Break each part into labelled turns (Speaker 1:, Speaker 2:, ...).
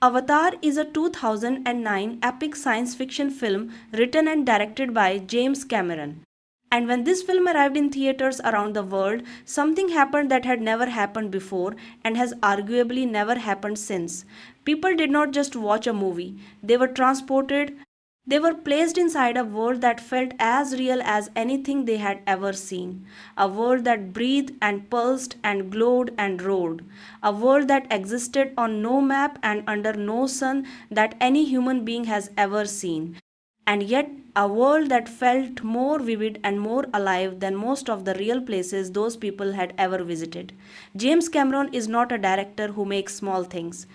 Speaker 1: Avatar is a 2009 epic science fiction film written and directed by James Cameron. And when this film arrived in theaters around the world, something happened that had never happened before and has arguably never happened since. People did not just watch a movie, they were transported. They were placed inside a world that felt as real as anything they had ever seen. A world that breathed and pulsed and glowed and roared. A world that existed on no map and under no sun that any human being has ever seen. And yet, a world that felt more vivid and more alive than most of the real places those people had ever visited. James Cameron is not a director who makes small things.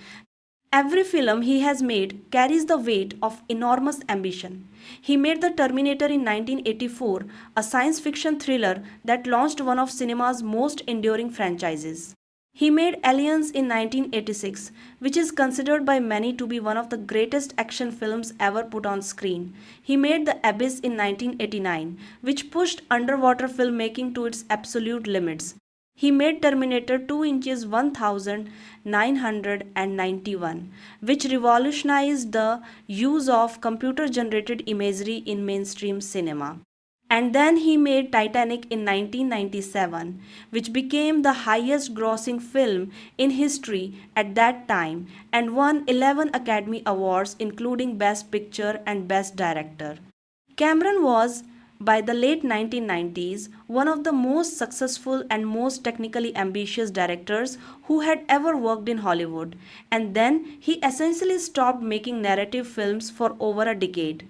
Speaker 1: Every film he has made carries the weight of enormous ambition. He made The Terminator in 1984, a science fiction thriller that launched one of cinema's most enduring franchises. He made Aliens in 1986, which is considered by many to be one of the greatest action films ever put on screen. He made The Abyss in 1989, which pushed underwater filmmaking to its absolute limits. He made Terminator 2 inches 1991, which revolutionized the use of computer-generated imagery in mainstream cinema. And then he made Titanic in 1997, which became the highest grossing film in history at that time and won 11 Academy Awards including Best Picture and Best Director. Cameron was, by the late 1990s, one of the most successful and most technically ambitious directors who had ever worked in Hollywood, and then he essentially stopped making narrative films for over a decade.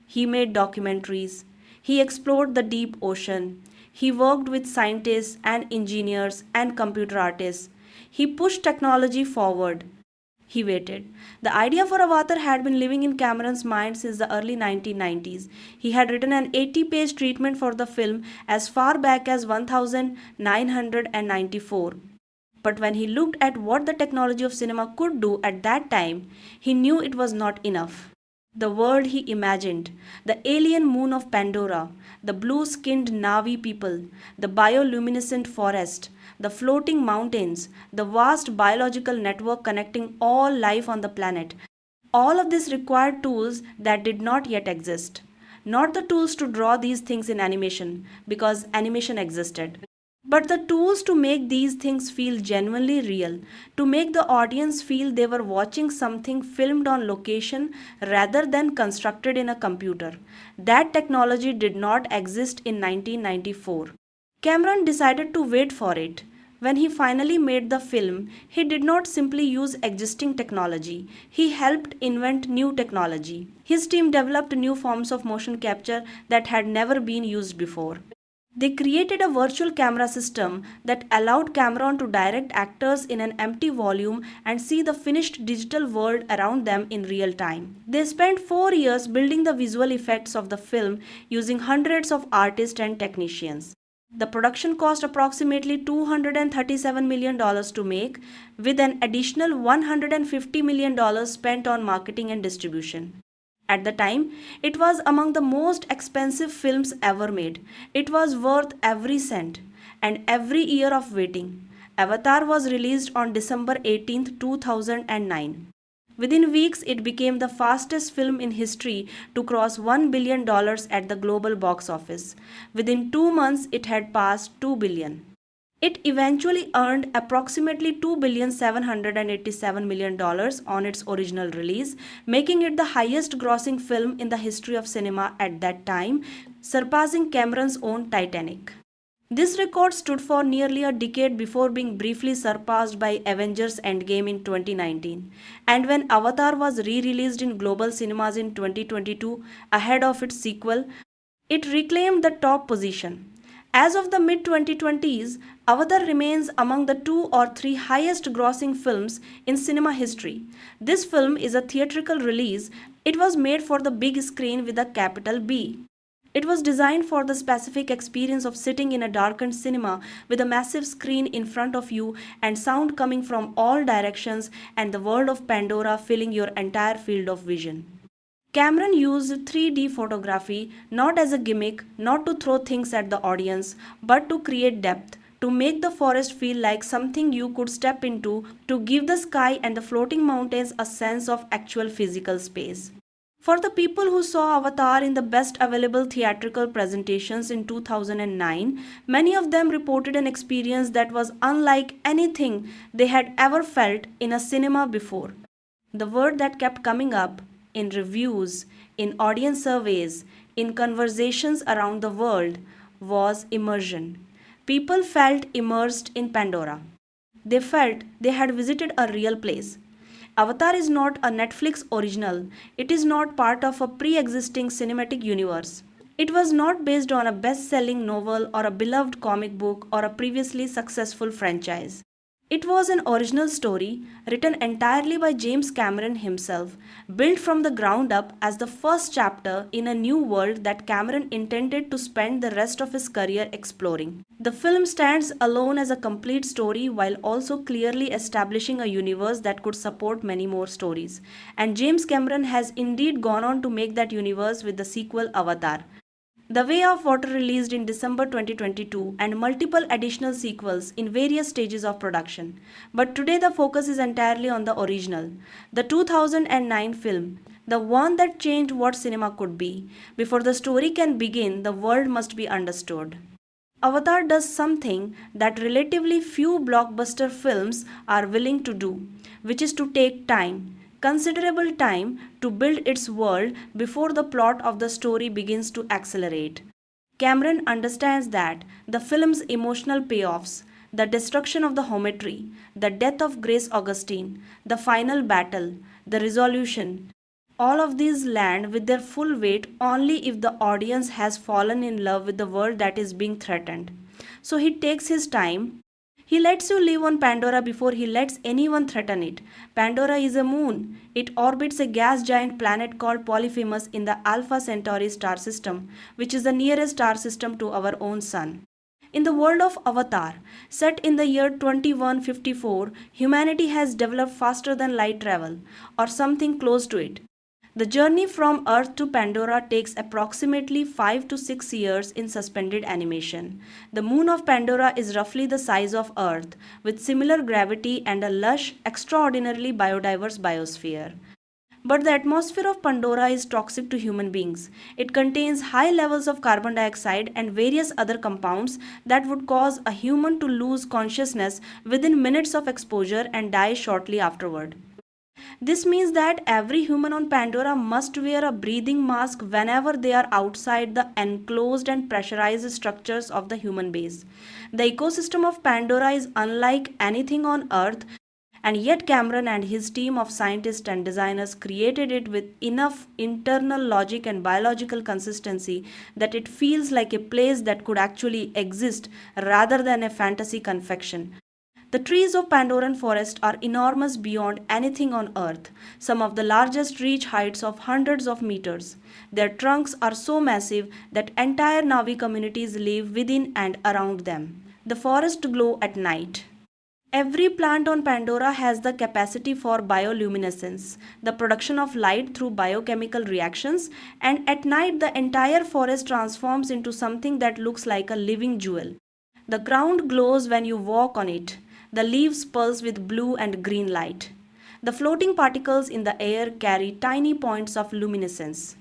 Speaker 1: He made documentaries, he explored the deep ocean, he worked with scientists and engineers and computer artists, he pushed technology forward. He waited. The idea for Avatar had been living in Cameron's mind since the early 1990s. He had written an 80-page treatment for the film as far back as 1994. But when he looked at what the technology of cinema could do at that time, he knew it was not enough. The world he imagined, the alien moon of Pandora, the blue-skinned Navi people, the bioluminescent forest, the floating mountains, the vast biological network connecting all life on the planet. All of this required tools that did not yet exist. Not the tools to draw these things in animation, because animation existed, but the tools to make these things feel genuinely real, to make the audience feel they were watching something filmed on location rather than constructed in a computer. That technology did not exist in 1994. Cameron decided to wait for it. When he finally made the film, he did not simply use existing technology, he helped invent new technology. His team developed new forms of motion capture that had never been used before. They created a virtual camera system that allowed Cameron to direct actors in an empty volume and see the finished digital world around them in real time. They spent 4 years building the visual effects of the film using hundreds of artists and technicians. The production cost approximately $237 million to make, with an additional $150 million spent on marketing and distribution. At the time, it was among the most expensive films ever made. It was worth every cent and every year of waiting. Avatar was released on December 18, 2009. Within weeks, it became the fastest film in history to cross $1 billion at the global box office. Within 2 months, it had passed $2 billion. It eventually earned approximately $2,787 million on its original release, making it the highest grossing film in the history of cinema at that time, surpassing Cameron's own Titanic. This record stood for nearly a decade before being briefly surpassed by Avengers Endgame in 2019. And when Avatar was re-released in global cinemas in 2022 ahead of its sequel, it reclaimed the top position. As of the mid-2020s, Avatar remains among the 2 or 3 highest grossing films in cinema history. This film is a theatrical release. It was made for the big screen with a capital B. It was designed for the specific experience of sitting in a darkened cinema with a massive screen in front of you and sound coming from all directions and the world of Pandora filling your entire field of vision. Cameron used 3D photography not as a gimmick, not to throw things at the audience, but to create depth, to make the forest feel like something you could step into, to give the sky and the floating mountains a sense of actual physical space. For the people who saw Avatar in the best available theatrical presentations in 2009, many of them reported an experience that was unlike anything they had ever felt in a cinema before. The word that kept coming up in reviews, in audience surveys, in conversations around the world was immersion. People felt immersed in Pandora. They felt they had visited a real place. Avatar is not a Netflix original, it is not part of a pre existing cinematic universe. It was not based on a best selling novel or a beloved comic book or a previously successful franchise. It was an original story written entirely by James Cameron himself, built from the ground up as the first chapter in a new world that Cameron intended to spend the rest of his career exploring. The film stands alone as a complete story while also clearly establishing a universe that could support many more stories. And James Cameron has indeed gone on to make that universe with the sequel Avatar. The Way of Water released in December 2022 and multiple additional sequels in various stages of production. But today the focus is entirely on the original, the 2009 film, the one that changed what cinema could be. Before the story can begin, the world must be understood. Avatar does something that relatively few blockbuster films are willing to do, which is to take time, considerable time, to build its world before the plot of the story begins to accelerate. Cameron understands that the film's emotional payoffs, the destruction of the Hometree, the death of Grace Augustine, the final battle, the resolution, all of these land with their full weight only if the audience has fallen in love with the world that is being threatened. So he takes his time. He lets you live on Pandora before he lets anyone threaten it. Pandora is a moon. It orbits a gas giant planet called Polyphemus in the Alpha Centauri star system, which is the nearest star system to our own sun. In the world of Avatar, set in the year 2154, humanity has developed faster than light travel, or something close to it. The journey from Earth to Pandora takes approximately 5 to 6 years in suspended animation. The moon of Pandora is roughly the size of Earth, with similar gravity and a lush, extraordinarily biodiverse biosphere. But the atmosphere of Pandora is toxic to human beings. It contains high levels of carbon dioxide and various other compounds that would cause a human to lose consciousness within minutes of exposure and die shortly afterward. This means that every human on Pandora must wear a breathing mask whenever they are outside the enclosed and pressurized structures of the human base. The ecosystem of Pandora is unlike anything on Earth, and yet Cameron and his team of scientists and designers created it with enough internal logic and biological consistency that it feels like a place that could actually exist rather than a fantasy confection. The trees of Pandoran forest are enormous beyond anything on earth. Some of the largest reach heights of hundreds of meters. Their trunks are so massive that entire Navi communities live within and around them. The forests glow at night. Every plant on Pandora has the capacity for bioluminescence, the production of light through biochemical reactions, and at night the entire forest transforms into something that looks like a living jewel. The ground glows when you walk on it. The leaves pulse with blue and green light. The floating particles in the air carry tiny points of luminescence.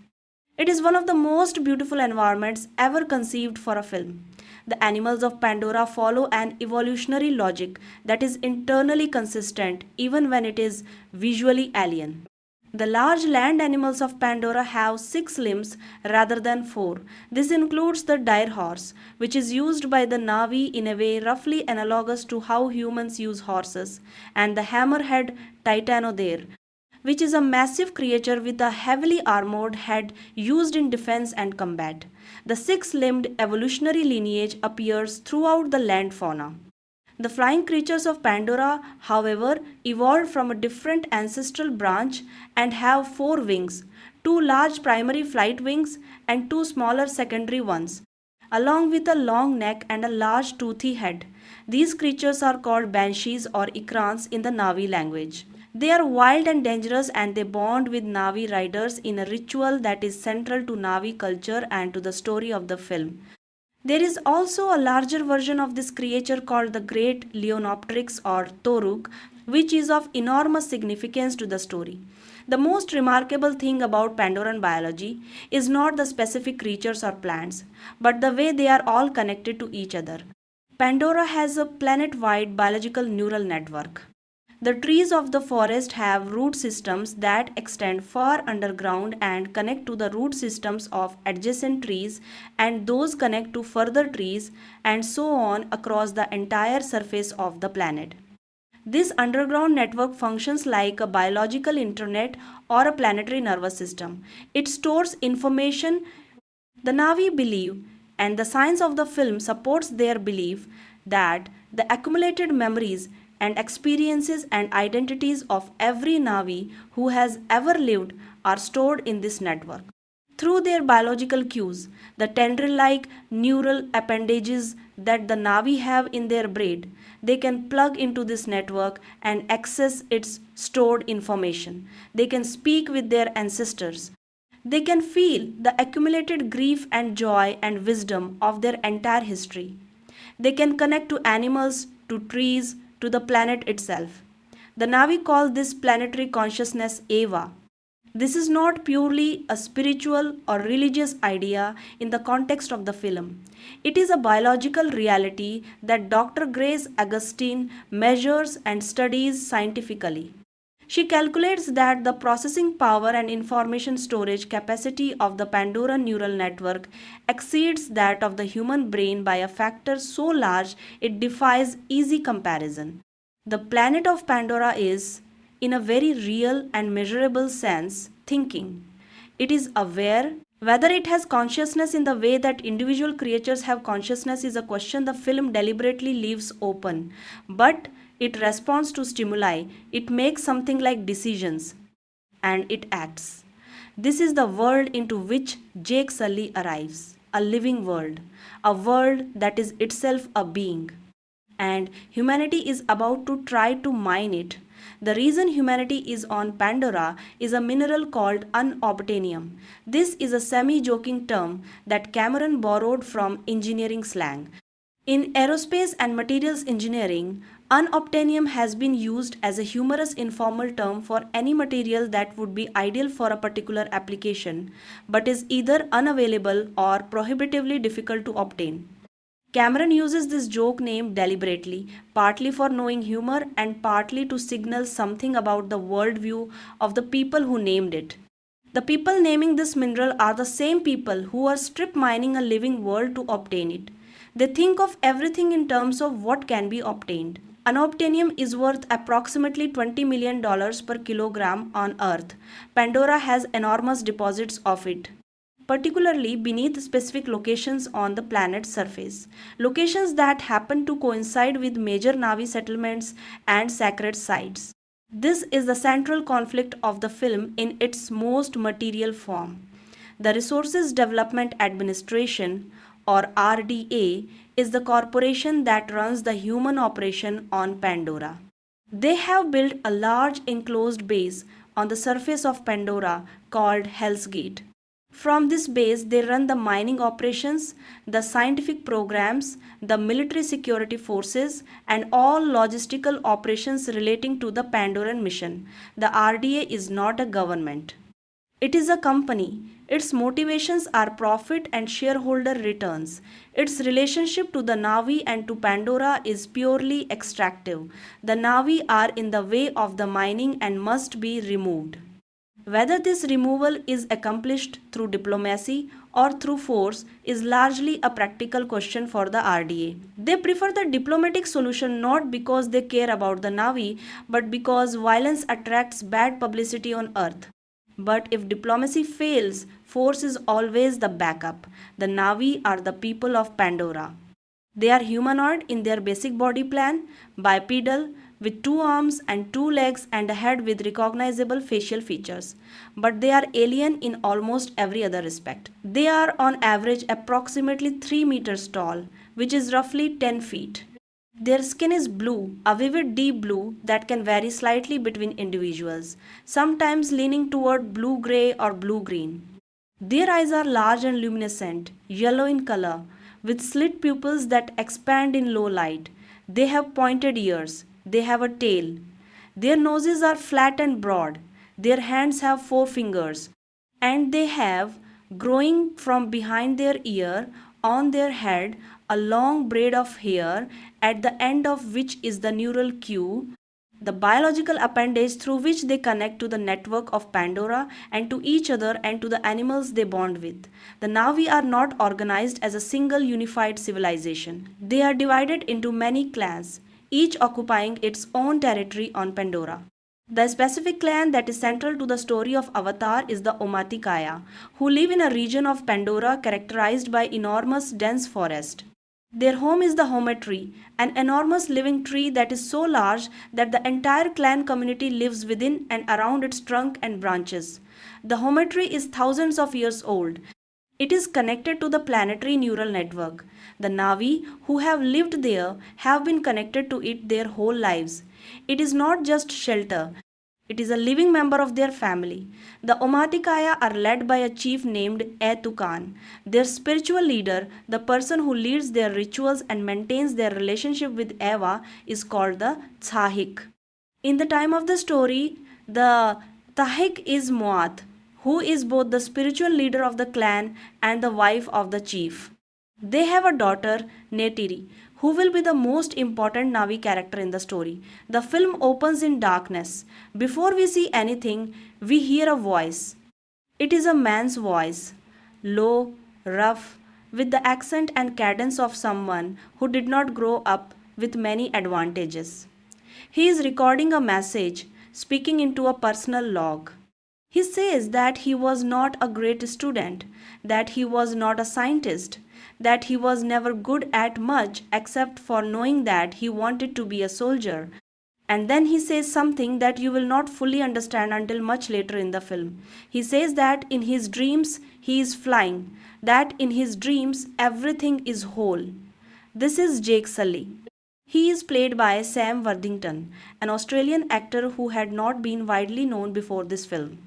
Speaker 1: It is one of the most beautiful environments ever conceived for a film. The animals of Pandora follow an evolutionary logic that is internally consistent even when it is visually alien. The large land animals of Pandora have 6 limbs rather than 4. This includes the Direhorse, which is used by the Navi in a way roughly analogous to how humans use horses, and the hammerhead Titanothere, which is a massive creature with a heavily armored head used in defense and combat. The 6-limbed evolutionary lineage appears throughout the land fauna. The flying creatures of Pandora, however, evolved from a different ancestral branch and have 4 wings, 2 large primary flight wings and 2 smaller secondary ones, along with a long neck and a large toothy head. These creatures are called Banshees or Ikrans in the Navi language. They are wild and dangerous, and they bond with Navi riders in a ritual that is central to Navi culture and to the story of the film. There is also a larger version of this creature called the Great Leonopteryx or Toruk, which is of enormous significance to the story. The most remarkable thing about Pandoran biology is not the specific creatures or plants, but the way they are all connected to each other. Pandora has a planet-wide biological neural network. The trees of the forest have root systems that extend far underground and connect to the root systems of adjacent trees, and those connect to further trees, and so on across the entire surface of the planet. This underground network functions like a biological internet or a planetary nervous system. It stores information. The Navi believe, and the science of the film supports their belief, that the accumulated memories and experiences and identities of every Navi who has ever lived are stored in this network. Through their biological cues, the tendril like neural appendages that the Navi have in their brain, they can plug into this network and access its stored information. They can speak with their ancestors. They can feel the accumulated grief and joy and wisdom of their entire history. They can connect to animals, to trees, to the planet itself. The Navi call this planetary consciousness Eva. This is not purely a spiritual or religious idea in the context of the film. It is a biological reality that Dr. Grace Augustine measures and studies scientifically. She calculates that the processing power and information storage capacity of the Pandora neural network exceeds that of the human brain by a factor so large it defies easy comparison. The planet of Pandora is, in a very real and measurable sense, thinking. It is aware. Whether it has consciousness in the way that individual creatures have consciousness is a question the film deliberately leaves open. But it responds to stimuli, it makes something like decisions, and it acts. This is the world into which Jake Sully arrives, a living world, a world that is itself a being. And humanity is about to try to mine it. The reason humanity is on Pandora is a mineral called unobtainium. This is a semi-joking term that Cameron borrowed from engineering slang. In aerospace and materials engineering, unobtainium has been used as a humorous informal term for any material that would be ideal for a particular application, but is either unavailable or prohibitively difficult to obtain. Cameron uses this joke name deliberately, partly for knowing humor and partly to signal something about the worldview of the people who named it. The people naming this mineral are the same people who are strip mining a living world to obtain it. They think of everything in terms of what can be obtained. Unobtainium is worth approximately $20 million per kilogram on Earth. Pandora has enormous deposits of it, particularly beneath specific locations on the planet's surface, locations that happen to coincide with major Navi settlements and sacred sites. This is the central conflict of the film in its most material form. The Resources Development Administration, or RDA, is the corporation that runs the human operation on Pandora. They have built a large enclosed base on the surface of Pandora called Hell's Gate. From this base, they run the mining operations, the scientific programs, the military security forces, and all logistical operations relating to the Pandoran mission. The RDA is not a government. It is a company. Its motivations are profit and shareholder returns. Its relationship to the Navi and to Pandora is purely extractive. The Navi are in the way of the mining and must be removed. Whether this removal is accomplished through diplomacy or through force is largely a practical question for the RDA. They prefer the diplomatic solution not because they care about the Navi, but because violence attracts bad publicity on Earth. But if diplomacy fails, force is always the backup. The Navi are the people of Pandora. They are humanoid in their basic body plan, bipedal, with 2 arms and 2 legs and a head with recognizable facial features. But they are alien in almost every other respect. They are on average approximately 3 meters tall, which is roughly 10 feet. Their skin is blue, a vivid deep blue that can vary slightly between individuals, sometimes leaning toward blue-gray or blue-green. Their eyes are large and luminescent, yellow in color, with slit pupils that expand in low light. They have pointed ears. They have a tail. Their noses are flat and broad. Their hands have 4 fingers. And they have, growing from behind their ear, on their head, a long braid of hair, at the end of which is the neural queue, the biological appendage through which they connect to the network of Pandora and to each other and to the animals they bond with. The Navi are not organized as a single unified civilization. They are divided into many clans, each occupying its own territory on Pandora. The specific clan that is central to the story of Avatar is the Omaticaya, who live in a region of Pandora characterized by enormous dense forest. Their home is the Hometree, an enormous living tree that is so large that the entire clan community lives within and around its trunk and branches. The Hometree is thousands of years old. It is connected to the planetary neural network. The Navi who have lived there have been connected to it their whole lives. It is not just shelter. It is a living member of their family. The Omaticaya are led by a chief named Etukan. Their spiritual leader, the person who leads their rituals and maintains their relationship with Eva, is called the Tsahik. In the time of the story, the Tahik is Moath, who is both the spiritual leader of the clan and the wife of the chief. They have a daughter, Neytiri, who will be the most important Navi character in the story. The film opens in darkness. Before we see anything, we hear a voice. It is a man's voice, low, rough, with the accent and cadence of someone who did not grow up with many advantages. He is recording a message, speaking into a personal log. He says that he was not a great student, that he was not a scientist, that he was never good at much except for knowing that he wanted to be a soldier. And then he says something that you will not fully understand until much later in the film. He says that in his dreams he is flying, that in his dreams everything is whole. This is Jake Sully. He is played by Sam Worthington, an Australian actor who had not been widely known before this film.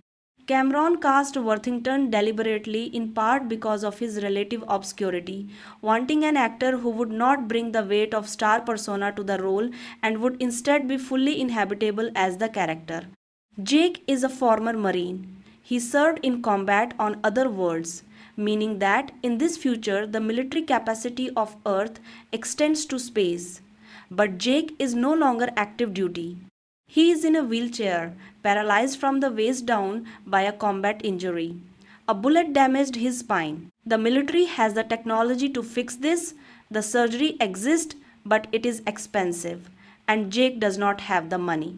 Speaker 1: Cameron cast Worthington deliberately in part because of his relative obscurity, wanting an actor who would not bring the weight of star persona to the role and would instead be fully inhabitable as the character. Jake is a former Marine. He served in combat on other worlds, meaning that in this future the military capacity of Earth extends to space. But Jake is no longer active duty. He is in a wheelchair, paralyzed from the waist down by a combat injury. A bullet damaged his spine. The military has the technology to fix this. The surgery exists, but it is expensive, and Jake does not have the money.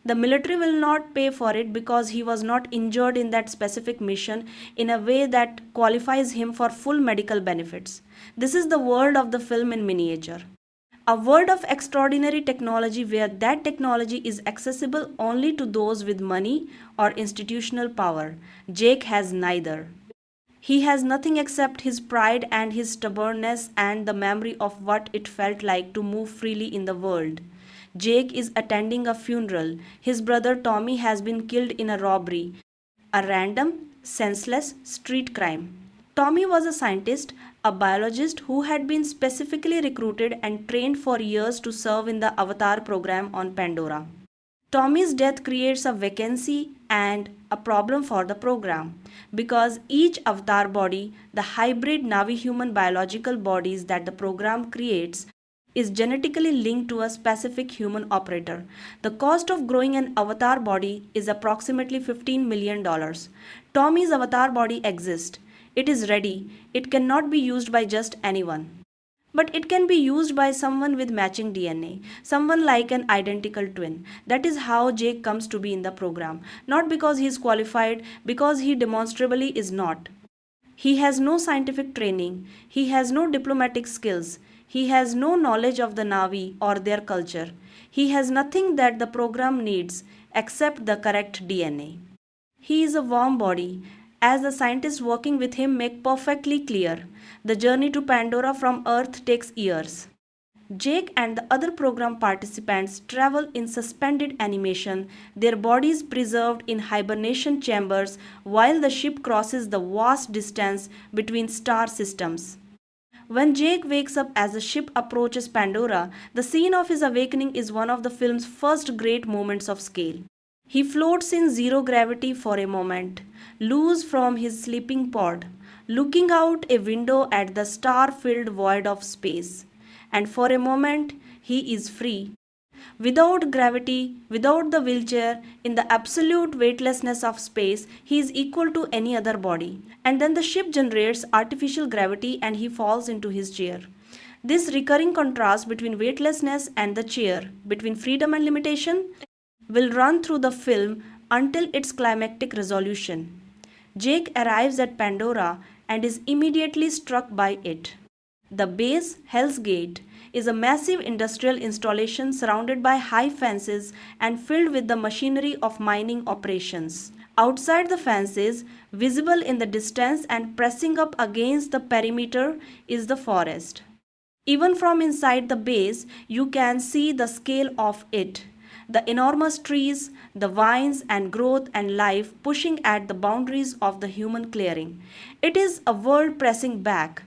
Speaker 1: The military will not pay for it because he was not injured in that specific mission in a way that qualifies him for full medical benefits. This is the world of the film in miniature. A world of extraordinary technology where that technology is accessible only to those with money or institutional power. Jake has neither. He has nothing except his pride and his stubbornness and the memory of what it felt like to move freely in the world. Jake is attending a funeral. His brother Tommy has been killed in a robbery, a random, senseless street crime. Tommy was a scientist, a biologist who had been specifically recruited and trained for years to serve in the Avatar program on Pandora. Tommy's death creates a vacancy and a problem for the program because each Avatar body, the hybrid Navi-human biological bodies that the program creates, is genetically linked to a specific human operator. The cost of growing an avatar body is approximately $15 million. Tommy's avatar body exists. It is ready. It cannot be used by just anyone. But it can be used by someone with matching DNA, someone like an identical twin. That is how Jake comes to be in the program. Not because he is qualified, because he demonstrably is not. He has no scientific training. He has no diplomatic skills. He has no knowledge of the Navi or their culture. He has nothing that the program needs except the correct DNA. He is a warm body, as the scientists working with him make perfectly clear. The journey to Pandora from Earth takes years. Jake and the other program participants travel in suspended animation, their bodies preserved in hibernation chambers while the ship crosses the vast distance between star systems. When Jake wakes up as the ship approaches Pandora, the scene of his awakening is one of the film's first great moments of scale. He floats in zero gravity for a moment, loose from his sleeping pod, looking out a window at the star filled void of space. And for a moment, he is free. Without gravity, without the wheelchair, in the absolute weightlessness of space, he is equal to any other body. And then the ship generates artificial gravity and he falls into his chair. This recurring contrast between weightlessness and the chair, between freedom and limitation, will run through the film until its climactic resolution. Jake arrives at Pandora and is immediately struck by it. The base, Hell's Gate, is a massive industrial installation surrounded by high fences and filled with the machinery of mining operations. Outside the fences, visible in the distance and pressing up against the perimeter, is the forest. Even from inside the base, you can see the scale of it. The enormous trees, the vines and growth and life pushing at the boundaries of the human clearing. It is a world pressing back.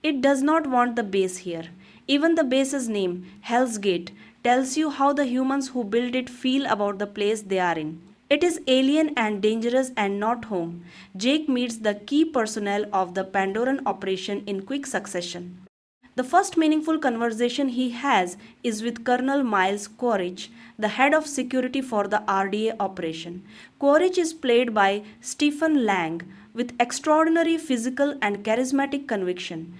Speaker 1: It does not want the base here. Even the base's name, Hell's Gate, tells you how the humans who build it feel about the place they are in. It is alien and dangerous and not home. Jake meets the key personnel of the Pandoran operation in quick succession. The first meaningful conversation he has is with Colonel Miles Quaritch, the head of security for the RDA operation. Quaritch is played by Stephen Lang with extraordinary physical and charismatic conviction.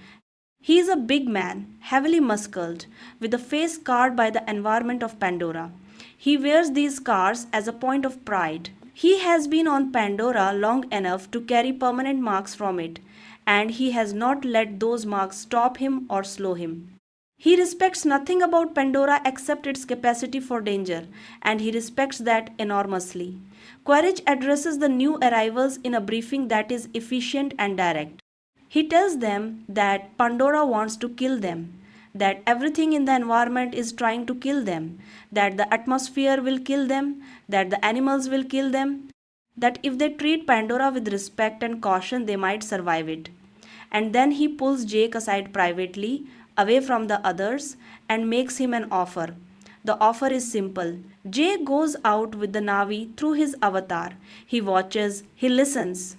Speaker 1: He is a big man, heavily muscled, with a face scarred by the environment of Pandora. He wears these scars as a point of pride. He has been on Pandora long enough to carry permanent marks from it, and he has not let those marks stop him or slow him. He respects nothing about Pandora except its capacity for danger, and he respects that enormously. Quaritch addresses the new arrivals in a briefing that is efficient and direct. He tells them that Pandora wants to kill them, that everything in the environment is trying to kill them, that the atmosphere will kill them, that the animals will kill them, that if they treat Pandora with respect and caution, they might survive it. And then he pulls Jake aside privately, away from the others, and makes him an offer. The offer is simple. Jake goes out with the Navi through his avatar. He watches, he listens.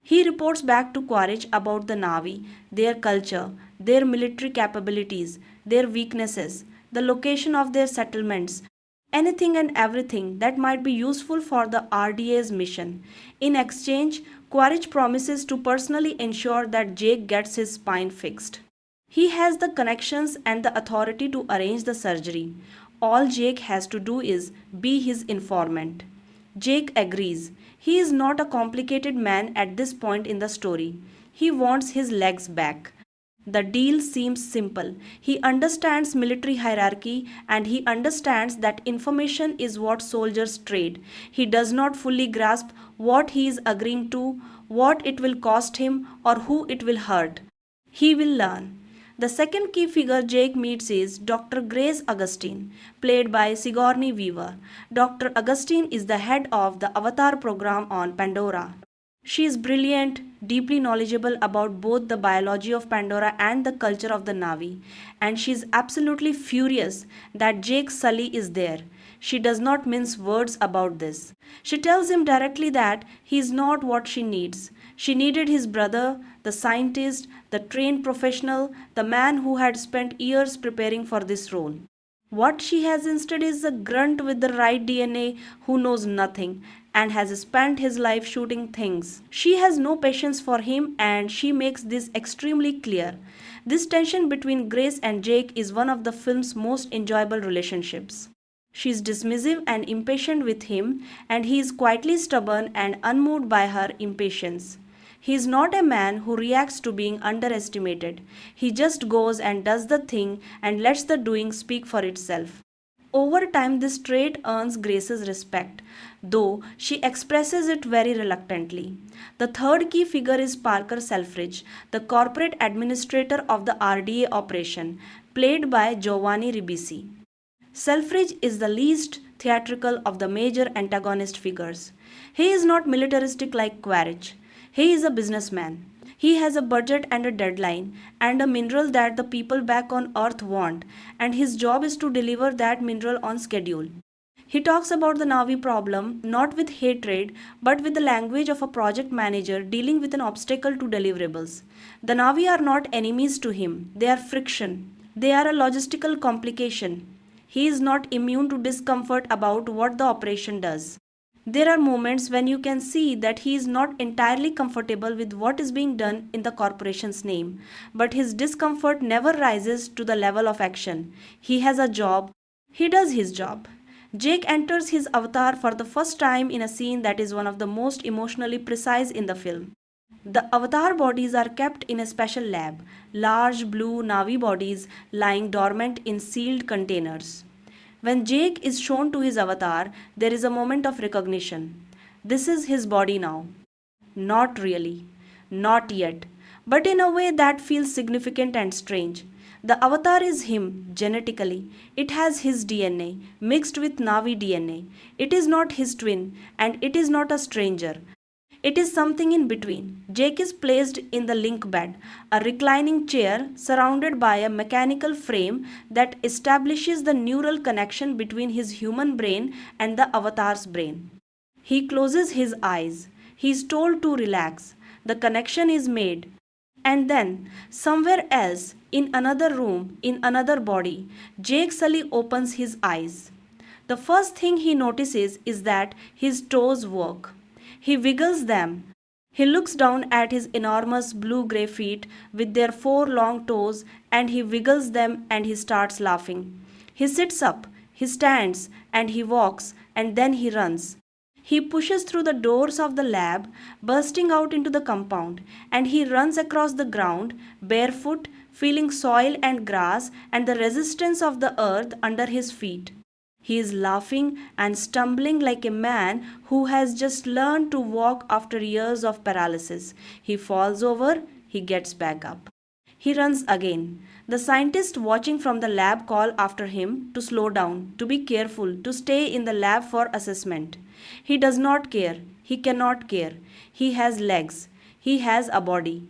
Speaker 1: He reports back to Quaritch about the Navi, their culture, their military capabilities, their weaknesses, the location of their settlements, anything and everything that might be useful for the RDA's mission. In exchange, Quaritch promises to personally ensure that Jake gets his spine fixed. He has the connections and the authority to arrange the surgery. All Jake has to do is be his informant. Jake agrees. He is not a complicated man at this point in the story. He wants his legs back. The deal seems simple. He understands military hierarchy and he understands that information is what soldiers trade. He does not fully grasp what he is agreeing to, what it will cost him, or who it will hurt. He will learn. The second key figure Jake meets is Dr. Grace Augustine, played by Sigourney Weaver. Dr. Augustine is the head of the Avatar program on Pandora. She is brilliant, deeply knowledgeable about both the biology of Pandora and the culture of the Navi, and she is absolutely furious that Jake Sully is there. She does not mince words about this. She tells him directly that he is not what she needs. She needed his brother, the scientist, the trained professional, the man who had spent years preparing for this role. What she has instead is a grunt with the right DNA who knows nothing and has spent his life shooting things. She has no patience for him and she makes this extremely clear. This tension between Grace and Jake is one of the film's most enjoyable relationships. She is dismissive and impatient with him, and he is quietly stubborn and unmoved by her impatience. He is not a man who reacts to being underestimated. He just goes and does the thing and lets the doing speak for itself. Over time, this trait earns Grace's respect, though she expresses it very reluctantly. The third key figure is Parker Selfridge, the corporate administrator of the RDA operation, played by Giovanni Ribisi. Selfridge is the least theatrical of the major antagonist figures. He is not militaristic like Quaritch. He is a businessman. He has a budget and a deadline and a mineral that the people back on Earth want, and his job is to deliver that mineral on schedule. He talks about the Navi problem not with hatred but with the language of a project manager dealing with an obstacle to deliverables. The Navi are not enemies to him, they are friction. They are a logistical complication. He is not immune to discomfort about what the operation does. There are moments when you can see that he is not entirely comfortable with what is being done in the corporation's name, but his discomfort never rises to the level of action. He has a job, he does his job. Jake enters his avatar for the first time in a scene that is one of the most emotionally precise in the film. The avatar bodies are kept in a special lab, large blue Navi bodies lying dormant in sealed containers. When Jake is shown to his avatar, there is a moment of recognition. This is his body now. Not really. Not yet. But in a way that feels significant and strange. The avatar is him genetically. It has his DNA mixed with Navi DNA. It is not his twin and it is not a stranger. It is something in between. Jake is placed in the link bed, a reclining chair surrounded by a mechanical frame that establishes the neural connection between his human brain and the avatar's brain. He closes his eyes. He is told to relax. The connection is made. And then, somewhere else, in another room, in another body, Jake Sully opens his eyes. The first thing he notices is that his toes work. He wiggles them. He looks down at his enormous blue-gray feet with their 4 long toes and he wiggles them and he starts laughing. He sits up, he stands and he walks and then he runs. He pushes through the doors of the lab, bursting out into the compound, and he runs across the ground, barefoot, feeling soil and grass and the resistance of the earth under his feet. He is laughing and stumbling like a man who has just learned to walk after years of paralysis. He falls over, he gets back up. He runs again. The scientists watching from the lab call after him to slow down, to be careful, to stay in the lab for assessment. He does not care. He cannot care. He has legs. He has a body.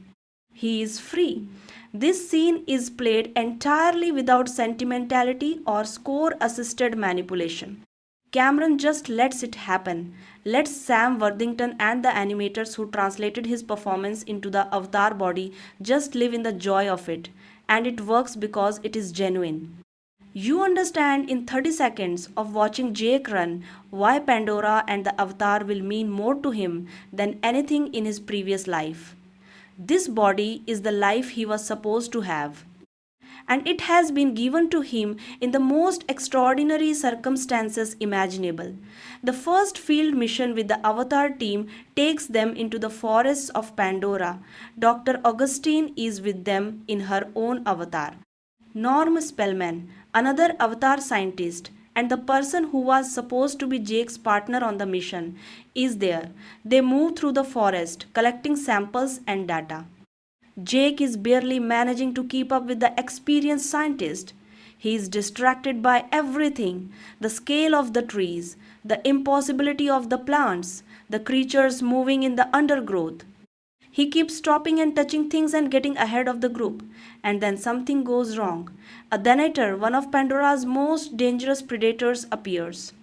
Speaker 1: He is free. This scene is played entirely without sentimentality or score-assisted manipulation. Cameron just lets it happen, lets Sam Worthington and the animators who translated his performance into the avatar body just live in the joy of it, and it works because it is genuine. You understand in 30 seconds of watching Jake run why Pandora and the avatar will mean more to him than anything in his previous life. This body is the life he was supposed to have. And it has been given to him in the most extraordinary circumstances imaginable. The first field mission with the Avatar team takes them into the forests of Pandora. Dr. Augustine is with them in her own avatar. Norm Spellman, another Avatar scientist, and the person who was supposed to be Jake's partner on the mission, is there. They move through the forest, collecting samples and data. Jake is barely managing to keep up with the experienced scientist. He is distracted by everything: the scale of the trees, the impossibility of the plants, the creatures moving in the undergrowth. He keeps stopping and touching things and getting ahead of the group. And then something goes wrong. A Denator, one of Pandora's most dangerous predators, appears.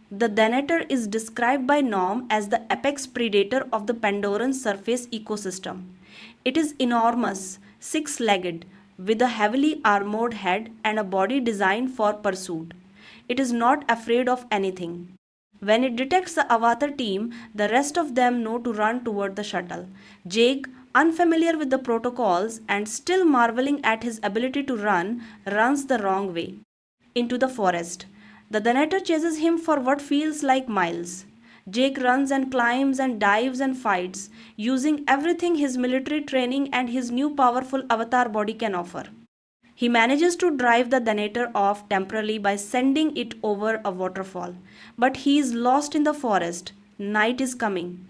Speaker 1: The Denator is described by Norm as the apex predator of the Pandoran surface ecosystem. It is enormous, 6-legged, with a heavily armored head and a body designed for pursuit. It is not afraid of anything. When it detects the Avatar team, the rest of them know to run toward the shuttle. Jake, unfamiliar with the protocols and still marveling at his ability to run, runs the wrong way, into the forest. The Denator chases him for what feels like miles. Jake runs and climbs and dives and fights, using everything his military training and his new powerful avatar body can offer. He manages to drive the Denator off temporarily by sending it over a waterfall. But he is lost in the forest. Night is coming.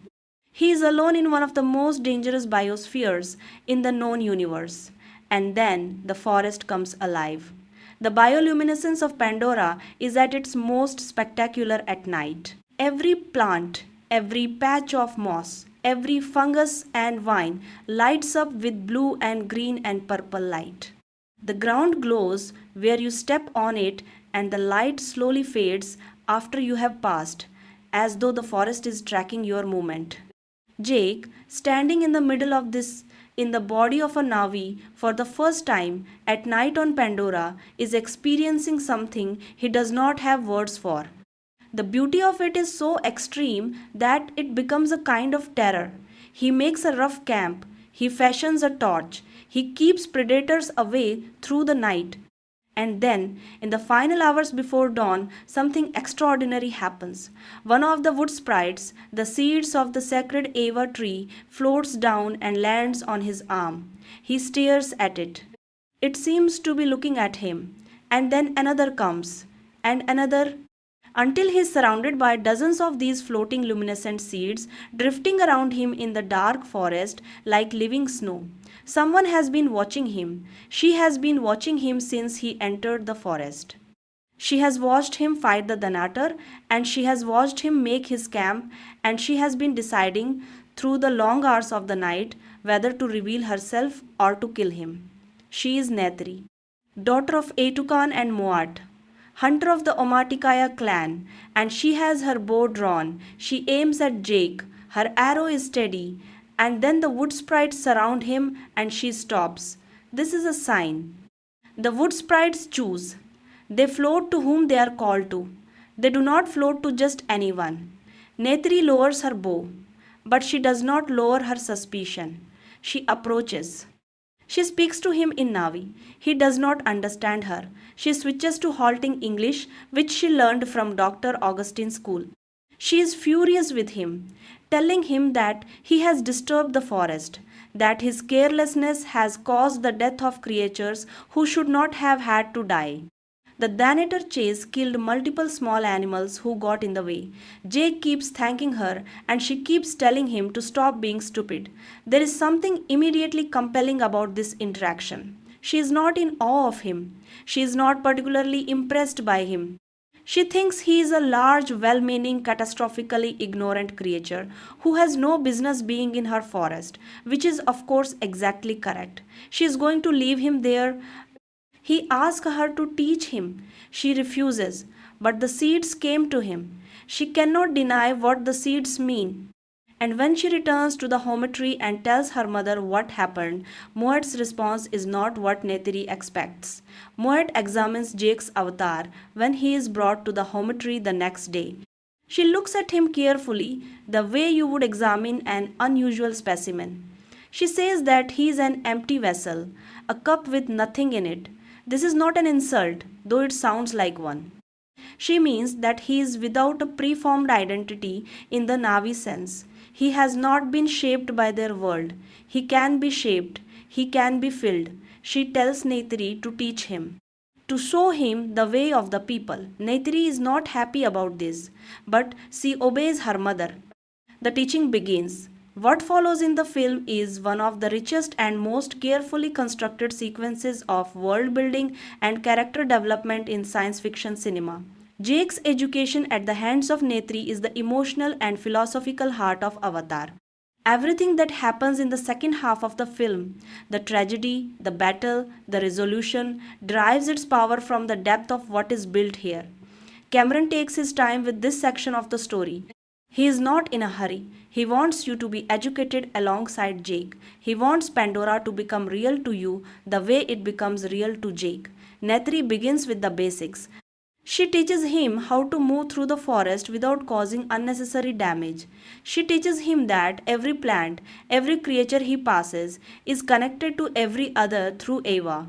Speaker 1: He is alone in one of the most dangerous biospheres in the known universe. And then the forest comes alive. The bioluminescence of Pandora is at its most spectacular at night. Every plant, every patch of moss, Every fungus and vine lights up with blue and green and purple light. The ground glows where you step on it, and the light slowly fades after you have passed, as though the forest is tracking your movement. Jake, standing in the middle of this in the body of a Navi for the first time at night on Pandora, is experiencing something he does not have words for. The beauty of it is so extreme that it becomes a kind of terror. He makes a rough camp, he fashions a torch, he keeps predators away through the night. And then, in the final hours before dawn, something extraordinary happens. One of the wood sprites, the seeds of the sacred Ava tree, floats down and lands on his arm. He stares at it. It seems to be looking at him. And then another comes, and another, until he is surrounded by dozens of these floating luminescent seeds drifting around him in the dark forest like living snow. Someone has been watching him. She has been watching him since he entered the forest. She has watched him fight the Danator, and she has watched him make his camp, and she has been deciding through the long hours of the night whether to reveal herself or to kill him. She is Neytiri, daughter of Etukan and Moat, hunter of the Omaticaya clan, and she has her bow drawn. She aims at Jake. Her arrow is steady, and then the wood sprites surround him and she stops. This is a sign. The wood sprites choose. They float to whom they are called to. They do not float to just anyone. Neytiri lowers her bow, but she does not lower her suspicion. She approaches. She speaks to him in Navi. He does not understand her. She switches to halting English, which she learned from Dr. Augustine's school. She is furious with him, telling him that he has disturbed the forest, that his carelessness has caused the death of creatures who should not have had to die. The Danator chase killed multiple small animals who got in the way. Jake keeps thanking her and she keeps telling him to stop being stupid. There is something immediately compelling about this interaction. She is not in awe of him. She is not particularly impressed by him. She thinks he is a large, well meaning, catastrophically ignorant creature who has no business being in her forest, which is, of course, exactly correct. She is going to leave him there. He asks her to teach him. She refuses, but the seeds came to him. She cannot deny what the seeds mean. And when she returns to the Hometree and tells her mother what happened, Moat's response is not what Neytiri expects. Moat examines Jake's avatar when he is brought to the Hometree the next day. She looks at him carefully, the way you would examine an unusual specimen. She says that he is an empty vessel, a cup with nothing in it. This is not an insult, though it sounds like one. She means that he is without a preformed identity in the Navi sense. He has not been shaped by their world. He can be shaped. He can be filled. She tells Neytiri to teach him, to show him the way of the people. Neytiri is not happy about this, but she obeys her mother. The teaching begins. What follows in the film is one of the richest and most carefully constructed sequences of world building and character development in science fiction cinema. Jake's education at the hands of Neytiri is the emotional and philosophical heart of Avatar. Everything that happens in the second half of the film, the tragedy, the battle, the resolution, derives its power from the depth of what is built here. Cameron takes his time with this section of the story. He is not in a hurry. He wants you to be educated alongside Jake. He wants Pandora to become real to you the way it becomes real to Jake. Neytiri begins with the basics. She teaches him how to move through the forest without causing unnecessary damage. She teaches him that every plant, every creature he passes, is connected to every other through Ava.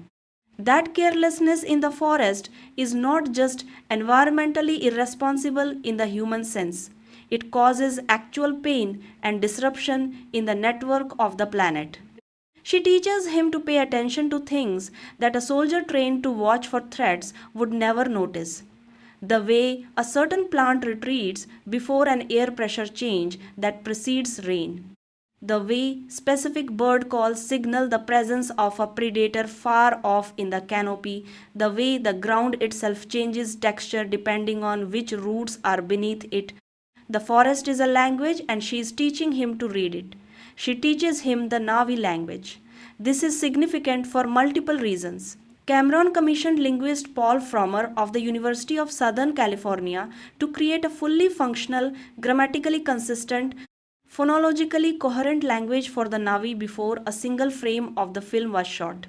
Speaker 1: That carelessness in the forest is not just environmentally irresponsible in the human sense. It causes actual pain and disruption in the network of the planet. She teaches him to pay attention to things that a soldier trained to watch for threats would never notice. The way a certain plant retreats before an air pressure change that precedes rain. The way specific bird calls signal the presence of a predator far off in the canopy. The way the ground itself changes texture depending on which roots are beneath it. The forest is a language and she is teaching him to read it. She teaches him the Navi language. This is significant for multiple reasons. Cameron commissioned linguist Paul Frommer of the University of Southern California to create a fully functional, grammatically consistent, phonologically coherent language for the Navi before a single frame of the film was shot.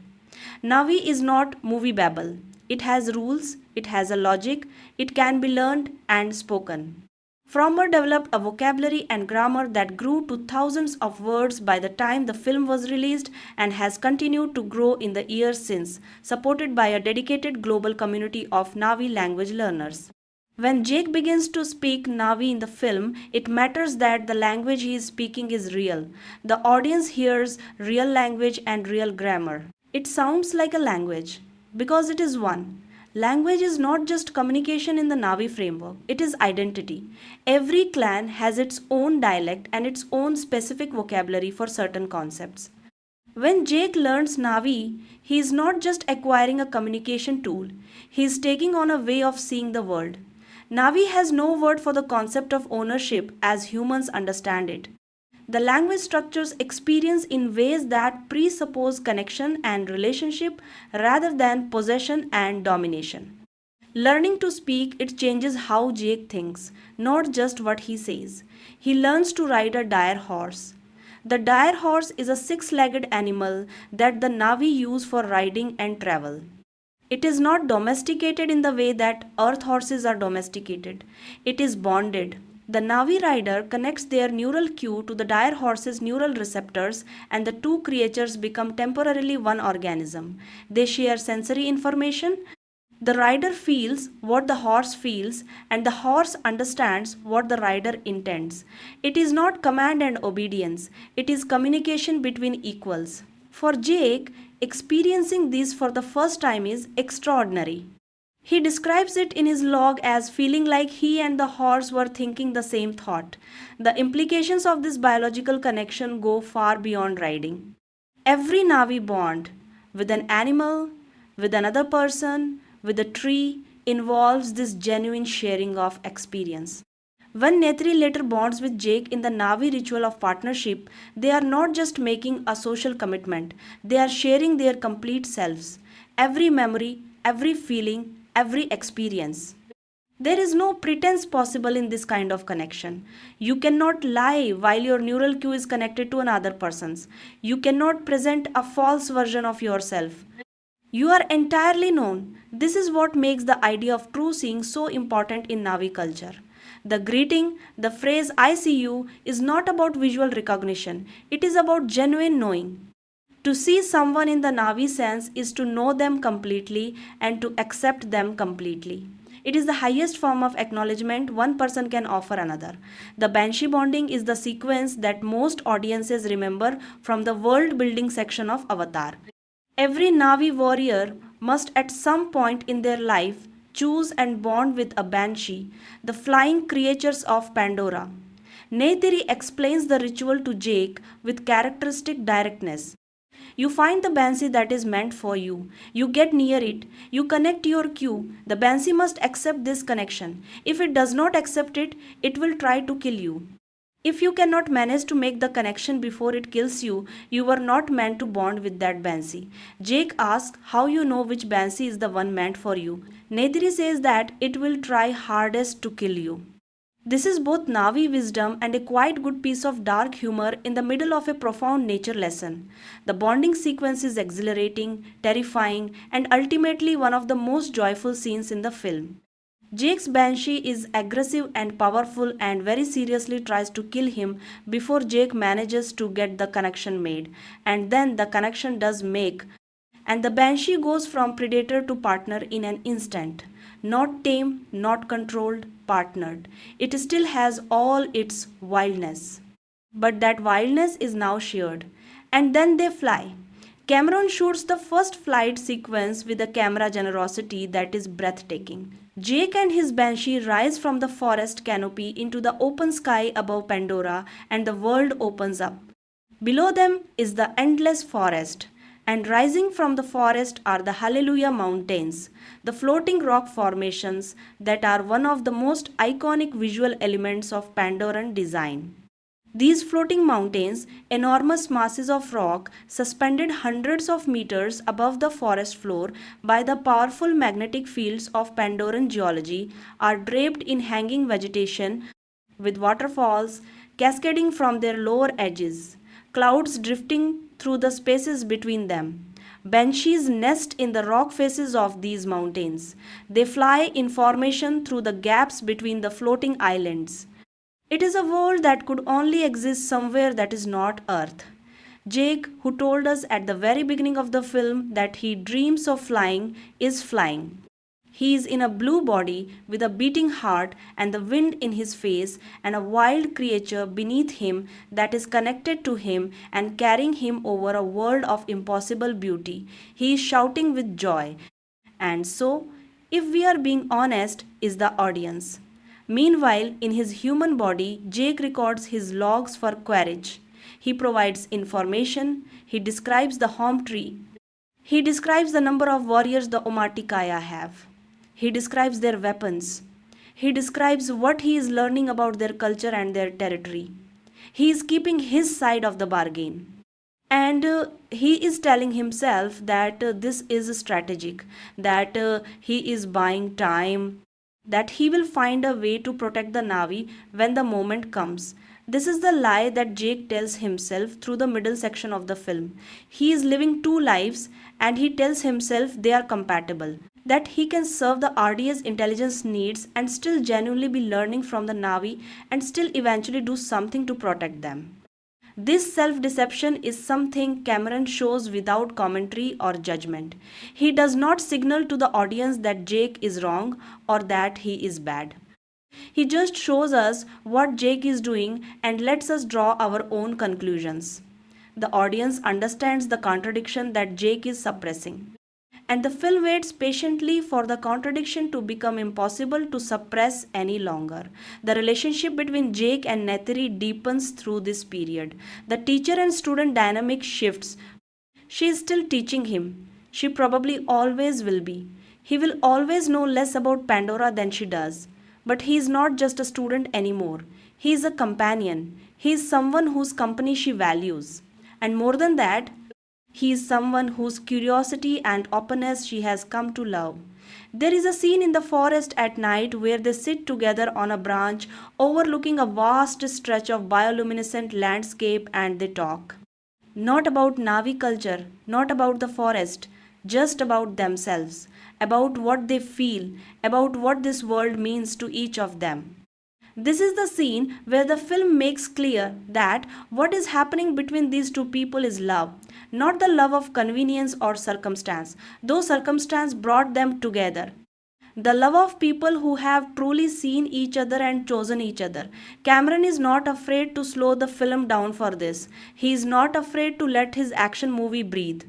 Speaker 1: Navi is not movie babble. It has rules, it has a logic, it can be learned and spoken. Frommer developed a vocabulary and grammar that grew to thousands of words by the time the film was released and has continued to grow in the years since, supported by a dedicated global community of Navi language learners. When Jake begins to speak Navi in the film, it matters that the language he is speaking is real. The audience hears real language and real grammar. It sounds like a language because it is one. Language is not just communication in the Navi framework, it is identity. Every clan has its own dialect and its own specific vocabulary for certain concepts. When Jake learns Navi, he is not just acquiring a communication tool, he is taking on a way of seeing the world. Navi has no word for the concept of ownership as humans understand it. The language structures experience in ways that presuppose connection and relationship rather than possession and domination. Learning to speak, it changes how Jake thinks, not just what he says. He learns to ride a direhorse. The direhorse is a six-legged animal that the Navi use for riding and travel. It is not domesticated in the way that earth horses are domesticated. It is bonded. The Navi rider connects their neural cue to the direhorse's neural receptors and the two creatures become temporarily one organism. They share sensory information. The rider feels what the horse feels and the horse understands what the rider intends. It is not command and obedience. It is communication between equals. For Jake, experiencing this for the first time is extraordinary. He describes it in his log as feeling like he and the horse were thinking the same thought. The implications of this biological connection go far beyond riding. Every Navi bond with an animal, with another person, with a tree involves this genuine sharing of experience. When Neytiri later bonds with Jake in the Navi ritual of partnership, they are not just making a social commitment, they are sharing their complete selves. Every memory, every feeling, every experience. There is no pretense possible in this kind of connection. You cannot lie while your neural cue is connected to another person's. You cannot present a false version of yourself. You are entirely known. This is what makes the idea of true seeing so important in Navi culture. The greeting, the phrase I see you, is not about visual recognition. It is about genuine knowing. To see someone in the Navi sense is to know them completely and to accept them completely. It is the highest form of acknowledgement one person can offer another. The Banshee bonding is the sequence that most audiences remember from the world building section of Avatar. Every Navi warrior must at some point in their life choose and bond with a Banshee, the flying creatures of Pandora. Neytiri explains the ritual to Jake with characteristic directness. You find the Banshee that is meant for you. You get near it. You connect your cue. The Banshee must accept this connection. If it does not accept it, it will try to kill you. If you cannot manage to make the connection before it kills you, you were not meant to bond with that Banshee. Jake asks how you know which Banshee is the one meant for you. Neytiri says that it will try hardest to kill you. This is both Navi wisdom and a quite good piece of dark humor in the middle of a profound nature lesson. The bonding sequence is exhilarating, terrifying, and ultimately one of the most joyful scenes in the film. Jake's Banshee is aggressive and powerful and very seriously tries to kill him before Jake manages to get the connection made. And then the connection does make, and the Banshee goes from predator to partner in an instant. Not tame, not controlled, partnered. It still has all its wildness. But that wildness is now shared. And then they fly. Cameron shoots the first flight sequence with a camera generosity that is breathtaking. Jake and his Banshee rise from the forest canopy into the open sky above Pandora and the world opens up. Below them is the endless forest And rising from the forest are the Hallelujah Mountains, the floating rock formations that are one of the most iconic visual elements of Pandoran design. These floating mountains, enormous masses of rock suspended hundreds of meters above the forest floor by the powerful magnetic fields of Pandoran geology, are draped in hanging vegetation with waterfalls cascading from their lower edges, clouds drifting through the spaces between them. Banshees nest in the rock faces of these mountains. They fly in formation through the gaps between the floating islands. It is a world that could only exist somewhere that is not Earth. Jake, who told us at the very beginning of the film that he dreams of flying, is flying. He is in a blue body with a beating heart and the wind in his face and a wild creature beneath him that is connected to him and carrying him over a world of impossible beauty. He is shouting with joy. And so, if we are being honest, is the audience. Meanwhile, in his human body, Jake records his logs for Quaritch. He provides information, he describes the Hometree, he describes the number of warriors the Omaticaya have. He describes their weapons. He describes what he is learning about their culture and their territory. He is keeping his side of the bargain. And he is telling himself that this is strategic, that he is buying time, that he will find a way to protect the Navi when the moment comes. This is the lie that Jake tells himself through the middle section of the film. He is living two lives and he tells himself they are compatible, that he can serve the RDA's intelligence needs and still genuinely be learning from the Navi and still eventually do something to protect them. This self-deception is something Cameron shows without commentary or judgment. He does not signal to the audience that Jake is wrong or that he is bad. He just shows us what Jake is doing and lets us draw our own conclusions. The audience understands the contradiction that Jake is suppressing. And the film waits patiently for the contradiction to become impossible to suppress any longer. The relationship between Jake and Neytiri deepens through this period. The teacher and student dynamic shifts. She is still teaching him. She probably always will be. He will always know less about Pandora than she does. But he is not just a student anymore. He is a companion. He is someone whose company she values. And more than that, he is someone whose curiosity and openness she has come to love. There is a scene in the forest at night where they sit together on a branch overlooking a vast stretch of bioluminescent landscape and they talk. Not about Navi culture, not about the forest, just about themselves, about what they feel, about what this world means to each of them. This is the scene where the film makes clear that what is happening between these two people is love, not the love of convenience or circumstance, though circumstance brought them together. The love of people who have truly seen each other and chosen each other. Cameron is not afraid to slow the film down for this. He is not afraid to let his action movie breathe.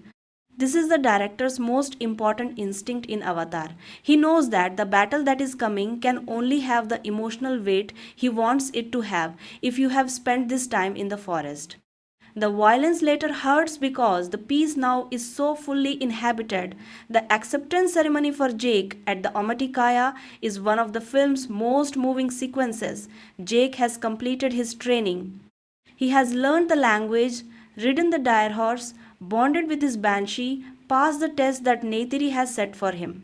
Speaker 1: This is the director's most important instinct in Avatar. He knows that the battle that is coming can only have the emotional weight he wants it to have if you have spent this time in the forest. The violence later hurts because the peace now is so fully inhabited. The acceptance ceremony for Jake at the Omaticaya is one of the film's most moving sequences. Jake has completed his training. He has learned the language, ridden the Direhorse, bonded with his Banshee, passed the test that Neytiri has set for him.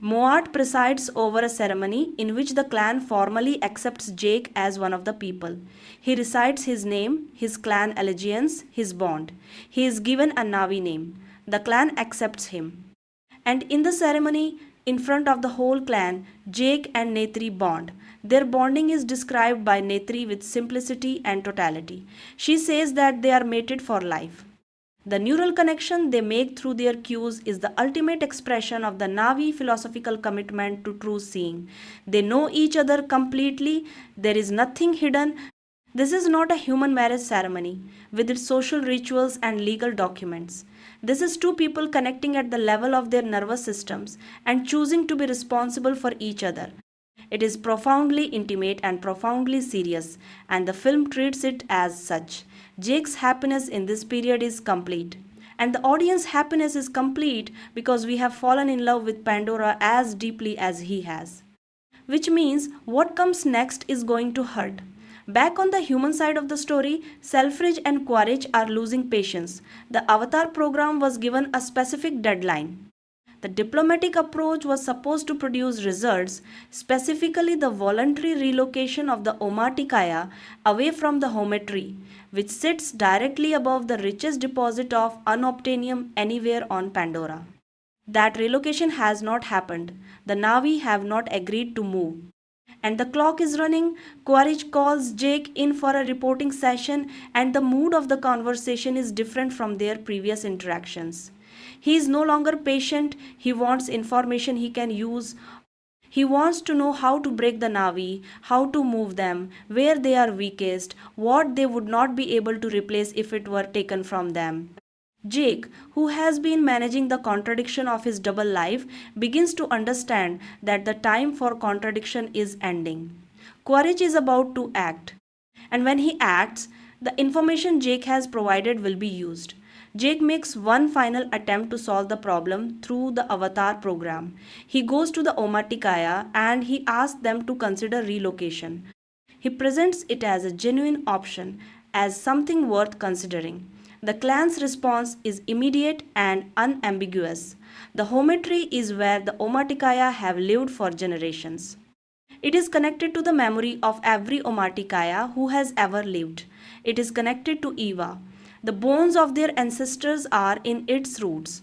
Speaker 1: Moat presides over a ceremony in which the clan formally accepts Jake as one of the people. He recites his name, his clan allegiance, his bond. He is given a Navi name. The clan accepts him. And in the ceremony, in front of the whole clan, Jake and Neytiri bond. Their bonding is described by Neytiri with simplicity and totality. She says that they are mated for life. The neural connection they make through their cues is the ultimate expression of the Navi philosophical commitment to true seeing. They know each other completely. There is nothing hidden. This is not a human marriage ceremony with its social rituals and legal documents. This is two people connecting at the level of their nervous systems and choosing to be responsible for each other. It is profoundly intimate and profoundly serious, and the film treats it as such. Jake's happiness in this period is complete. And the audience happiness is complete because we have fallen in love with Pandora as deeply as he has. Which means what comes next is going to hurt. Back on the human side of the story, Selfridge and Quaritch are losing patience. The Avatar program was given a specific deadline. The diplomatic approach was supposed to produce results, specifically the voluntary relocation of the Omaticaya away from the Hometree, which sits directly above the richest deposit of unobtainium anywhere on Pandora. That relocation has not happened. The Navi have not agreed to move. And the clock is running. Quaritch calls Jake in for a reporting session, and the mood of the conversation is different from their previous interactions. He is no longer patient, he wants information he can use. He wants to know how to break the Navi, how to move them, where they are weakest, what they would not be able to replace if it were taken from them. Jake, who has been managing the contradiction of his double life, begins to understand that the time for contradiction is ending. Quaritch is about to act, and when he acts, the information Jake has provided will be used. Jake makes one final attempt to solve the problem through the Avatar program. He goes to the Omaticaya and he asks them to consider relocation. He presents it as a genuine option, as something worth considering. The clan's response is immediate and unambiguous. The Hometree is where the Omaticaya have lived for generations. It is connected to the memory of every Omaticaya who has ever lived. It is connected to Eva. The bones of their ancestors are in its roots.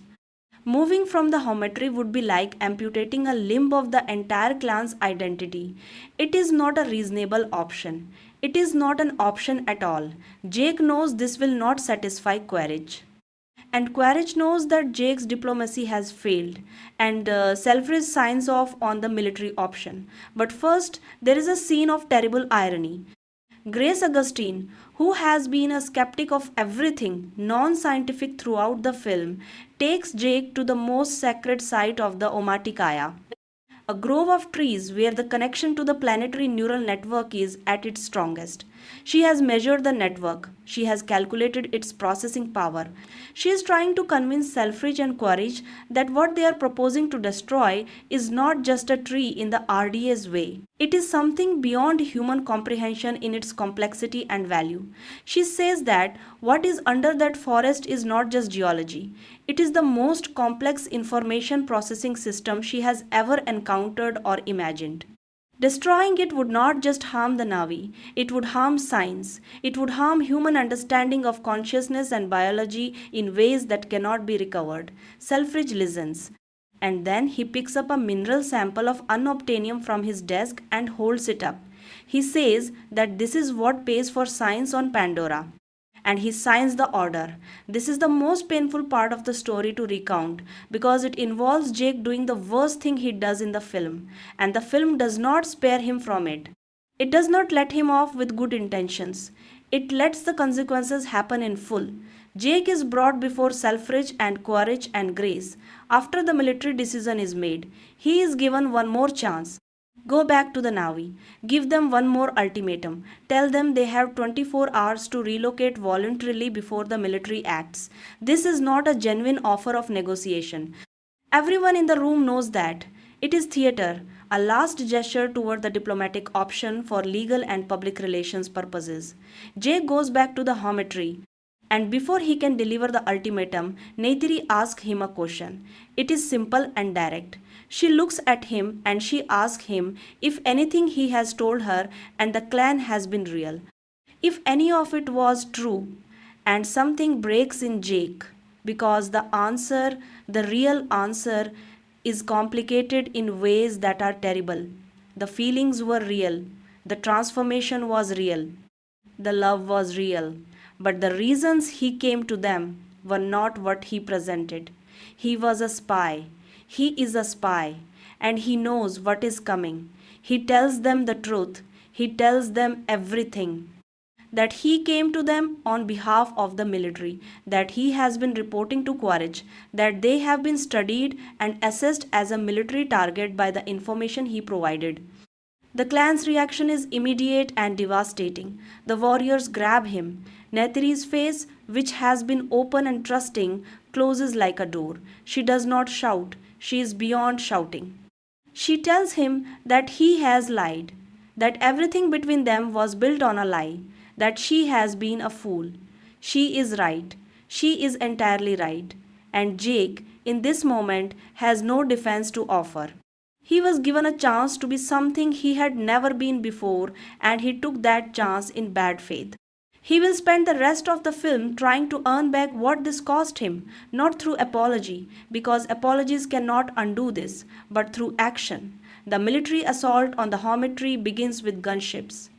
Speaker 1: Moving from the Hometree would be like amputating a limb of the entire clan's identity. It is not a reasonable option. It is not an option at all. Jake knows this will not satisfy Quaritch. And Quaritch knows that Jake's diplomacy has failed, and Selfridge signs off on the military option. But first, there is a scene of terrible irony. Grace Augustine, who has been a skeptic of everything non scientific throughout the film, takes Jake to the most sacred site of the Omaticaya, a grove of trees where the connection to the planetary neural network is at its strongest. She has measured the network. She has calculated its processing power. She is trying to convince Selfridge and Quaritch that what they are proposing to destroy is not just a tree in the RDA's way. It is something beyond human comprehension in its complexity and value. She says that what is under that forest is not just geology. It is the most complex information processing system she has ever encountered or imagined. Destroying it would not just harm the Navi, it would harm science. It would harm human understanding of consciousness and biology in ways that cannot be recovered. Selfridge listens. And then he picks up a mineral sample of unobtainium from his desk and holds it up. He says that this is what pays for science on Pandora. And he signs the order. This is the most painful part of the story to recount because it involves Jake doing the worst thing he does in the film, and the film does not spare him from it. It does not let him off with good intentions. It lets the consequences happen in full. Jake is brought before Selfridge and Quaritch and Grace. After the military decision is made, he is given one more chance. Go back to the Navi. Give them one more ultimatum. Tell them they have 24 hours to relocate voluntarily before the military acts. This is not a genuine offer of negotiation. Everyone in the room knows that. It is theater, a last gesture toward the diplomatic option for legal and public relations purposes. Jake goes back to the Hometree. And before he can deliver the ultimatum, Neytiri asks him a question. It is simple and direct. She looks at him and she asks him if anything he has told her and the clan has been real. If any of it was true, and something breaks in Jake because the real answer, is complicated in ways that are terrible. The feelings were real. The transformation was real. The love was real. But the reasons he came to them were not what he presented. He was a spy. He is a spy, and he knows what is coming. He tells them the truth. He tells them everything. That he came to them on behalf of the military, that he has been reporting to Quaritch, that they have been studied and assessed as a military target by the information he provided. The clan's reaction is immediate and devastating. The warriors grab him. Neytiri's face, which has been open and trusting, closes like a door. She does not shout, she is beyond shouting. She tells him that he has lied, that everything between them was built on a lie, that she has been a fool. She is right. She is entirely right. And Jake, in this moment, has no defense to offer. He was given a chance to be something he had never been before, and he took that chance in bad faith. He will spend the rest of the film trying to earn back what this cost him, not through apology, because apologies cannot undo this, but through action. The military assault on the Hometree begins with gunships.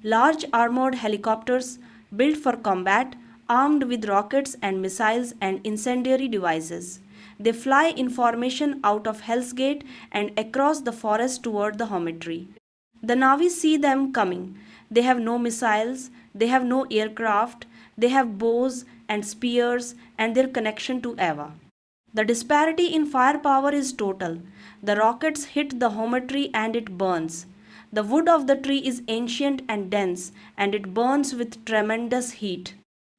Speaker 1: Large armored helicopters built for combat, armed with rockets and missiles and incendiary devices. They fly in formation out of Hell's Gate and across the forest toward the Hometree. The Navi see them coming. They have no missiles, they have no aircraft, they have bows and spears and their connection to Eva. The disparity in firepower is total. The rockets hit the Hometree and it burns. The wood of the tree is ancient and dense, and it burns with tremendous heat.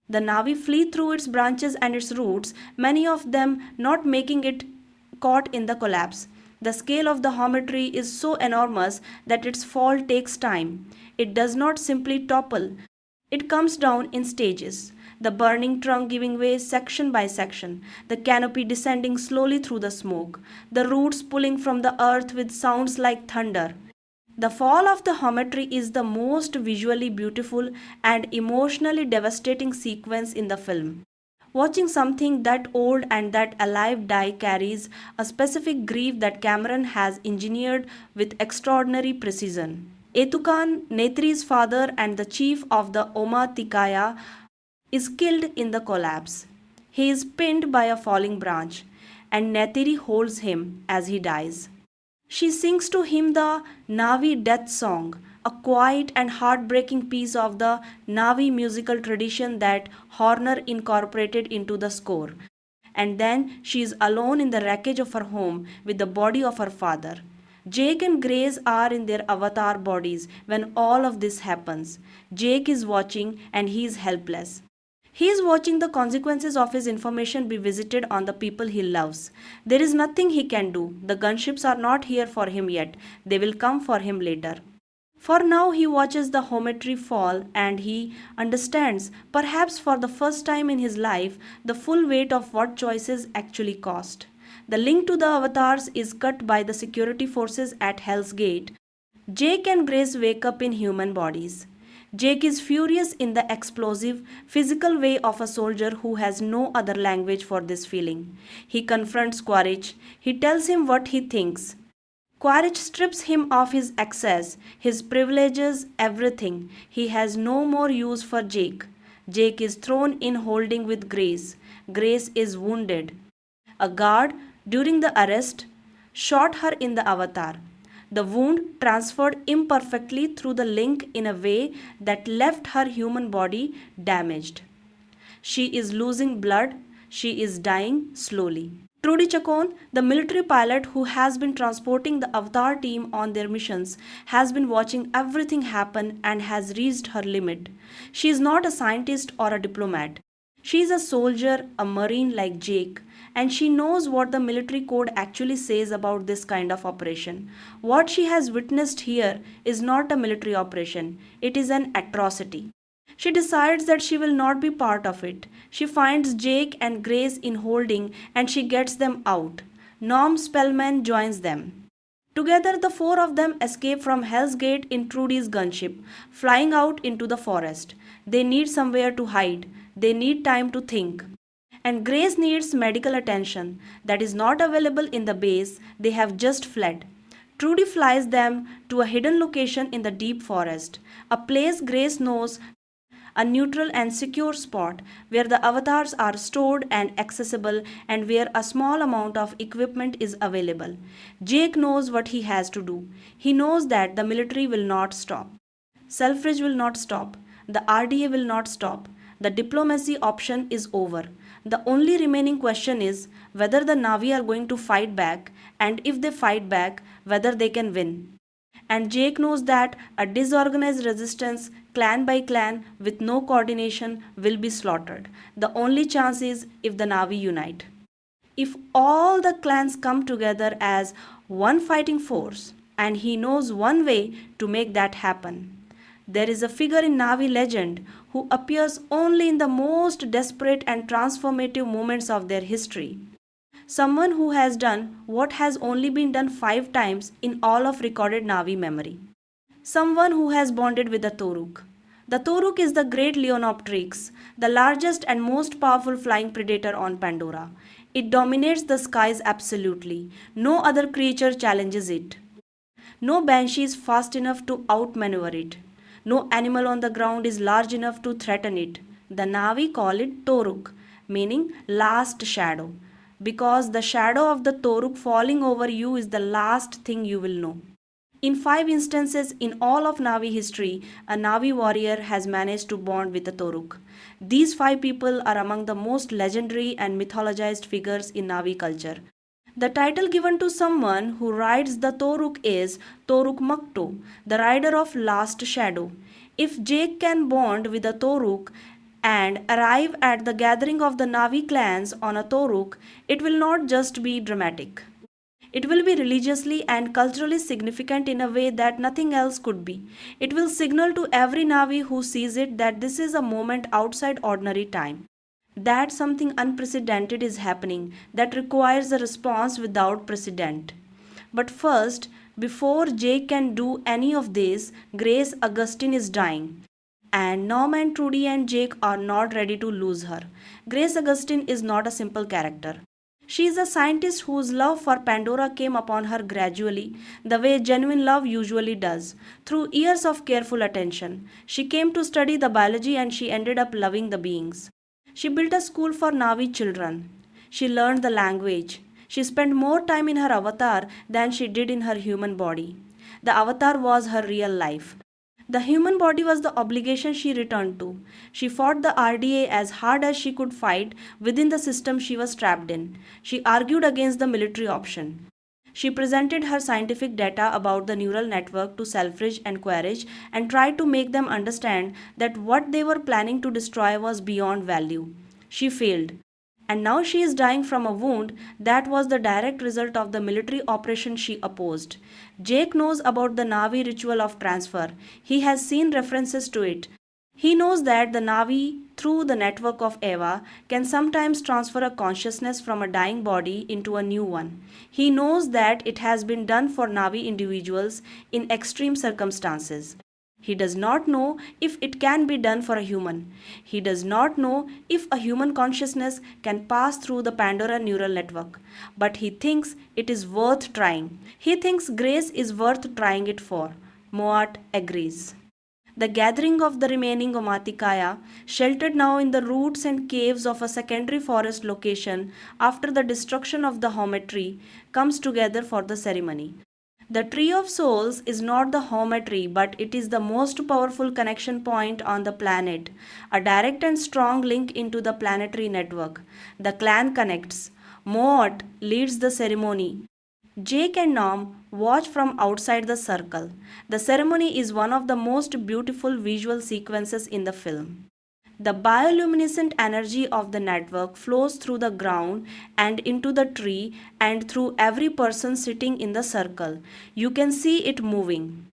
Speaker 1: The Navi flee through its branches and its roots, many of them not making it caught in the collapse. The scale of the Hometree is so enormous that its fall takes time. It does not simply topple, it comes down in stages. The burning trunk giving way section by section, the canopy descending slowly through the smoke, the roots pulling from the earth with sounds like thunder. The fall of the Hometree is the most visually beautiful and emotionally devastating sequence in the film. Watching something that old and that alive die carries a specific grief that Cameron has engineered with extraordinary precision. Etukan, Neytiri's father and the chief of the Oma Tikaya, is killed in the collapse. He is pinned by a falling branch, and Neytiri holds him as he dies. She sings to him the Navi death song, a quiet and heartbreaking piece of the Navi musical tradition that Horner incorporated into the score. And then she is alone in the wreckage of her home with the body of her father. Jake and Grace are in their avatar bodies when all of this happens. Jake is watching and he is helpless. He is watching the consequences of his information be visited on the people he loves. There is nothing he can do. The gunships are not here for him yet. They will come for him later. For now, he watches the Hometree fall and he understands, perhaps for the first time in his life, the full weight of what choices actually cost. The link to the avatars is cut by the security forces at Hell's Gate. Jake and Grace wake up in human bodies. Jake is furious in the explosive, physical way of a soldier who has no other language for this feeling. He confronts Quaritch. He tells him what he thinks. Quaritch strips him of his access, his privileges, everything. He has no more use for Jake. Jake is thrown in holding with Grace. Grace is wounded. A guard, during the arrest, shot her in the avatar. The wound transferred imperfectly through the link in a way that left her human body damaged. She is losing blood. She is dying slowly. Trudy Chacon, the military pilot who has been transporting the Avatar team on their missions, has been watching everything happen and has reached her limit. She is not a scientist or a diplomat. She is a soldier, a marine like Jake, and she knows what the military code actually says about this kind of operation. What she has witnessed here is not a military operation, it is an atrocity. She decides that she will not be part of it. She finds Jake and Grace in holding and she gets them out. Norm Spellman joins them. Together, the four of them escape from Hell's Gate in Trudy's gunship, flying out into the forest. They need somewhere to hide. They need time to think. And Grace needs medical attention that is not available in the base. They have just fled. Trudy flies them to a hidden location in the deep forest, a place Grace knows, a neutral and secure spot where the avatars are stored and accessible and where a small amount of equipment is available. Jake knows what he has to do. He knows that the military will not stop. Selfridge will not stop. The RDA will not stop. The diplomacy option is over. The only remaining question is whether the Navi are going to fight back, and if they fight back, whether they can win. And Jake knows that a disorganized resistance, clan by clan, with no coordination, will be slaughtered. The only chance is if the Navi unite. If all the clans come together as one fighting force, and he knows one way to make that happen. There is a figure in Navi legend who appears only in the most desperate and transformative moments of their history. Someone who has done what has only been done 5 times in all of recorded Navi memory. Someone who has bonded with the Toruk. The Toruk is the great Leonopteryx, the largest and most powerful flying predator on Pandora. It dominates the skies absolutely. No other creature challenges it. No banshee is fast enough to outmaneuver it. No animal on the ground is large enough to threaten it. The Navi call it Toruk, meaning last shadow, because the shadow of the Toruk falling over you is the last thing you will know. In 5 instances in all of Navi history, a Navi warrior has managed to bond with a Toruk. These 5 people are among the most legendary and mythologized figures in Navi culture. The title given to someone who rides the Toruk is Toruk Makto, the rider of last shadow. If Jake can bond with a Toruk and arrive at the gathering of the Navi clans on a Toruk, it will not just be dramatic. It will be religiously and culturally significant in a way that nothing else could be. It will signal to every Navi who sees it that this is a moment outside ordinary time, that something unprecedented is happening that requires a response without precedent. But first, before Jake can do any of this, Grace Augustine is dying. And Norman, Trudy, and Jake are not ready to lose her. Grace Augustine is not a simple character. She is a scientist whose love for Pandora came upon her gradually, the way genuine love usually does, through years of careful attention. She came to study the biology and she ended up loving the beings. She built a school for Navi children. She learned the language. She spent more time in her avatar than she did in her human body. The avatar was her real life. The human body was the obligation she returned to. She fought the RDA as hard as she could fight within the system she was trapped in. She argued against the military option. She presented her scientific data about the neural network to Selfridge and Quaritch and tried to make them understand that what they were planning to destroy was beyond value. She failed. And now she is dying from a wound that was the direct result of the military operation she opposed. Jake knows about the Navi ritual of transfer. He has seen references to it. He knows that the Navi, through the network of Eva, can sometimes transfer a consciousness from a dying body into a new one. He knows that it has been done for Navi individuals in extreme circumstances. He does not know if it can be done for a human. He does not know if a human consciousness can pass through the Pandora neural network. But he thinks it is worth trying. He thinks Grace is worth trying it for. Moat agrees. The gathering of the remaining Omaticaya, sheltered now in the roots and caves of a secondary forest location after the destruction of the Hometree, comes together for the ceremony. The Tree of Souls is not the Hometree, but it is the most powerful connection point on the planet, a direct and strong link into the planetary network. The clan connects. Moat leads the ceremony. Jake and Norm watch from outside the circle. The ceremony is one of the most beautiful visual sequences in the film. The bioluminescent energy of the network flows through the ground and into the tree and through every person sitting in the circle. You can see it moving.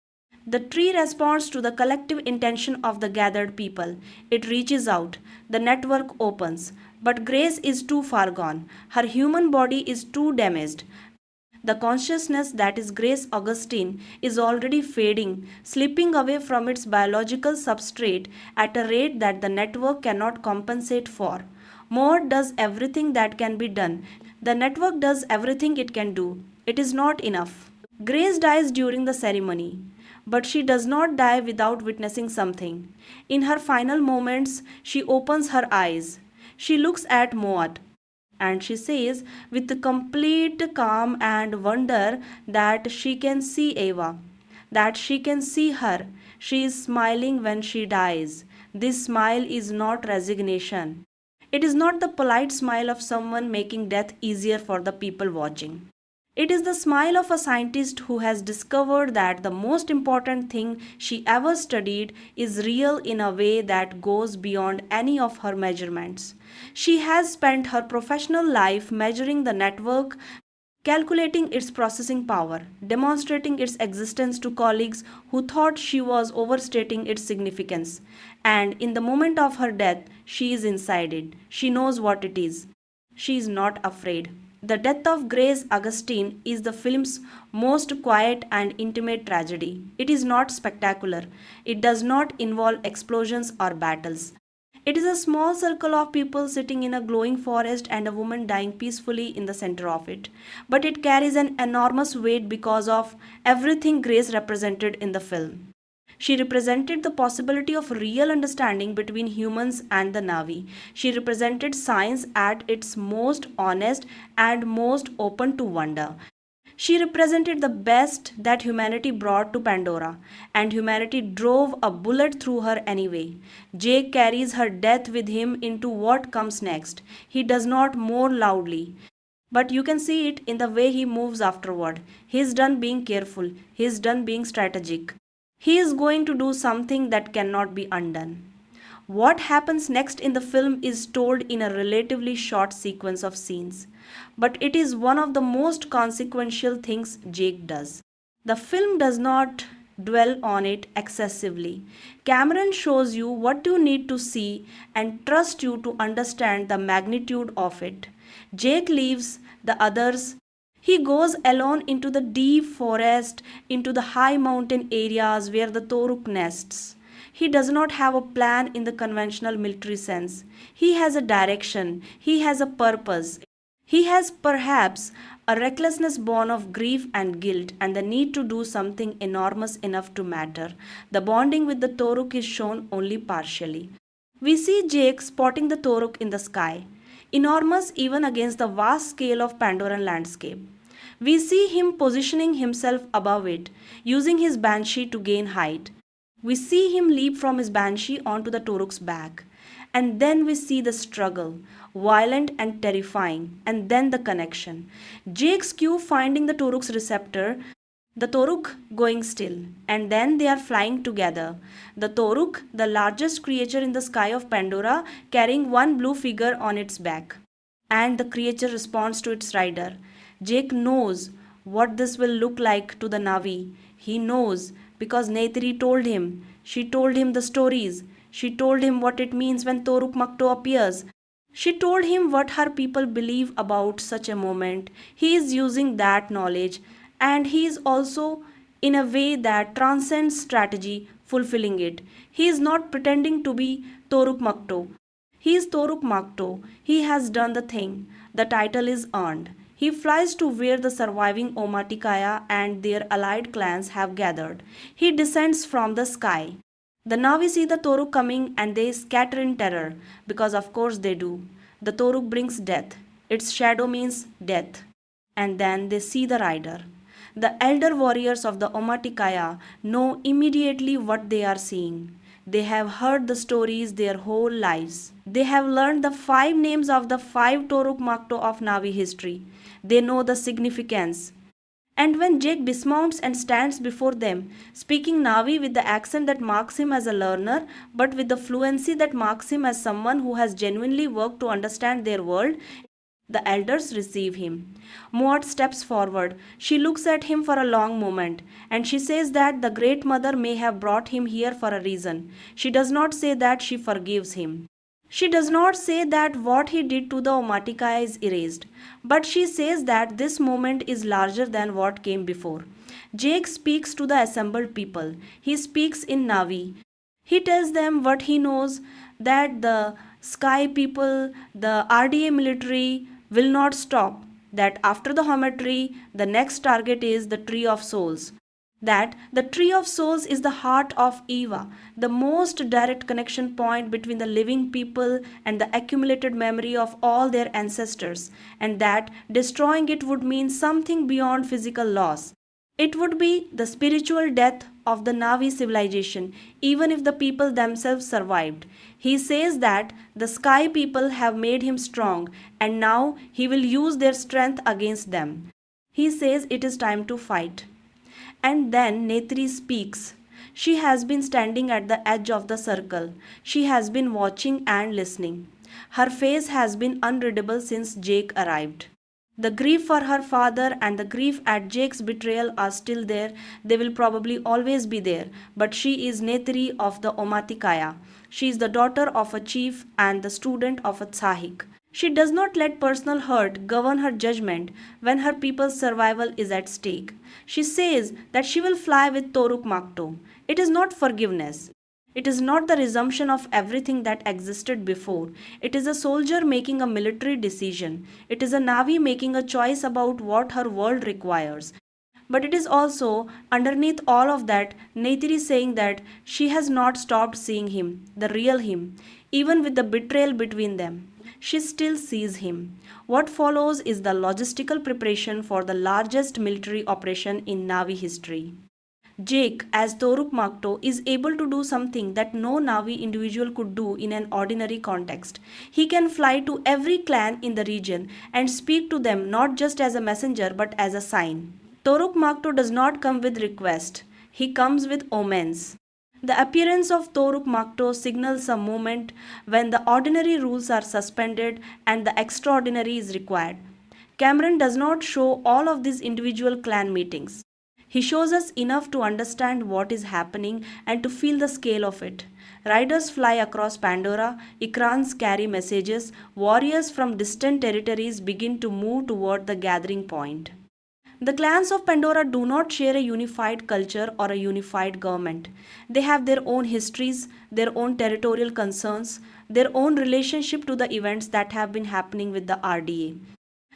Speaker 1: The tree responds to the collective intention of the gathered people. It reaches out. The network opens. But Grace is too far gone. Her human body is too damaged. The consciousness that is Grace Augustine is already fading, slipping away from its biological substrate at a rate that the network cannot compensate for. More does everything that can be done. The network does everything it can do. It is not enough. Grace dies during the ceremony, but she does not die without witnessing something. In her final moments, she opens her eyes. She looks at Moat. And she says with complete calm and wonder that she can see Eva, that she can see her. She is smiling when she dies. This smile is not resignation. It is not the polite smile of someone making death easier for the people watching. It is the smile of a scientist who has discovered that the most important thing she ever studied is real in a way that goes beyond any of her measurements. She has spent her professional life measuring the network, calculating its processing power, demonstrating its existence to colleagues who thought she was overstating its significance. And in the moment of her death, she is inside it. She knows what it is. She is not afraid. The death of Grace Augustine is the film's most quiet and intimate tragedy. It is not spectacular. It does not involve explosions or battles. It is a small circle of people sitting in a glowing forest and a woman dying peacefully in the center of it. But it carries an enormous weight because of everything Grace represented in the film. She represented the possibility of real understanding between humans and the Navi. She represented science at its most honest and most open to wonder. She represented the best that humanity brought to Pandora, and humanity drove a bullet through her anyway. Jake carries her death with him into what comes next. He does not mourn loudly, but you can see it in the way he moves afterward. He is done being careful, he is done being strategic. He is going to do something that cannot be undone. What happens next in the film is told in a relatively short sequence of scenes, but it is one of the most consequential things Jake does. The film does not dwell on it excessively. Cameron shows you what you need to see and trusts you to understand the magnitude of it. Jake leaves the others. He goes alone into the deep forest, into the high mountain areas where the Toruk nests. He does not have a plan in the conventional military sense. He has a direction, he has a purpose. He has perhaps a recklessness born of grief and guilt and the need to do something enormous enough to matter. The bonding with the Toruk is shown only partially. We see Jake spotting the Toruk in the sky, enormous even against the vast scale of Pandoran landscape. We see him positioning himself above it, using his Banshee to gain height. We see him leap from his Banshee onto the Toruk's back. And then we see the struggle, violent and terrifying, and then the connection. Jake's cue finding the Toruk's receptor, the Toruk going still, and then they are flying together. The Toruk, the largest creature in the sky of Pandora, carrying one blue figure on its back. And the creature responds to its rider. Jake knows what this will look like to the Navi. He knows because Neytiri told him. She told him the stories. She told him what it means when Toruk Makto appears. She told him what her people believe about such a moment. He is using that knowledge, and he is also, in a way that transcends strategy, fulfilling it. He is not pretending to be Toruk Makto. He is Toruk Makto. He has done the thing. The title is earned. He flies to where the surviving Omaticaya and their allied clans have gathered. He descends from the sky. The Navi see the Toruk coming and they scatter in terror, because of course they do. The Toruk brings death. Its shadow means death. And then they see the rider. The elder warriors of the Omaticaya know immediately what they are seeing. They have heard the stories their whole lives. They have learned the 5 names of the 5 Toruk Makto of Navi history. They know the significance. And when Jake dismounts and stands before them, speaking Navi with the accent that marks him as a learner, but with the fluency that marks him as someone who has genuinely worked to understand their world, the elders receive him. Muat steps forward. She looks at him for a long moment, and she says that the Great Mother may have brought him here for a reason. She does not say that she forgives him. She does not say that what he did to the Omaticaya is erased, but she says that this moment is larger than what came before. Jake speaks to the assembled people. He speaks in Navi. He tells them what he knows, that the Sky people, the RDA military will not stop, that after the Hometree, the next target is the Tree of Souls. That the Tree of Souls is the heart of Eva, the most direct connection point between the living people and the accumulated memory of all their ancestors, and that destroying it would mean something beyond physical loss. It would be the spiritual death of the Navi civilization, even if the people themselves survived. He says that the Sky people have made him strong, and now he will use their strength against them. He says it is time to fight. And then Neytiri speaks. She has been standing at the edge of the circle. She has been watching and listening. Her face has been unreadable since Jake arrived. The grief for her father and the grief at Jake's betrayal are still there. They will probably always be there. But she is Neytiri of the Omaticaya. She is the daughter of a chief and the student of a Tsahik. She does not let personal hurt govern her judgment when her people's survival is at stake. She says that she will fly with Toruk Makto. It is not forgiveness. It is not the resumption of everything that existed before. It is a soldier making a military decision. It is a Navi making a choice about what her world requires. But it is also, underneath all of that, Neytiri saying that she has not stopped seeing him, the real him, even with the betrayal between them. She still sees him. What follows is the logistical preparation for the largest military operation in Navi history. Jake, as Toruk Makto, is able to do something that no Navi individual could do in an ordinary context. He can fly to every clan in the region and speak to them not just as a messenger but as a sign. Toruk Makto does not come with request. He comes with omens. The appearance of Toruk Makto signals a moment when the ordinary rules are suspended and the extraordinary is required. Cameron does not show all of these individual clan meetings. He shows us enough to understand what is happening and to feel the scale of it. Riders fly across Pandora, Ikrans carry messages, warriors from distant territories begin to move toward the gathering point. The clans of Pandora do not share a unified culture or a unified government. They have their own histories, their own territorial concerns, their own relationship to the events that have been happening with the RDA.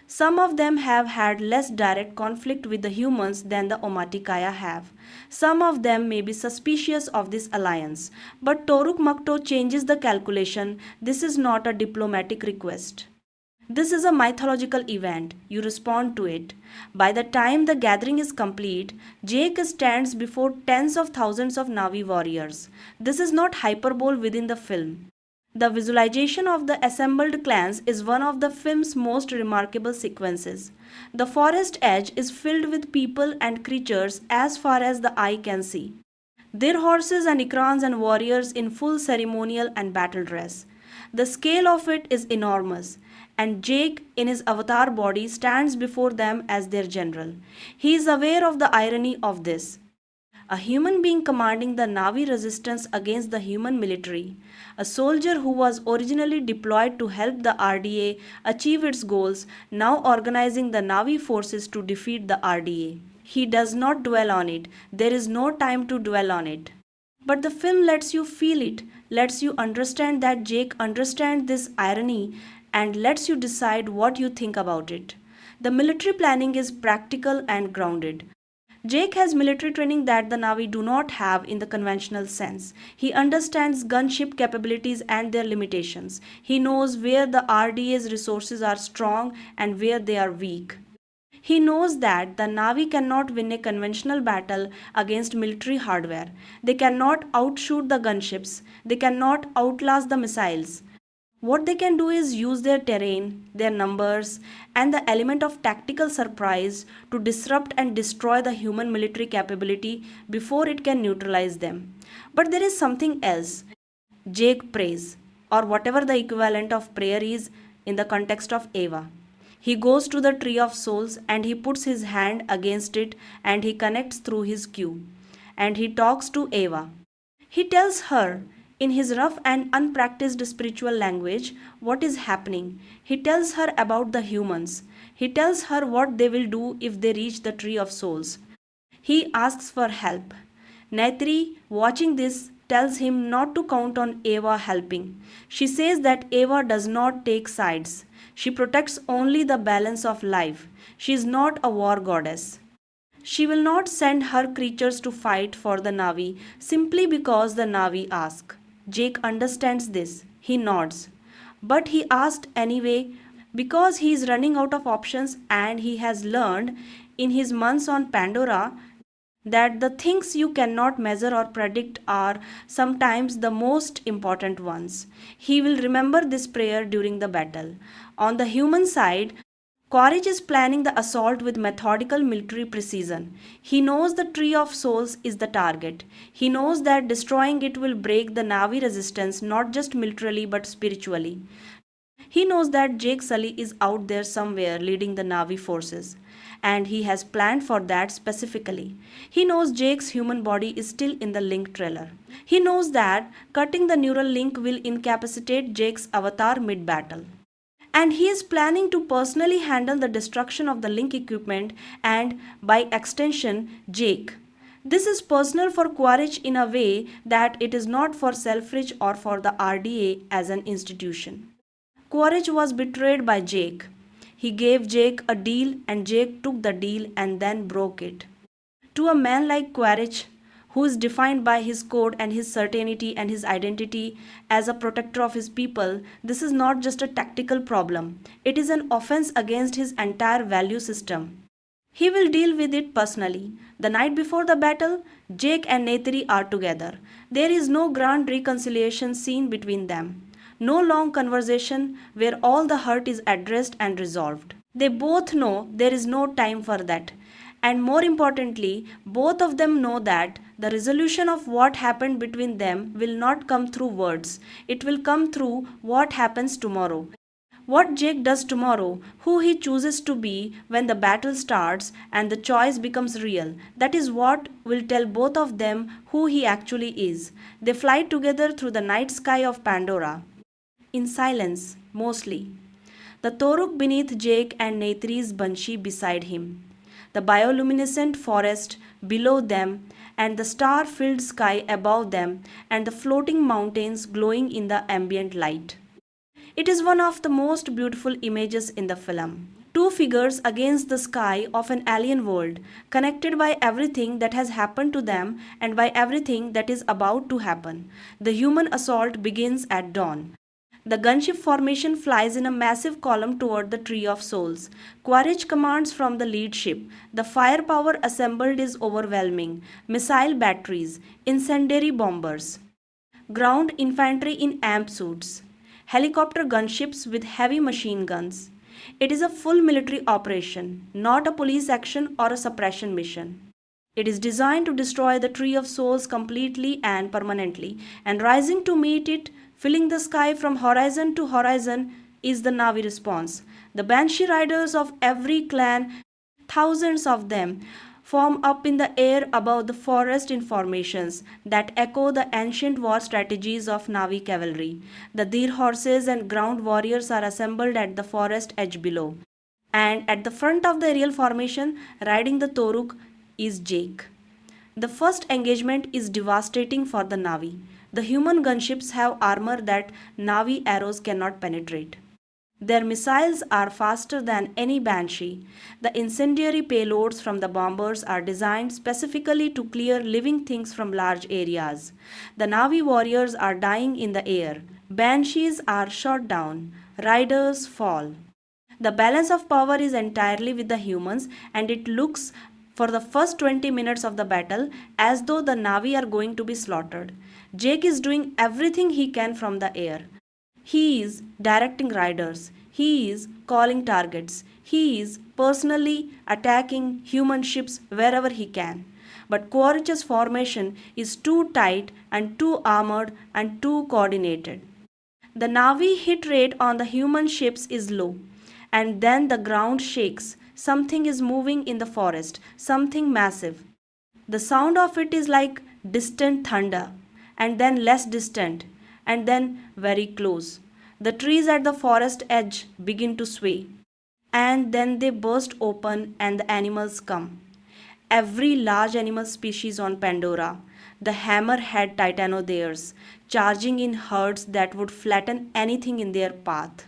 Speaker 1: Some of them have had less direct conflict with the humans than the Omaticaya have. Some of them may be suspicious of this alliance. But Toruk Makto changes the calculation. This is not a diplomatic request. This is a mythological event. You respond to it. By the time the gathering is complete, Jake stands before tens of thousands of Navi warriors. This is not hyperbole within the film. The visualization of the assembled clans is one of the film's most remarkable sequences. The forest edge is filled with people and creatures as far as the eye can see. Direhorses and Ikrans and warriors in full ceremonial and battle dress. The scale of it is enormous, and Jake in his avatar body stands before them as their general. He is aware of the irony of this. A human being commanding the Navi resistance against the human military, a soldier who was originally deployed to help the RDA achieve its goals, now organizing the Navi forces to defeat the RDA. He does not dwell on it. There is no time to dwell on it. But the film lets you feel it, lets you understand that Jake understands this irony and lets you decide what you think about it. The military planning is practical and grounded. Jake has military training that the Navi do not have in the conventional sense. He understands gunship capabilities and their limitations. He knows where the RDA's resources are strong and where they are weak. He knows that the Navi cannot win a conventional battle against military hardware. They cannot outshoot the gunships. They cannot outlast the missiles. What they can do is use their terrain, their numbers, and the element of tactical surprise to disrupt and destroy the human military capability before it can neutralize them. But there is something else. Jake prays, or whatever the equivalent of prayer is in the context of Eva. He goes to the tree of souls and he puts his hand against it and he connects through his cue. And he talks to Eva. He tells her, in his rough and unpracticed spiritual language, what is happening. He tells her about the humans. He tells her what they will do if they reach the tree of souls. He asks for help. Neytiri, watching this, tells him not to count on Eva helping. She says that Eva does not take sides. She protects only the balance of life. She is not a war goddess. She will not send her creatures to fight for the Navi simply because the Navi ask. Jake understands this. He nods. But he asked anyway because he is running out of options and he has learned in his months on Pandora that the things you cannot measure or predict are sometimes the most important ones. He will remember this prayer during the battle. On the human side, Quaritch is planning the assault with methodical military precision. He knows the Tree of Souls is the target. He knows that destroying it will break the Navi resistance not just militarily but spiritually. He knows that Jake Sully is out there somewhere leading the Navi forces, and he has planned for that specifically. He knows Jake's human body is still in the link trailer. He knows that cutting the neural link will incapacitate Jake's avatar mid battle. And he is planning to personally handle the destruction of the link equipment and, by extension, Jake. This is personal for Quaritch in a way that it is not for Selfridge or for the RDA as an institution. Quaritch was betrayed by Jake. He gave Jake a deal and Jake took the deal and then broke it. To a man like Quaritch, who is defined by his code and his certainty and his identity as a protector of his people, this is not just a tactical problem. It is an offense against his entire value system. He will deal with it personally. The night before the battle, Jake and Neytiri are together. There is no grand reconciliation scene between them. No long conversation where all the hurt is addressed and resolved. They both know there is no time for that. And more importantly, both of them know that the resolution of what happened between them will not come through words. It will come through what happens tomorrow. What Jake does tomorrow, who he chooses to be when the battle starts and the choice becomes real, that is what will tell both of them who he actually is. They fly together through the night sky of Pandora. In silence, mostly. The Toruk beneath Jake and Neytiri's Banshee beside him. The bioluminescent forest below them and the star-filled sky above them and the floating mountains glowing in the ambient light. It is one of the most beautiful images in the film. Two figures against the sky of an alien world, connected by everything that has happened to them and by everything that is about to happen. The human assault begins at dawn. The gunship formation flies in a massive column toward the Tree of Souls. Quaritch commands from the lead ship. The firepower assembled is overwhelming. Missile batteries, incendiary bombers, ground infantry in amp suits, helicopter gunships with heavy machine guns. It is a full military operation, not a police action or a suppression mission. It is designed to destroy the Tree of Souls completely and permanently, and rising to meet it, filling the sky from horizon to horizon, is the Navi response. The Banshee riders of every clan, thousands of them, form up in the air above the forest in formations that echo the ancient war strategies of Navi cavalry. The Direhorses and ground warriors are assembled at the forest edge below. And at the front of the aerial formation, riding the Toruk, is Jake. The first engagement is devastating for the Navi. The human gunships have armor that Navi arrows cannot penetrate. Their missiles are faster than any Banshee. The incendiary payloads from the bombers are designed specifically to clear living things from large areas. The Navi warriors are dying in the air. Banshees are shot down. Riders fall. The balance of power is entirely with the humans, and it looks for the first 20 minutes of the battle as though the Navi are going to be slaughtered. Jake is doing everything he can from the air. He is directing riders. He is calling targets. He is personally attacking human ships wherever he can. But Quaritch's formation is too tight and too armored and too coordinated. The Navi hit rate on the human ships is low, and then the ground shakes. Something is moving in the forest, something massive. The sound of it is like distant thunder, and then less distant, and then very close. The trees at the forest edge begin to sway, and then they burst open and the animals come. Every large animal species on Pandora, the hammerhead titanotheres, charging in herds that would flatten anything in their path.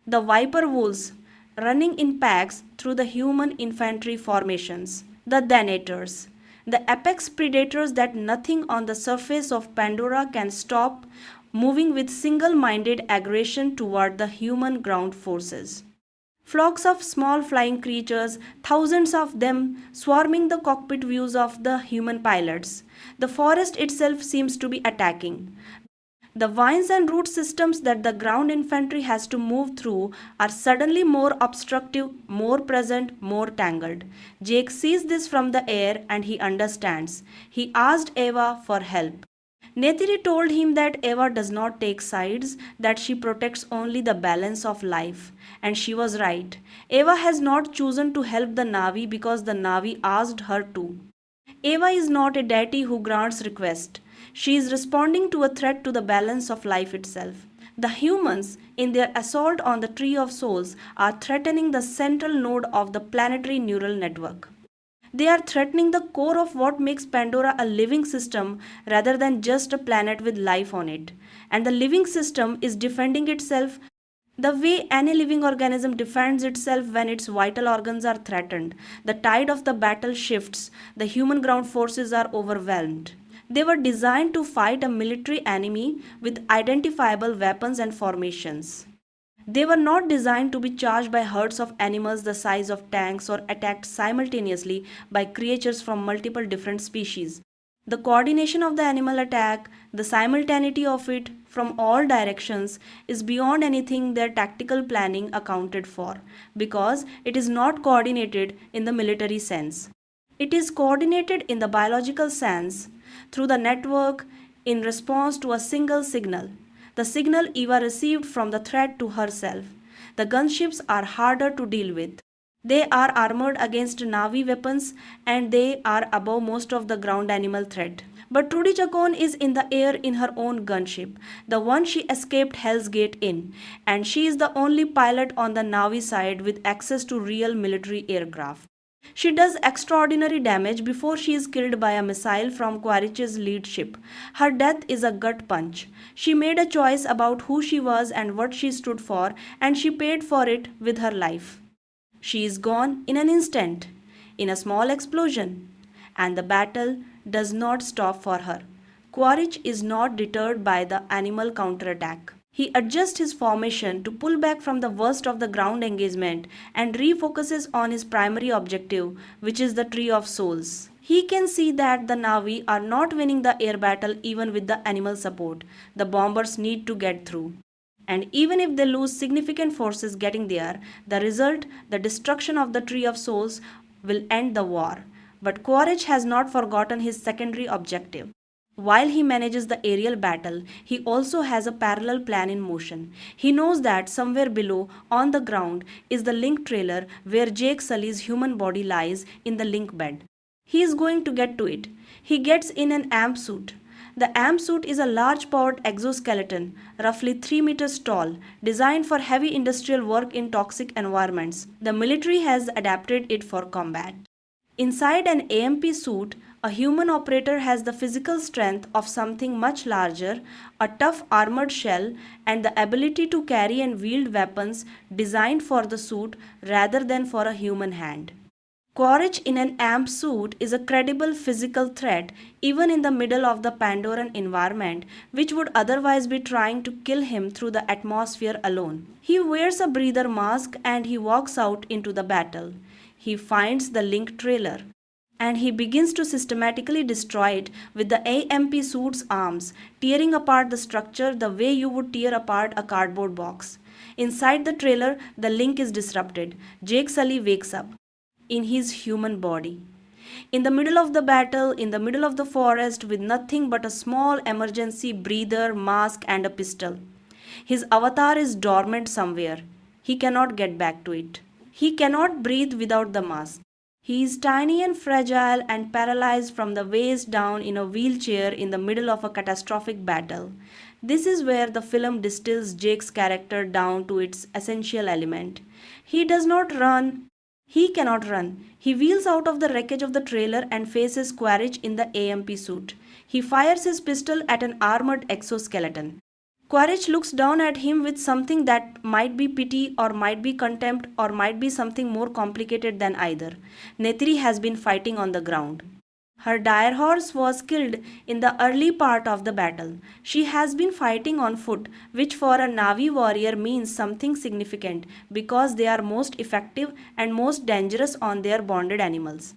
Speaker 1: The viper wolves, running in packs through the human infantry formations. The Denators, the apex predators that nothing on the surface of Pandora can stop, moving with single-minded aggression toward the human ground forces. Flocks of small flying creatures, thousands of them swarming the cockpit views of the human pilots. The forest itself seems to be attacking. The vines and root systems that the ground infantry has to move through are suddenly more obstructive, more present, more tangled. Jake sees this from the air and he understands. He asked Eva for help. Neytiri told him that Eva does not take sides, that she protects only the balance of life. And she was right. Eva has not chosen to help the Navi because the Navi asked her to. Eva is not a deity who grants requests. She is responding to a threat to the balance of life itself. The humans, in their assault on the Tree of Souls, are threatening the central node of the planetary neural network. They are threatening the core of what makes Pandora a living system rather than just a planet with life on it. And the living system is defending itself the way any living organism defends itself when its vital organs are threatened. The tide of the battle shifts, the human ground forces are overwhelmed. They were designed to fight a military enemy with identifiable weapons and formations. They were not designed to be charged by herds of animals the size of tanks or attacked simultaneously by creatures from multiple different species. The coordination of the animal attack, the simultaneity of it from all directions, is beyond anything their tactical planning accounted for, because it is not coordinated in the military sense. It is coordinated in the biological sense through the network in response to a single signal. The signal Eva received from the threat to herself. The gunships are harder to deal with. They are armored against Navi weapons and they are above most of the ground animal threat. But Trudy Chacon is in the air in her own gunship, the one she escaped Hell's Gate in, and she is the only pilot on the Navi side with access to real military aircraft. She does extraordinary damage before she is killed by a missile from Quaritch's lead ship. Her death is a gut punch. She made a choice about who she was and what she stood for, and she paid for it with her life. She is gone in an instant, in a small explosion, and the battle does not stop for her. Quaritch is not deterred by the animal counterattack. He adjusts his formation to pull back from the worst of the ground engagement and refocuses on his primary objective, which is the Tree of Souls. He can see that the Navi are not winning the air battle even with the animal support. The bombers need to get through. And even if they lose significant forces getting there, the result, the destruction of the Tree of Souls, will end the war. But Quaritch has not forgotten his secondary objective. While he manages the aerial battle, he also has a parallel plan in motion. He knows that somewhere below, on the ground, is the link trailer where Jake Sully's human body lies in the link bed. He is going to get to it. He gets in an amp suit. The amp suit is a large powered exoskeleton, roughly 3 meters tall, designed for heavy industrial work in toxic environments. The military has adapted it for combat. Inside an AMP suit, a human operator has the physical strength of something much larger, a tough armored shell, and the ability to carry and wield weapons designed for the suit rather than for a human hand. Quaritch in an AMP suit is a credible physical threat even in the middle of the Pandoran environment, which would otherwise be trying to kill him through the atmosphere alone. He wears a breather mask and he walks out into the battle. He finds the link trailer and he begins to systematically destroy it with the AMP suit's arms, tearing apart the structure the way you would tear apart a cardboard box. Inside the trailer, the link is disrupted. Jake Sully wakes up in his human body. In the middle of the battle, in the middle of the forest, with nothing but a small emergency breather, mask, and a pistol. His avatar is dormant somewhere. He cannot get back to it. He cannot breathe without the mask. He is tiny and fragile and paralyzed from the waist down in a wheelchair in the middle of a catastrophic battle. This is where the film distills Jake's character down to its essential element. He does not run. He cannot run. He wheels out of the wreckage of the trailer and faces Quaritch in the AMP suit. He fires his pistol at an armored exoskeleton. Quaritch looks down at him with something that might be pity or might be contempt or might be something more complicated than either. Neytiri has been fighting on the ground. Her Direhorse was killed in the early part of the battle. She has been fighting on foot, which for a Navi warrior means something significant because they are most effective and most dangerous on their bonded animals.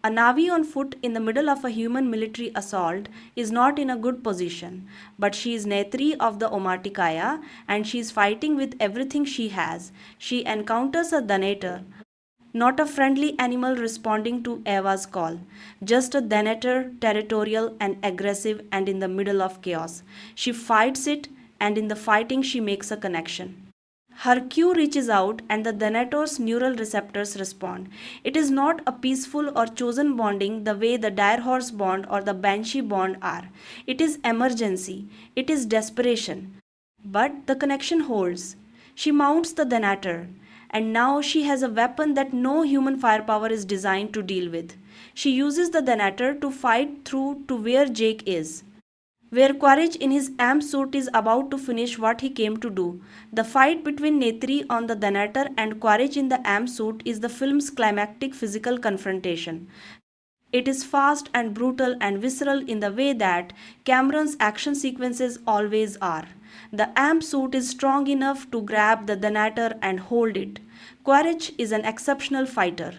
Speaker 1: A Navi on foot in the middle of a human military assault is not in a good position, but she is Neytiri of the Omaticaya and she is fighting with everything she has. She encounters a Donator, not a friendly animal responding to Eva's call, just a Denator, territorial and aggressive and in the middle of chaos. She fights it, and in the fighting, she makes a connection. Her cue reaches out, and the Denator's neural receptors respond. It is not a peaceful or chosen bonding the way the Direhorse bond or the Banshee bond are. It is emergency, it is desperation. But the connection holds. She mounts the Denator, and now she has a weapon that no human firepower is designed to deal with. She uses the Denator to fight through to where Jake is, where Quaritch in his amp suit is about to finish what he came to do. The fight between Neytiri on the Denator and Quaritch in the amp suit is the film's climactic physical confrontation. It is fast and brutal and visceral in the way that Cameron's action sequences always are. The amp suit is strong enough to grab the Denator and hold it. Quaritch is an exceptional fighter.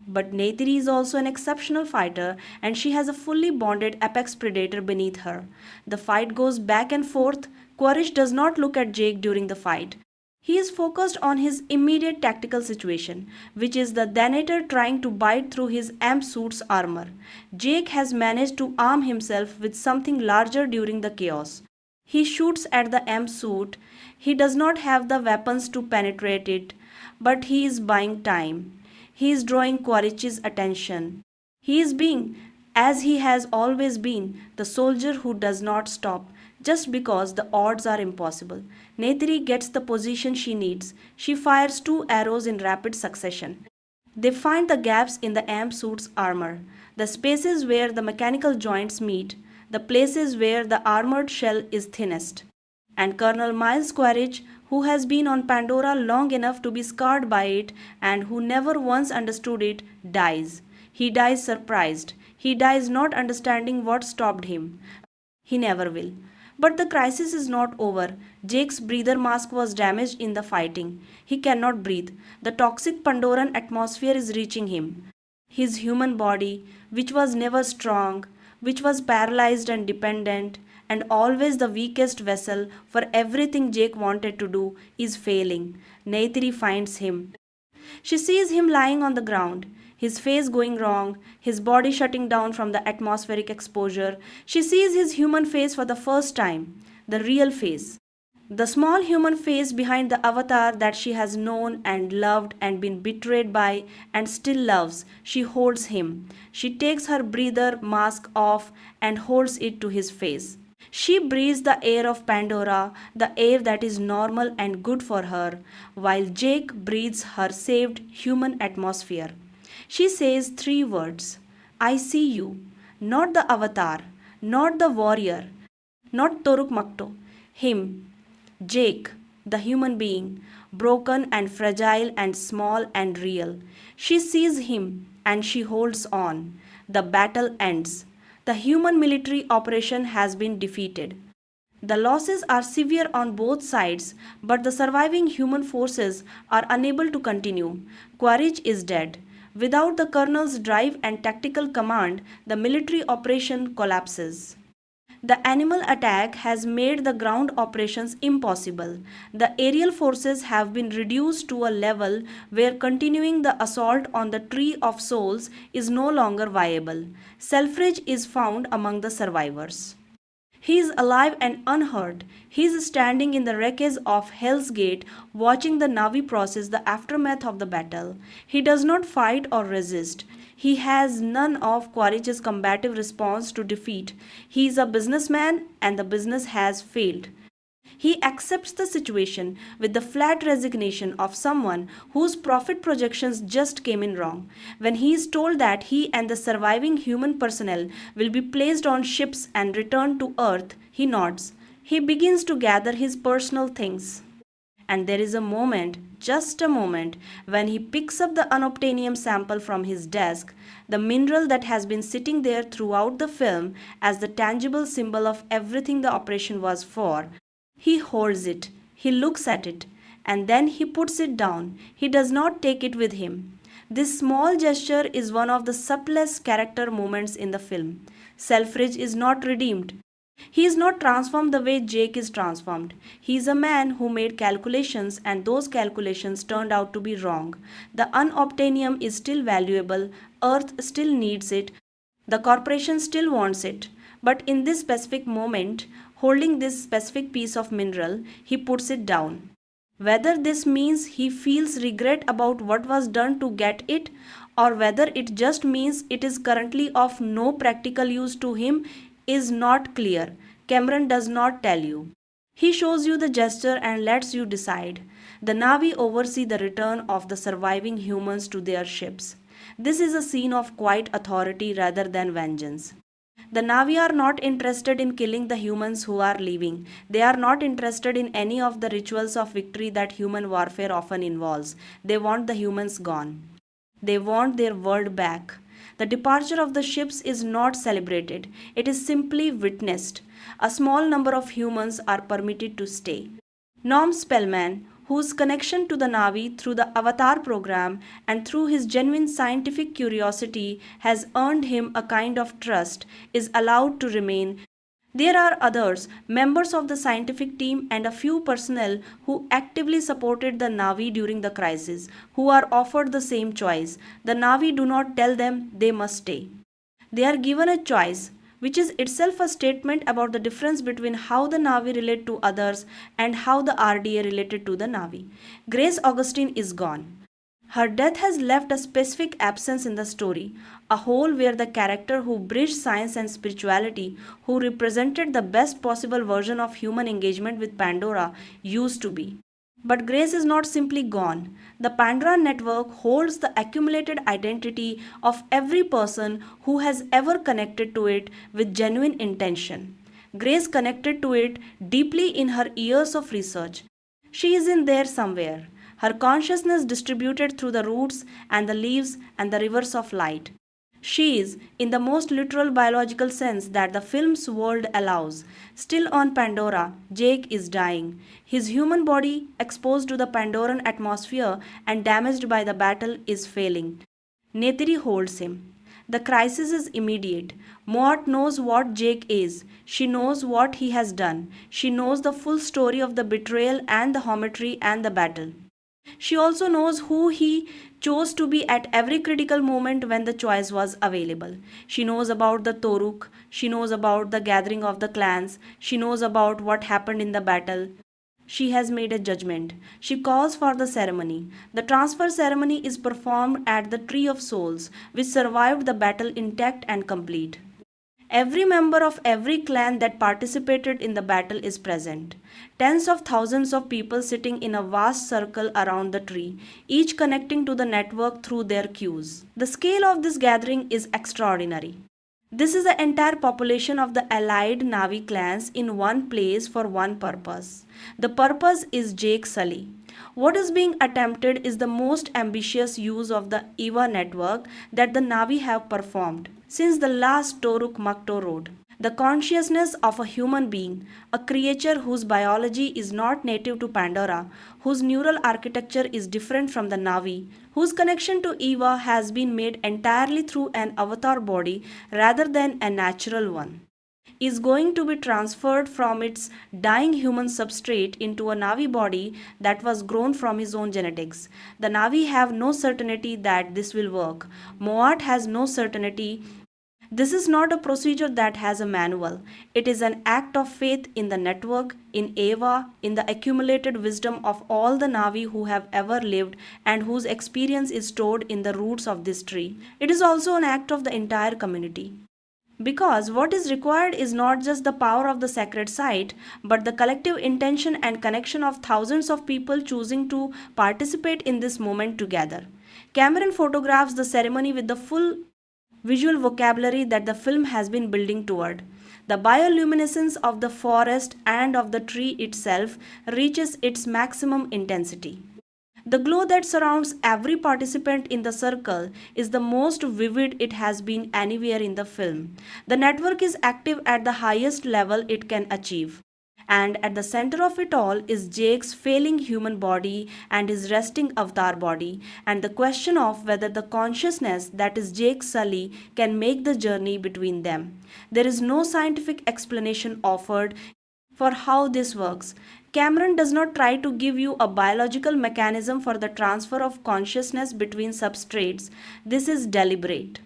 Speaker 1: But Neytiri is also an exceptional fighter and she has a fully bonded apex predator beneath her. The fight goes back and forth. Quaritch does not look at Jake during the fight. He is focused on his immediate tactical situation, which is the Denator trying to bite through his amp suit's armor. Jake has managed to arm himself with something larger during the chaos. He shoots at the amp suit. He does not have the weapons to penetrate it, but he is buying time. He is drawing Quaritch's attention. He is being, as he has always been, the soldier who does not stop just because the odds are impossible. Neytiri gets the position she needs. She fires 2 arrows in rapid succession. They find the gaps in the amp suit's armor, the spaces where the mechanical joints meet, the places where the armored shell is thinnest. And Colonel Miles Quaritch, who has been on Pandora long enough to be scarred by it and who never once understood it, dies. He dies surprised. He dies not understanding what stopped him. He never will. But the crisis is not over. Jake's breather mask was damaged in the fighting. He cannot breathe. The toxic Pandoran atmosphere is reaching him. His human body, which was never strong, which was paralyzed and dependent, and always the weakest vessel for everything Jake wanted to do, is failing. Neytiri finds him. She sees him lying on the ground, his face going wrong, his body shutting down from the atmospheric exposure. She sees his human face for the first time, the real face. The small human face behind the avatar that she has known and loved and been betrayed by and still loves. She holds him. She takes her breather mask off and holds it to his face. She breathes the air of Pandora, the air that is normal and good for her, while Jake breathes her saved human atmosphere. She says 3 words: I see you. Not the avatar, not the warrior, not Toruk Makto. Him, Jake, the human being, broken and fragile and small and real. She sees him and she holds on. The battle ends. The human military operation has been defeated. The losses are severe on both sides, but the surviving human forces are unable to continue. Quaritch is dead. Without the colonel's drive and tactical command, the military operation collapses. The animal attack has made the ground operations impossible. The aerial forces have been reduced to a level where continuing the assault on the Tree of Souls is no longer viable. Selfridge is found among the survivors. He is alive and unhurt. He is standing in the wreckage of Hell's Gate watching the Navi process the aftermath of the battle. He does not fight or resist. He has none of Quaritch's combative response to defeat. He is a businessman and the business has failed. He accepts the situation with the flat resignation of someone whose profit projections just came in wrong. When he is told that he and the surviving human personnel will be placed on ships and returned to Earth, he nods. He begins to gather his personal things. And there is a moment, just a moment, when he picks up the unobtainium sample from his desk, the mineral that has been sitting there throughout the film as the tangible symbol of everything the operation was for. He holds it, he looks at it, and then he puts it down. He does not take it with him. This small gesture is one of the subtlest character moments in the film. Selfridge is not redeemed. He is not transformed the way Jake is transformed. He is a man who made calculations and those calculations turned out to be wrong. The unobtainium is still valuable, Earth still needs it, the corporation still wants it. But in this specific moment, holding this specific piece of mineral, he puts it down. Whether this means he feels regret about what was done to get it, or whether it just means it is currently of no practical use to him, is not clear. Cameron does not tell you. He shows you the gesture and lets you decide. The Na'vi oversee the return of the surviving humans to their ships. This is a scene of quiet authority rather than vengeance. The Na'vi are not interested in killing the humans who are leaving. They are not interested in any of the rituals of victory that human warfare often involves. They want the humans gone. They want their world back. The departure of the ships is not celebrated, it is simply witnessed. A small number of humans are permitted to stay. Norm Spellman, whose connection to the Na'vi through the Avatar program and through his genuine scientific curiosity has earned him a kind of trust, is allowed to remain. There are others, members of the scientific team and a few personnel who actively supported the Na'vi during the crisis, who are offered the same choice. The Na'vi do not tell them they must stay. They are given a choice, which is itself a statement about the difference between how the Na'vi relate to others and how the RDA related to the Na'vi. Grace Augustine is gone. Her death has left a specific absence in the story, a hole where the character who bridged science and spirituality, who represented the best possible version of human engagement with Pandora, used to be. But Grace is not simply gone. The Pandora network holds the accumulated identity of every person who has ever connected to it with genuine intention. Grace connected to it deeply in her years of research. She is in there somewhere. Her consciousness distributed through the roots and the leaves and the rivers of light. She is, in the most literal biological sense that the film's world allows. Still on Pandora, Jake is dying. His human body, exposed to the Pandoran atmosphere and damaged by the battle, is failing. Neytiri holds him. The crisis is immediate. Moat knows what Jake is. She knows what he has done. She knows the full story of the betrayal and the Hometree and the battle. She also knows who he chose to be at every critical moment when the choice was available. She knows about the Toruk, she knows about the gathering of the clans, she knows about what happened in the battle. She has made a judgment. She calls for the ceremony. The transfer ceremony is performed at the Tree of Souls, which survived the battle intact and complete. Every member of every clan that participated in the battle is present. Tens of thousands of people sitting in a vast circle around the tree, each connecting to the network through their cues. The scale of this gathering is extraordinary. This is the entire population of the allied Na'vi clans in one place for one purpose. The purpose is Jake Sully. What is being attempted is the most ambitious use of the EVA network that the Na'vi have performed since the last Toruk Makto road. The consciousness of a human being, a creature whose biology is not native to Pandora, whose neural architecture is different from the Na'vi, whose connection to EVA has been made entirely through an avatar body rather than a natural one, is going to be transferred from its dying human substrate into a Na'vi body that was grown from his own genetics. The Na'vi have no certainty that this will work. Moat has no certainty. This is not a procedure that has a manual. It is an act of faith in the network, in Eva, in the accumulated wisdom of all the Na'vi who have ever lived and whose experience is stored in the roots of this tree. It is also an act of the entire community. Because what is required is not just the power of the sacred site, but the collective intention and connection of thousands of people choosing to participate in this moment together. Cameron photographs the ceremony with the full visual vocabulary that the film has been building toward. The bioluminescence of the forest and of the tree itself reaches its maximum intensity. The glow that surrounds every participant in the circle is the most vivid it has been anywhere in the film. The network is active at the highest level it can achieve. And at the center of it all is Jake's failing human body and his resting avatar body, and the question of whether the consciousness that is Jake Sully can make the journey between them. There is no scientific explanation offered for how this works. Cameron does not try to give you a biological mechanism for the transfer of consciousness between substrates. This is deliberate.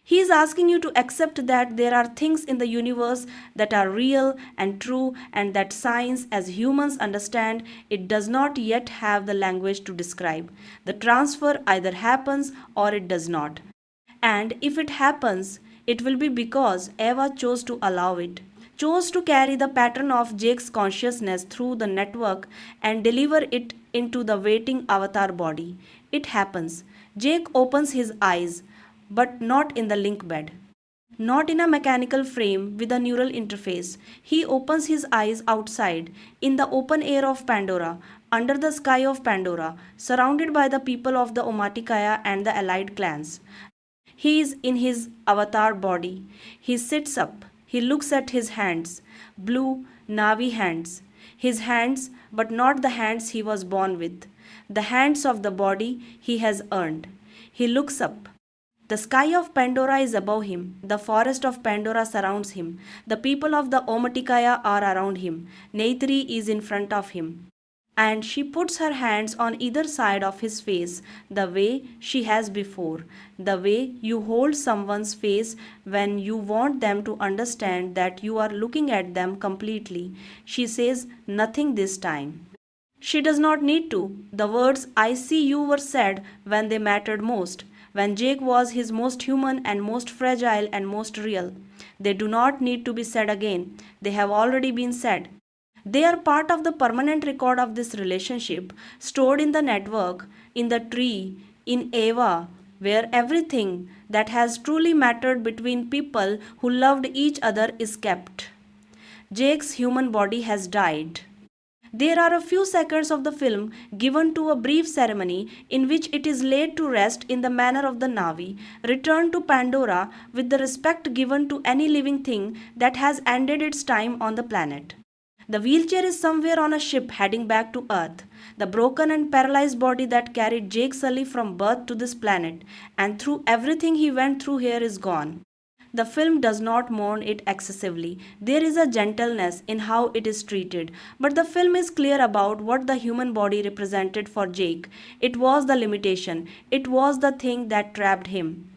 Speaker 1: He is asking you to accept that there are things in the universe that are real and true, and that science, as humans understand it, does not yet have the language to describe. The transfer either happens or it does not. And if it happens, it will be because Eva chose to allow it, chose to carry the pattern of Jake's consciousness through the network and deliver it into the waiting avatar body. It happens. Jake opens his eyes, but not in the link bed. Not in a mechanical frame with a neural interface. He opens his eyes outside, in the open air of Pandora, under the sky of Pandora, surrounded by the people of the Omaticaya and the allied clans. He is in his avatar body. He sits up. He looks at his hands, blue Navi hands. His hands, but not the hands he was born with. The hands of the body he has earned. He looks up. The sky of Pandora is above him. The forest of Pandora surrounds him. The people of the Omaticaya are around him. Neytiri is in front of him. And she puts her hands on either side of his face, the way she has before, the way you hold someone's face when you want them to understand that you are looking at them completely. She says nothing this time. She does not need to. The words "I see you" were said when they mattered most, when Jake was his most human and most fragile and most real. They do not need to be said again. They have already been said. They are part of the permanent record of this relationship, stored in the network, in the tree, in Eva, where everything that has truly mattered between people who loved each other is kept. Jake's human body has died. There are a few seconds of the film given to a brief ceremony in which it is laid to rest in the manner of the Navi, returned to Pandora with the respect given to any living thing that has ended its time on the planet. The wheelchair is somewhere on a ship heading back to Earth. The broken and paralyzed body that carried Jake Sully from birth to this planet and through everything he went through here is gone. The film does not mourn it excessively. There is a gentleness in how it is treated, but the film is clear about what the human body represented for Jake. It was the limitation. It was the thing that trapped him.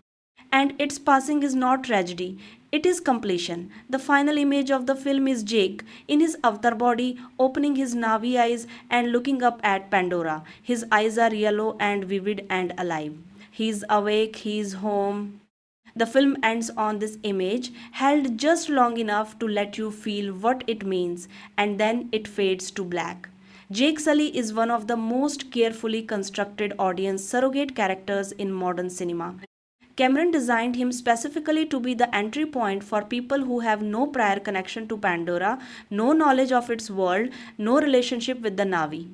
Speaker 1: And its passing is not tragedy. It is completion. The final image of the film is Jake in his avatar body, opening his Navi eyes and looking up at Pandora. His eyes are yellow and vivid and alive. He is awake, he is home. The film ends on this image, held just long enough to let you feel what it means, and then it fades to black. Jake Sully is one of the most carefully constructed audience surrogate characters in modern cinema. Cameron designed him specifically to be the entry point for people who have no prior connection to Pandora, no knowledge of its world, no relationship with the Navi.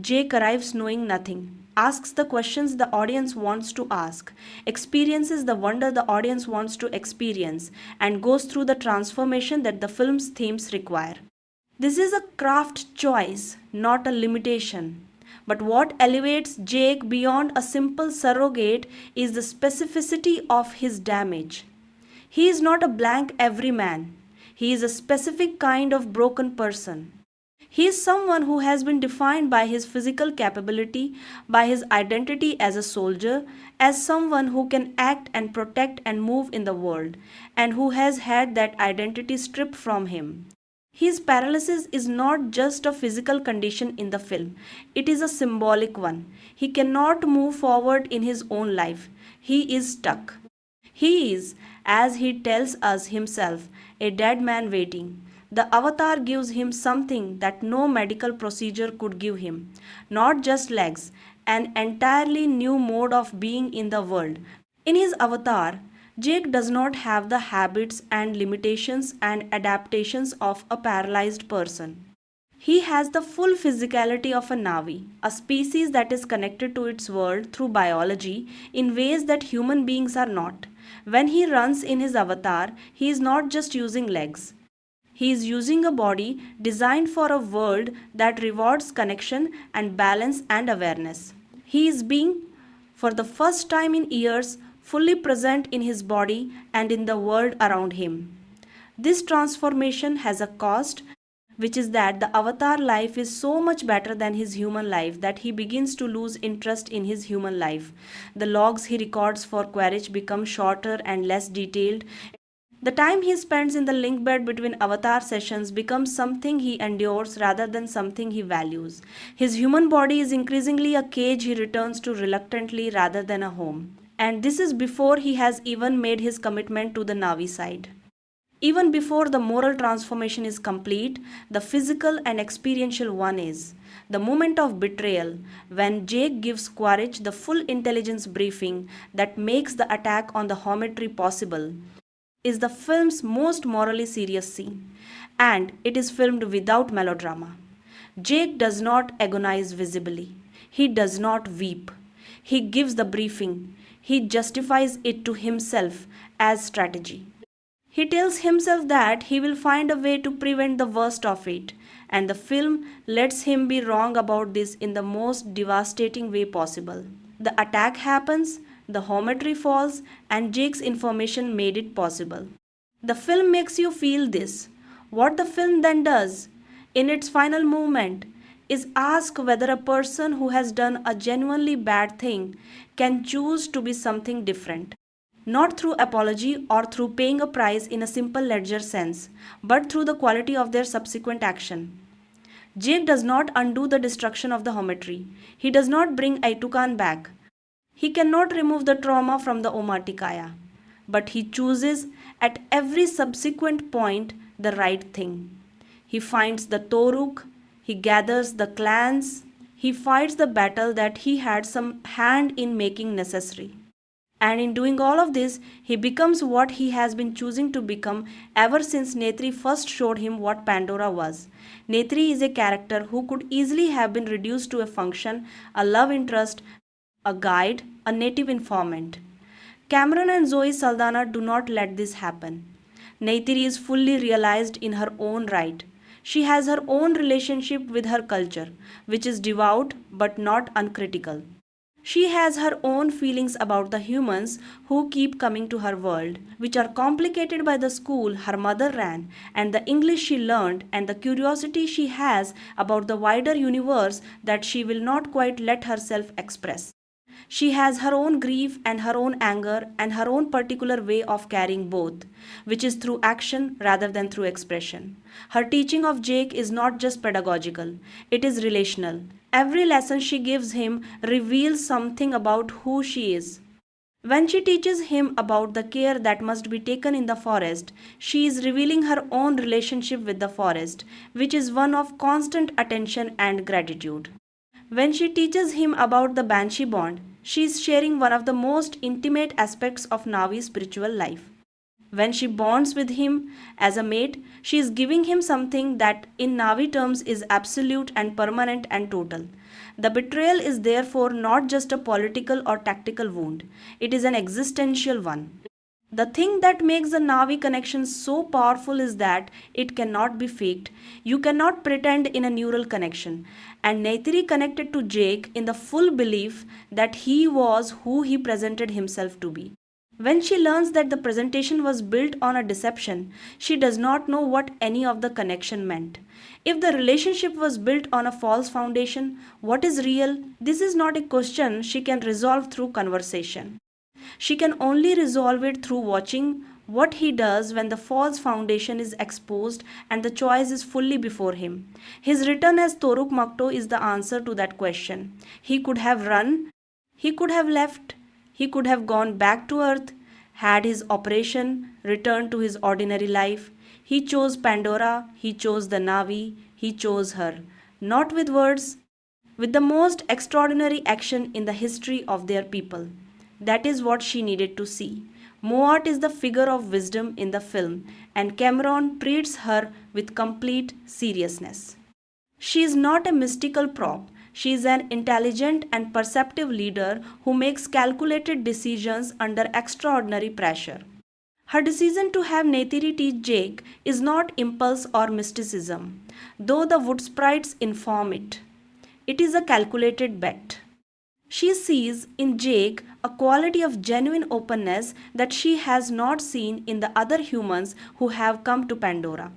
Speaker 1: Jake arrives knowing nothing, asks the questions the audience wants to ask, experiences the wonder the audience wants to experience, and goes through the transformation that the film's themes require. This is a craft choice, not a limitation. But what elevates Jake beyond a simple surrogate is the specificity of his damage. He is not a blank everyman. He is a specific kind of broken person. He is someone who has been defined by his physical capability, by his identity as a soldier, as someone who can act and protect and move in the world, and who has had that identity stripped from him. His paralysis is not just a physical condition in the film, it is a symbolic one. He cannot move forward in his own life. He is stuck. He is, as he tells us himself, a dead man waiting. The avatar gives him something that no medical procedure could give him. Not just legs, an entirely new mode of being in the world. In his avatar, Jake does not have the habits and limitations and adaptations of a paralyzed person. He has the full physicality of a Navi, a species that is connected to its world through biology in ways that human beings are not. When he runs in his avatar, he is not just using legs. He is using a body designed for a world that rewards connection and balance and awareness. He is being, for the first time in years, fully present in his body and in the world around him. This transformation has a cost, which is that the avatar life is so much better than his human life that he begins to lose interest in his human life. The logs he records for Quaritch become shorter and less detailed. The time he spends in the link bed between avatar sessions becomes something he endures rather than something he values. His human body is increasingly a cage he returns to reluctantly rather than a home. And this is before he has even made his commitment to the Navi side. Even before the moral transformation is complete, the physical and experiential one is. The moment of betrayal, when Jake gives Quaritch the full intelligence briefing that makes the attack on the Hometree possible, is the film's most morally serious scene, and it is filmed without melodrama. Jake does not agonize visibly. He does not weep. He gives the briefing. He justifies it to himself as strategy. He tells himself that he will find a way to prevent the worst of it, and the film lets him be wrong about this in the most devastating way possible. The attack happens, the Hometree falls, and Jake's information made it possible. The film makes you feel this. What the film then does, in its final movement, is ask whether a person who has done a genuinely bad thing can choose to be something different. Not through apology or through paying a price in a simple ledger sense, but through the quality of their subsequent action. Jake does not undo the destruction of the Hometree. He does not bring Aitukan back. He cannot remove the trauma from the Omaticaya. But he chooses at every subsequent point the right thing. He finds the Toruk, he gathers the clans, he fights the battle that he had some hand in making necessary. And in doing all of this, he becomes what he has been choosing to become ever since Neytiri first showed him what Pandora was. Neytiri is a character who could easily have been reduced to a function, a love interest, a guide, a native informant. Cameron and Zoe Saldana do not let this happen. Neytiri is fully realized in her own right. She has her own relationship with her culture, which is devout but not uncritical. She has her own feelings about the humans who keep coming to her world, which are complicated by the school her mother ran, and the English she learned, and the curiosity she has about the wider universe that she will not quite let herself express. She has her own grief and her own anger and her own particular way of carrying both, which is through action rather than through expression. Her teaching of Jake is not just pedagogical, it is relational. Every lesson she gives him reveals something about who she is. When she teaches him about the care that must be taken in the forest, she is revealing her own relationship with the forest, which is one of constant attention and gratitude. When she teaches him about the Banshee bond, she is sharing one of the most intimate aspects of Navi's spiritual life. When she bonds with him as a mate, she is giving him something that in Navi terms is absolute and permanent and total. The betrayal is therefore not just a political or tactical wound, it is an existential one. The thing that makes the Navi connection so powerful is that it cannot be faked. You cannot pretend in a neural connection. And Neytiri connected to Jake in the full belief that he was who he presented himself to be. When she learns that the presentation was built on a deception, she does not know what any of the connection meant. If the relationship was built on a false foundation, what is real? This is not a question she can resolve through conversation. She can only resolve it through watching what he does when the false foundation is exposed and the choice is fully before him. His return as Toruk Makto is the answer to that question. He could have run, he could have left, he could have gone back to Earth, had his operation, returned to his ordinary life. He chose Pandora, he chose the Navi, he chose her. Not with words, with the most extraordinary action in the history of their people. That is what she needed to see. Moat is the figure of wisdom in the film, and Cameron treats her with complete seriousness. She is not a mystical prop. She is an intelligent and perceptive leader who makes calculated decisions under extraordinary pressure. Her decision to have Neytiri teach Jake is not impulse or mysticism, though the wood sprites inform it. It is a calculated bet. She sees in Jake a quality of genuine openness that she has not seen in the other humans who have come to Pandora.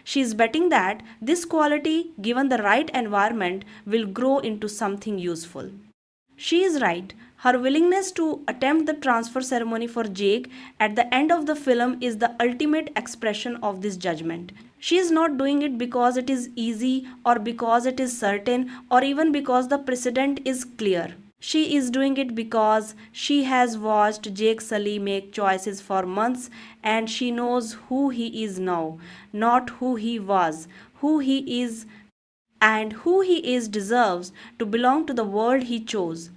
Speaker 1: She is betting that this quality, given the right environment, will grow into something useful. She is right. Her willingness to attempt the transfer ceremony for Jake at the end of the film is the ultimate expression of this judgment. She is not doing it because it is easy or because it is certain or even because the precedent is clear. She is doing it because she has watched Jake Sully make choices for months and she knows who he is now, not who he was, who he is and who he is deserves to belong to the world he chose.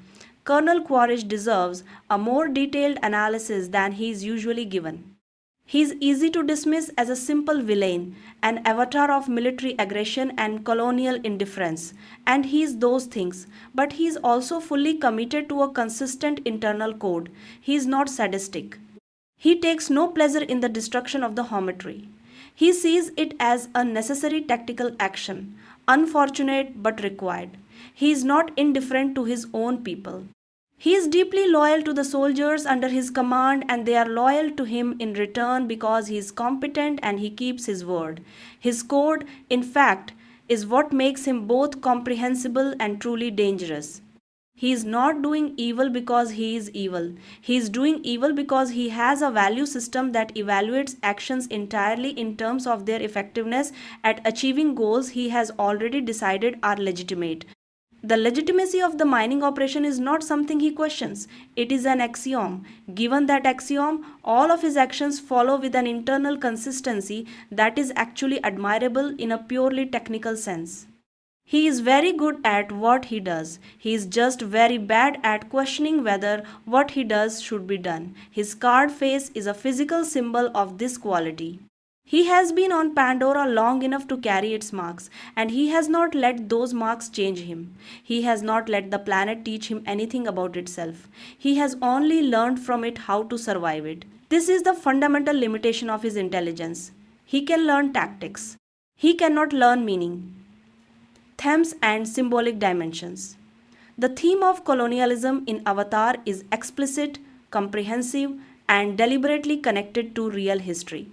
Speaker 1: Colonel Quaritch deserves a more detailed analysis than he is usually given. He is easy to dismiss as a simple villain, an avatar of military aggression and colonial indifference, and he is those things, but he is also fully committed to a consistent internal code. He is not sadistic. He takes no pleasure in the destruction of the Hometree. He sees it as a necessary tactical action, unfortunate but required. He is not indifferent to his own people. He is deeply loyal to the soldiers under his command and they are loyal to him in return because he is competent and he keeps his word. His code, in fact, is what makes him both comprehensible and truly dangerous. He is not doing evil because he is evil. He is doing evil because he has a value system that evaluates actions entirely in terms of their effectiveness at achieving goals he has already decided are legitimate. The legitimacy of the mining operation is not something he questions. It is an axiom. Given that axiom, all of his actions follow with an internal consistency that is actually admirable in a purely technical sense. He is very good at what he does. He is just very bad at questioning whether what he does should be done. His scarred face is a physical symbol of this quality. He has been on Pandora long enough to carry its marks, and he has not let those marks change him. He has not let the planet teach him anything about itself. He has only learned from it how to survive it. This is the fundamental limitation of his intelligence. He can learn tactics. He cannot learn meaning, themes, and symbolic dimensions. The theme of colonialism in Avatar is explicit, comprehensive, and deliberately connected to real history.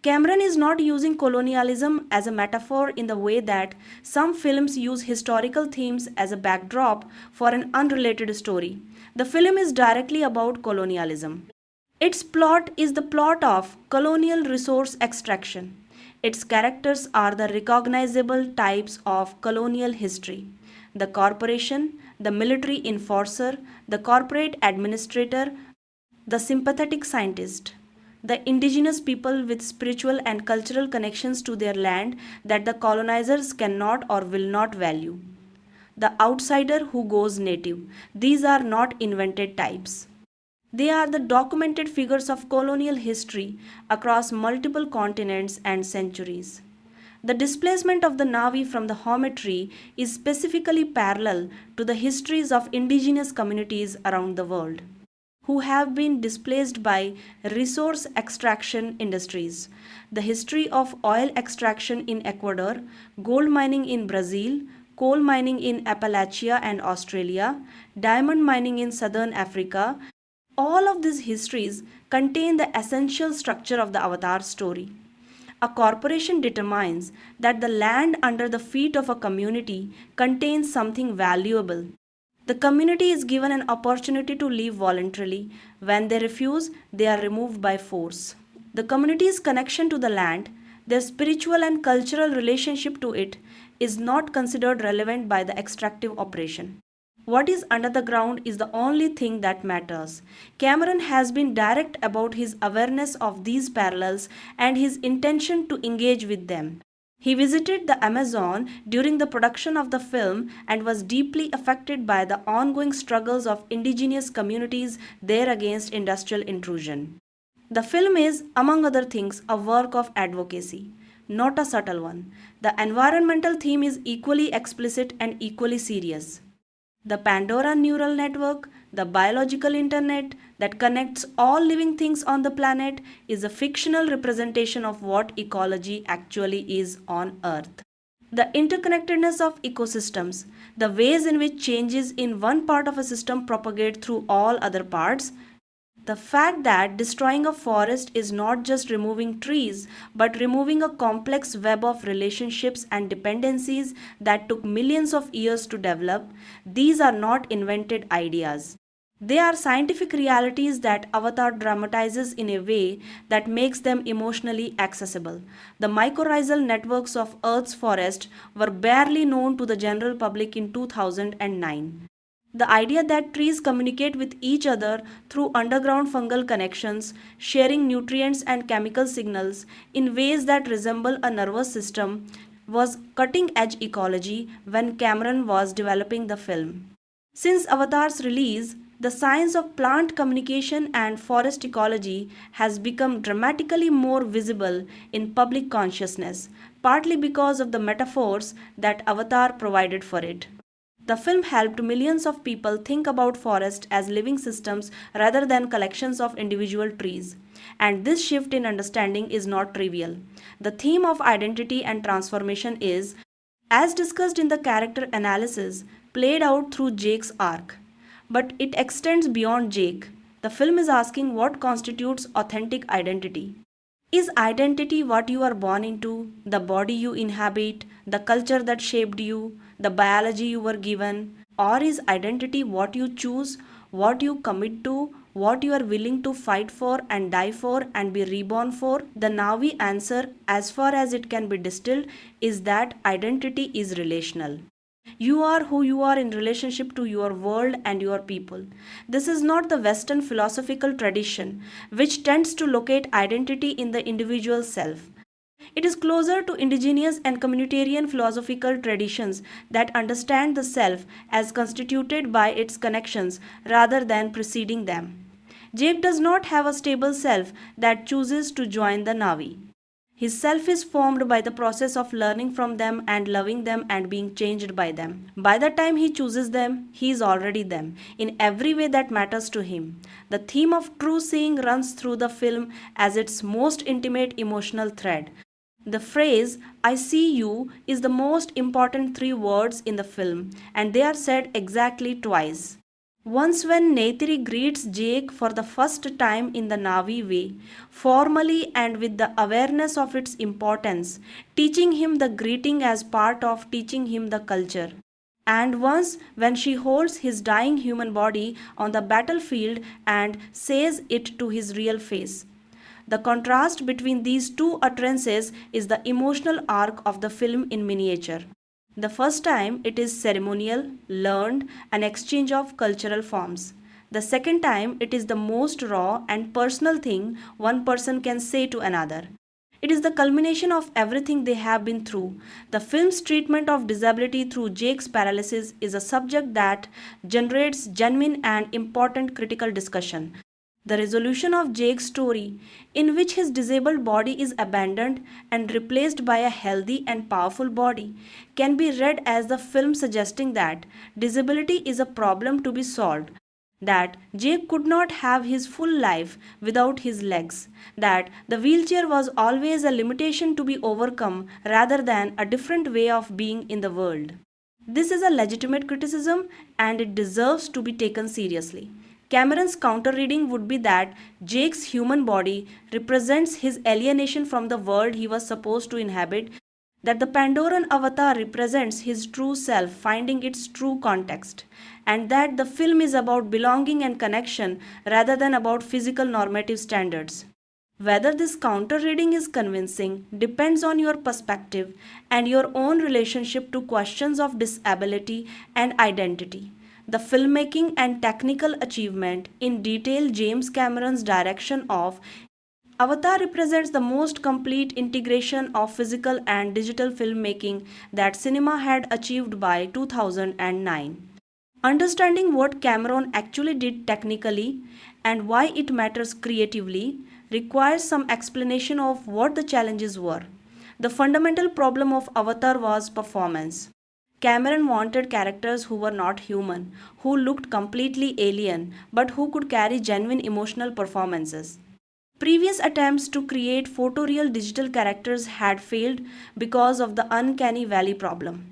Speaker 1: Cameron is not using colonialism as a metaphor in the way that some films use historical themes as a backdrop for an unrelated story. The film is directly about colonialism. Its plot is the plot of colonial resource extraction. Its characters are the recognizable types of colonial history: the corporation, the military enforcer, the corporate administrator, the sympathetic scientist, the indigenous people with spiritual and cultural connections to their land that the colonizers cannot or will not value, the outsider who goes native. These are not invented types. They are the documented figures of colonial history across multiple continents and centuries. The displacement of the Navi from the Hometree is specifically parallel to the histories of indigenous communities around the world who have been displaced by resource extraction industries. The history of oil extraction in Ecuador, gold mining in Brazil, coal mining in Appalachia and Australia, diamond mining in southern Africa, all of these histories contain the essential structure of the Avatar story. A corporation determines that the land under the feet of a community contains something valuable. The community is given an opportunity to leave voluntarily. When they refuse, they are removed by force. The community's connection to the land, their spiritual and cultural relationship to it, is not considered relevant by the extractive operation. What is under the ground is the only thing that matters. Cameron has been direct about his awareness of these parallels and his intention to engage with them. He visited the Amazon during the production of the film and was deeply affected by the ongoing struggles of indigenous communities there against industrial intrusion. The film is, among other things, a work of advocacy, not a subtle one. The environmental theme is equally explicit and equally serious. The Pandora neural network, the biological internet that connects all living things on the planet, is a fictional representation of what ecology actually is on Earth. The interconnectedness of ecosystems, the ways in which changes in one part of a system propagate through all other parts, the fact that destroying a forest is not just removing trees, but removing a complex web of relationships and dependencies that took millions of years to develop, these are not invented ideas. They are scientific realities that Avatar dramatizes in a way that makes them emotionally accessible. The mycorrhizal networks of Earth's forest were barely known to the general public in 2009. The idea that trees communicate with each other through underground fungal connections, sharing nutrients and chemical signals in ways that resemble a nervous system, was cutting edge ecology when Cameron was developing the film. Since Avatar's release, the science of plant communication and forest ecology has become dramatically more visible in public consciousness, partly because of the metaphors that Avatar provided for it. The film helped millions of people think about forests as living systems rather than collections of individual trees. And this shift in understanding is not trivial. The theme of identity and transformation is, as discussed in the character analysis, played out through Jake's arc. But it extends beyond Jake. The film is asking what constitutes authentic identity. Is identity what you are born into, the body you inhabit, the culture that shaped you, the biology you were given? Or is identity what you choose, what you commit to, what you are willing to fight for and die for and be reborn for? The Navi answer, as far as it can be distilled, is that identity is relational. You are who you are in relationship to your world and your people. This is not the Western philosophical tradition, which tends to locate identity in the individual self. It is closer to indigenous and communitarian philosophical traditions that understand the self as constituted by its connections rather than preceding them. Jake does not have a stable self that chooses to join the Navi. His self is formed by the process of learning from them and loving them and being changed by them. By the time he chooses them, he is already them, in every way that matters to him. The theme of true seeing runs through the film as its most intimate emotional thread. The phrase, I see you, is the most important three words in the film, and they are said exactly twice. Once when Neytiri greets Jake for the first time in the Navi way, formally and with the awareness of its importance, teaching him the greeting as part of teaching him the culture. And once when she holds his dying human body on the battlefield and says it to his real face. The contrast between these two utterances is the emotional arc of the film in miniature. The first time it is ceremonial, learned, an exchange of cultural forms. The second time it is the most raw and personal thing one person can say to another. It is the culmination of everything they have been through. The film's treatment of disability through Jake's paralysis is a subject that generates genuine and important critical discussion. The resolution of Jake's story, in which his disabled body is abandoned and replaced by a healthy and powerful body, can be read as the film suggesting that disability is a problem to be solved, that Jake could not have his full life without his legs, that the wheelchair was always a limitation to be overcome rather than a different way of being in the world. This is a legitimate criticism and it deserves to be taken seriously. Cameron's counter-reading would be that Jake's human body represents his alienation from the world he was supposed to inhabit, that the Pandoran avatar represents his true self finding its true context, and that the film is about belonging and connection rather than about physical normative standards. Whether this counter-reading is convincing depends on your perspective and your own relationship to questions of disability and identity. The filmmaking and technical achievement in detail James Cameron's direction of Avatar represents the most complete integration of physical and digital filmmaking that cinema had achieved by 2009. Understanding what Cameron actually did technically and why it matters creatively requires some explanation of what the challenges were. The fundamental problem of Avatar was performance. Cameron wanted characters who were not human, who looked completely alien, but who could carry genuine emotional performances. Previous attempts to create photoreal digital characters had failed because of the uncanny valley problem.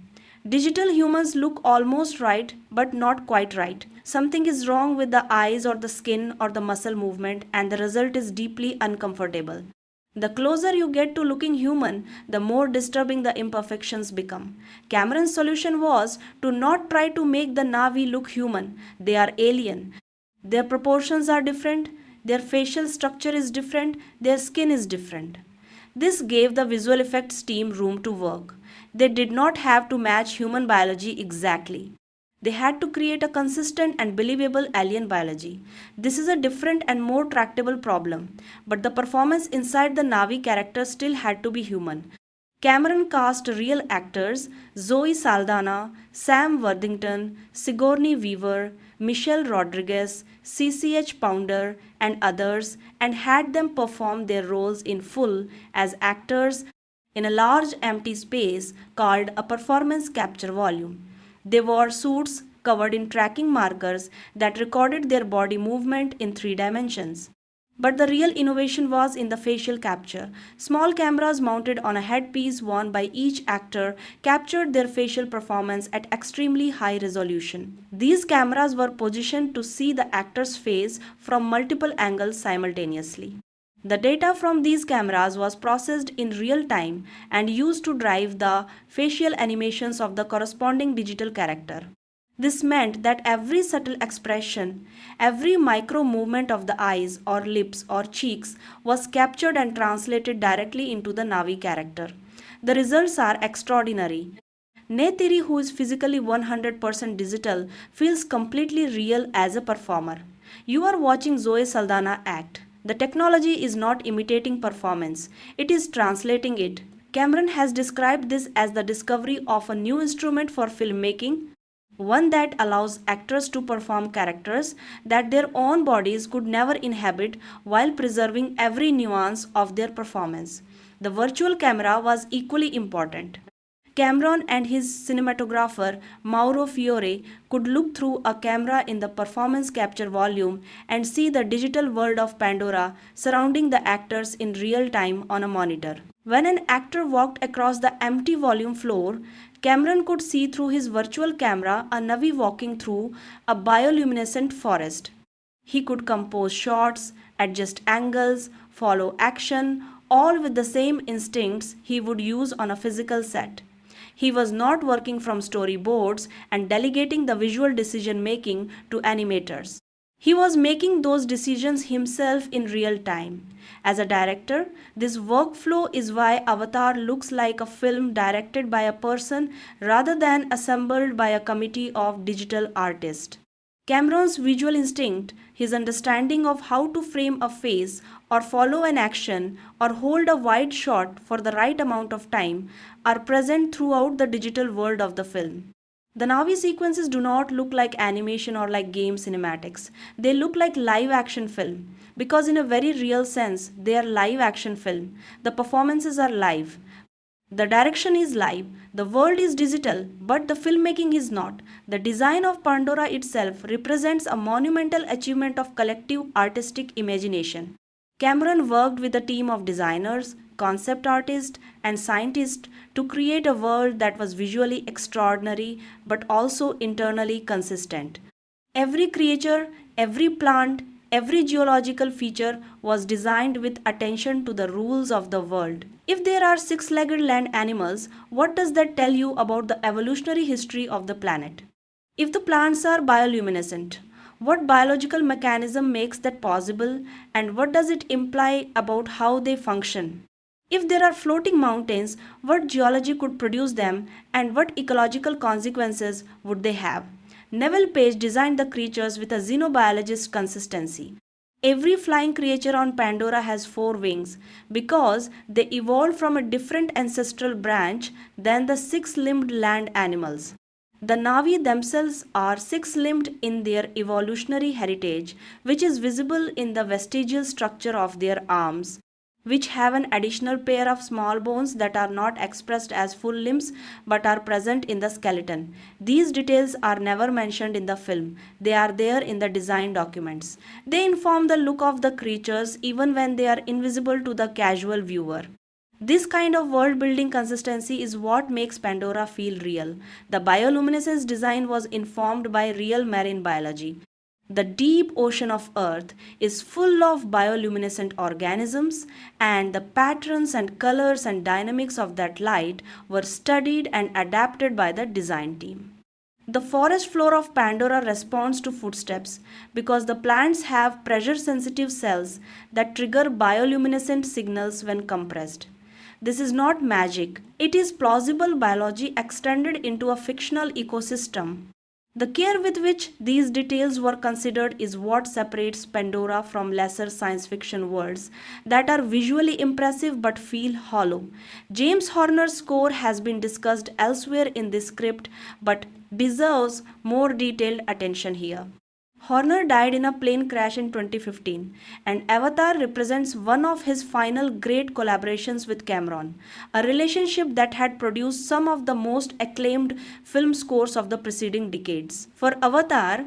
Speaker 1: Digital humans look almost right, but not quite right. Something is wrong with the eyes or the skin or the muscle movement, and the result is deeply uncomfortable. The closer you get to looking human, the more disturbing the imperfections become. Cameron's solution was to not try to make the Navi look human. They are alien. Their proportions are different, their facial structure is different, their skin is different. This gave the visual effects team room to work. They did not have to match human biology exactly. They had to create a consistent and believable alien biology. This is a different and more tractable problem, but the performance inside the Navi character still had to be human. Cameron cast real actors Zoe Saldana, Sam Worthington, Sigourney Weaver, Michelle Rodriguez, CCH Pounder, and others, and had them perform their roles in full as actors in a large empty space called a performance capture volume. They wore suits covered in tracking markers that recorded their body movement in 3 dimensions. But the real innovation was in the facial capture. Small cameras mounted on a headpiece worn by each actor captured their facial performance at extremely high resolution. These cameras were positioned to see the actor's face from multiple angles simultaneously. The data from these cameras was processed in real time and used to drive the facial animations of the corresponding digital character. This meant that every subtle expression, every micro movement of the eyes or lips or cheeks was captured and translated directly into the Navi character. The results are extraordinary. Neytiri, who is physically 100% digital, feels completely real as a performer. You are watching Zoe Saldana act. The technology is not imitating performance, it is translating it. Cameron has described this as the discovery of a new instrument for filmmaking, one that allows actors to perform characters that their own bodies could never inhabit while preserving every nuance of their performance. The virtual camera was equally important. Cameron and his cinematographer Mauro Fiore could look through a camera in the performance capture volume and see the digital world of Pandora surrounding the actors in real time on a monitor. When an actor walked across the empty volume floor, Cameron could see through his virtual camera a Navi walking through a bioluminescent forest. He could compose shots, adjust angles, follow action, all with the same instincts he would use on a physical set. He was not working from storyboards and delegating the visual decision making to animators. He was making those decisions himself in real time. As a director, this workflow is why Avatar looks like a film directed by a person rather than assembled by a committee of digital artists. Cameron's visual instinct, his understanding of how to frame a face or follow an action or hold a wide shot for the right amount of time, are present throughout the digital world of the film. The Navi sequences do not look like animation or like game cinematics. They look like live action film because in a very real sense they are live action film. The performances are live. The direction is live, the world is digital, but the filmmaking is not. The design of Pandora itself represents a monumental achievement of collective artistic imagination. Cameron worked with a team of designers, concept artists, and scientists to create a world that was visually extraordinary but also internally consistent. Every creature, every plant, every geological feature was designed with attention to the rules of the world. If there are six-legged land animals, what does that tell you about the evolutionary history of the planet? If the plants are bioluminescent, what biological mechanism makes that possible and what does it imply about how they function? If there are floating mountains, what geology could produce them and what ecological consequences would they have? Neville Page designed the creatures with a xenobiologist consistency. Every flying creature on Pandora has 4 wings because they evolved from a different ancestral branch than the six-limbed land animals. The Navi themselves are six-limbed in their evolutionary heritage, which is visible in the vestigial structure of their arms, which have an additional pair of small bones that are not expressed as full limbs but are present in the skeleton. These details are never mentioned in the film, they are there in the design documents. They inform the look of the creatures even when they are invisible to the casual viewer. This kind of world building consistency is what makes Pandora feel real. The bioluminescence design was informed by real marine biology. The deep ocean of Earth is full of bioluminescent organisms, and the patterns and colors and dynamics of that light were studied and adapted by the design team. The forest floor of Pandora responds to footsteps because the plants have pressure sensitive cells that trigger bioluminescent signals when compressed. This is not magic, it is plausible biology extended into a fictional ecosystem. The care with which these details were considered is what separates Pandora from lesser science fiction worlds that are visually impressive but feel hollow. James Horner's score has been discussed elsewhere in this script but deserves more detailed attention here. Horner died in a plane crash in 2015, and Avatar represents one of his final great collaborations with Cameron, a relationship that had produced some of the most acclaimed film scores of the preceding decades. For Avatar,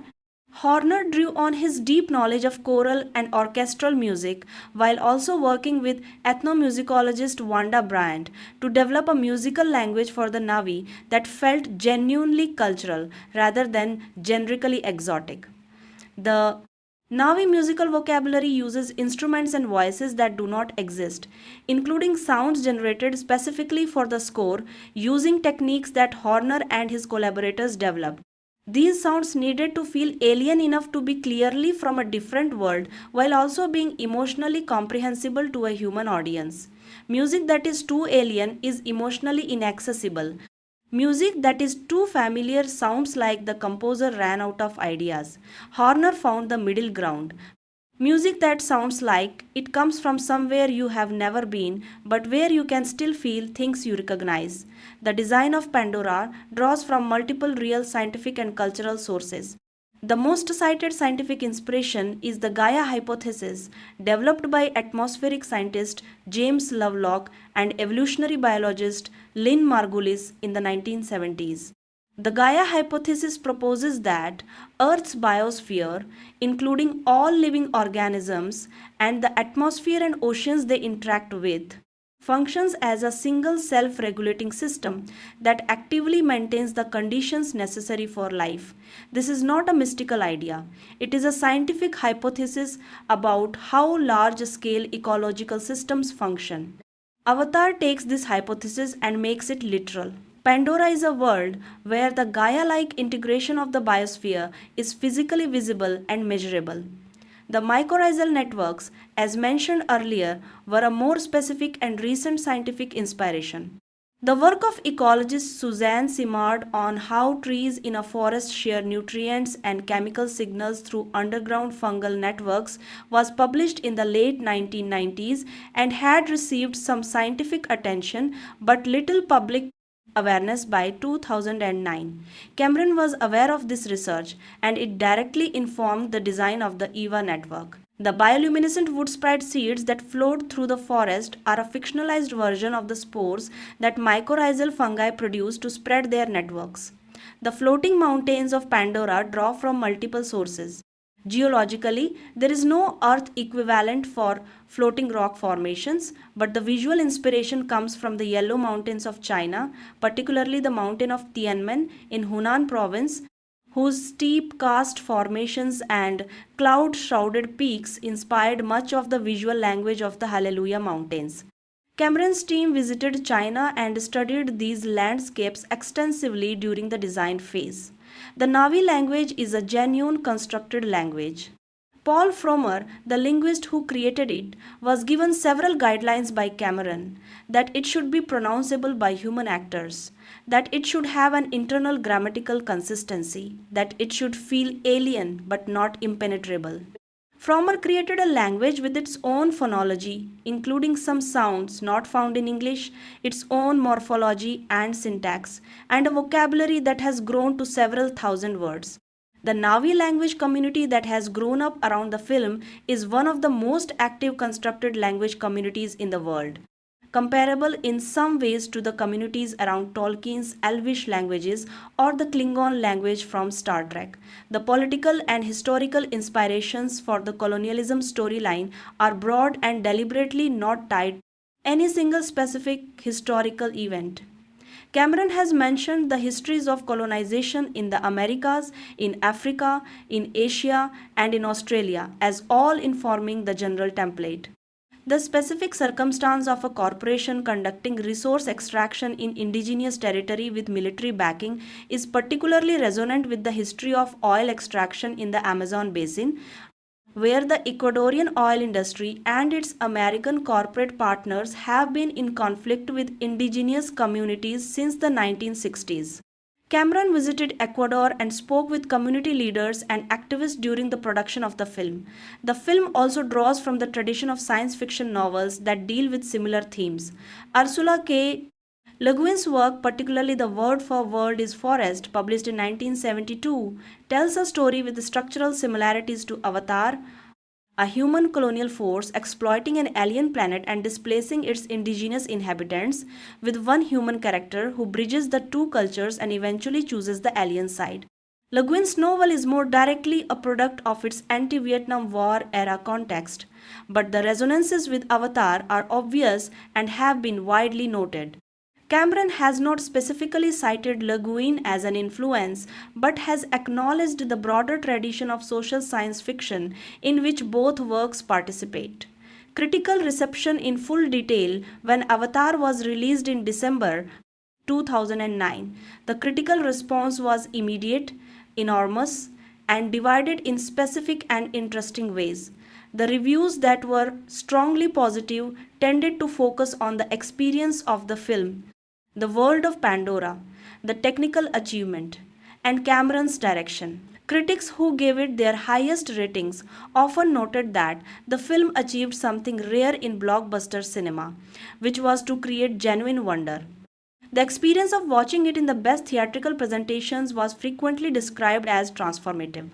Speaker 1: Horner drew on his deep knowledge of choral and orchestral music while also working with ethnomusicologist Wanda Bryant to develop a musical language for the Na'vi that felt genuinely cultural rather than generically exotic. The Navi musical vocabulary uses instruments and voices that do not exist, including sounds generated specifically for the score using techniques that Horner and his collaborators developed. These sounds needed to feel alien enough to be clearly from a different world while also being emotionally comprehensible to a human audience. Music that is too alien is emotionally inaccessible. Music that is too familiar sounds like the composer ran out of ideas. Horner found the middle ground. Music that sounds like it comes from somewhere you have never been, but where you can still feel things you recognize. The design of Pandora draws from multiple real scientific and cultural sources. The most cited scientific inspiration is the Gaia hypothesis, developed by atmospheric scientist James Lovelock and evolutionary biologist Lynn Margulis in the 1970s. The Gaia hypothesis proposes that Earth's biosphere, including all living organisms and the atmosphere and oceans they interact with, functions as a single self-regulating system that actively maintains the conditions necessary for life. This is not a mystical idea. It is a scientific hypothesis about how large-scale ecological systems function. Avatar takes this hypothesis and makes it literal. Pandora is a world where the Gaia-like integration of the biosphere is physically visible and measurable. The mycorrhizal networks, as mentioned earlier, were a more specific and recent scientific inspiration. The work of ecologist Suzanne Simard on how trees in a forest share nutrients and chemical signals through underground fungal networks was published in the late 1990s and had received some scientific attention but little public awareness by 2009. Cameron was aware of this research and it directly informed the design of the EVA network. The bioluminescent wood sprite seeds that float through the forest are a fictionalized version of the spores that mycorrhizal fungi produce to spread their networks. The floating mountains of Pandora draw from multiple sources. Geologically, there is no Earth equivalent for floating rock formations, but the visual inspiration comes from the Yellow Mountains of China, particularly the mountain of Tianmen in Hunan province, whose steep karst formations and cloud-shrouded peaks inspired much of the visual language of the Hallelujah Mountains. Cameron's team visited China and studied these landscapes extensively during the design phase. The Na'vi language is a genuine constructed language. Paul Frommer, the linguist who created it, was given several guidelines by Cameron that it should be pronounceable by human actors, that it should have an internal grammatical consistency, that it should feel alien but not impenetrable. Frommer created a language with its own phonology, including some sounds not found in English, its own morphology and syntax, and a vocabulary that has grown to several thousand words. The Navi language community that has grown up around the film is one of the most active constructed language communities in the world, comparable in some ways to the communities around Tolkien's Elvish languages or the Klingon language from Star Trek. The political and historical inspirations for the colonialism storyline are broad and deliberately not tied to any single specific historical event. Cameron has mentioned the histories of colonization in the Americas, in Africa, in Asia, and in Australia as all informing the general template. The specific circumstance of a corporation conducting resource extraction in indigenous territory with military backing is particularly resonant with the history of oil extraction in the Amazon basin, where the Ecuadorian oil industry and its American corporate partners have been in conflict with indigenous communities since the 1960s. Cameron visited Ecuador and spoke with community leaders and activists during the production of the film. The film also draws from the tradition of science fiction novels that deal with similar themes. Ursula K. Le Guin's work, particularly The Word for World is Forest, published in 1972, tells a story with structural similarities to Avatar, a human colonial force exploiting an alien planet and displacing its indigenous inhabitants, with one human character who bridges the two cultures and eventually chooses the alien side. Le Guin's novel is more directly a product of its anti-Vietnam War era context, but the resonances with Avatar are obvious and have been widely noted. Cameron has not specifically cited Le Guin as an influence, but has acknowledged the broader tradition of social science fiction in which both works participate. Critical reception in full detail when Avatar was released in December 2009. The critical response was immediate, enormous, and divided in specific and interesting ways. The reviews that were strongly positive tended to focus on the experience of the film, the world of Pandora, the technical achievement, and Cameron's direction. Critics who gave it their highest ratings often noted that the film achieved something rare in blockbuster cinema, which was to create genuine wonder. The experience of watching it in the best theatrical presentations was frequently described as transformative.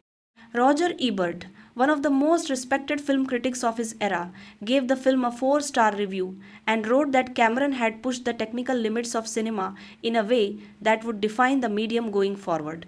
Speaker 1: Roger Ebert, one of the most respected film critics of his era, gave the film a 4-star review and wrote that Cameron had pushed the technical limits of cinema in a way that would define the medium going forward.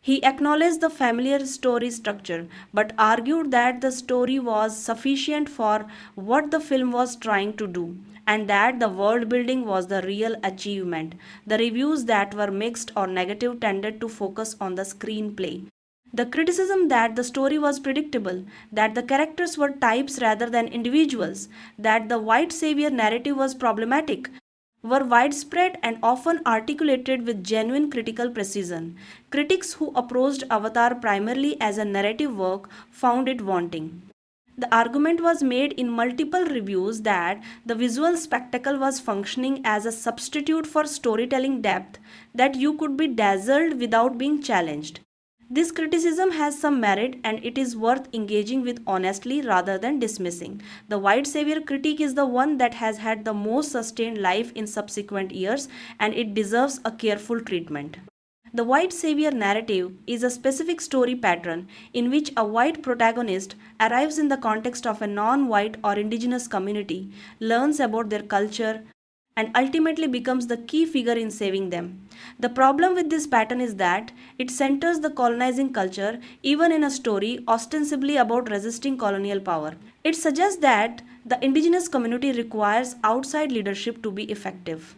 Speaker 1: He acknowledged the familiar story structure but argued that the story was sufficient for what the film was trying to do and that the world building was the real achievement. The reviews that were mixed or negative tended to focus on the screenplay. The criticism that the story was predictable, that the characters were types rather than individuals, that the white savior narrative was problematic, were widespread and often articulated with genuine critical precision. Critics who approached Avatar primarily as a narrative work found it wanting. The argument was made in multiple reviews that the visual spectacle was functioning as a substitute for storytelling depth, that you could be dazzled without being challenged. This criticism has some merit and it is worth engaging with honestly rather than dismissing. The white savior critique is the one that has had the most sustained life in subsequent years and it deserves a careful treatment. The white savior narrative is a specific story pattern in which a white protagonist arrives in the context of a non-white or indigenous community, learns about their culture, and ultimately becomes the key figure in saving them. The problem with this pattern is that it centers the colonizing culture even in a story ostensibly about resisting colonial power. It suggests that the indigenous community requires outside leadership to be effective.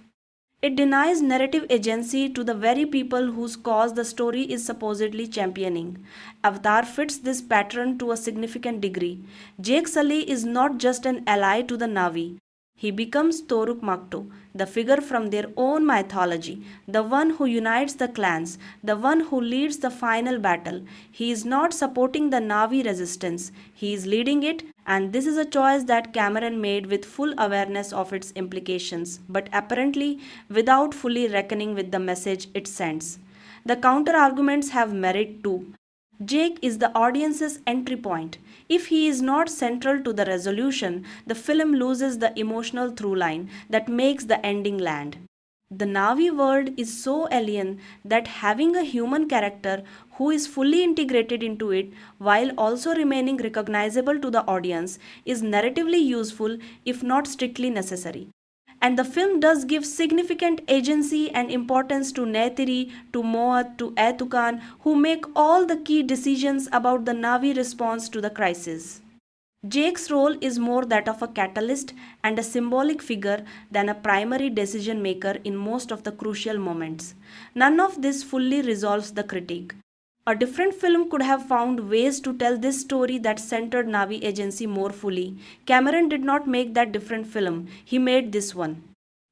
Speaker 1: It denies narrative agency to the very people whose cause the story is supposedly championing. Avatar fits this pattern to a significant degree. Jake Sully is not just an ally to the Navi. He becomes Toruk Makto, the figure from their own mythology, the one who unites the clans, the one who leads the final battle. He is not supporting the Navi resistance, he is leading it, and this is a choice that Cameron made with full awareness of its implications, but apparently without fully reckoning with the message it sends. The counter arguments have merit too. Jake is the audience's entry point. If he is not central to the resolution, the film loses the emotional through line that makes the ending land. The Navi world is so alien that having a human character who is fully integrated into it while also remaining recognizable to the audience is narratively useful if not strictly necessary. And the film does give significant agency and importance to Neytiri, to Moat, to Etukan, who make all the key decisions about the Navi response to the crisis. Jake's role is more that of a catalyst and a symbolic figure than a primary decision maker in most of the crucial moments. None of this fully resolves the critique. A different film could have found ways to tell this story that centered Navi agency more fully. Cameron did not make that different film, he made this one.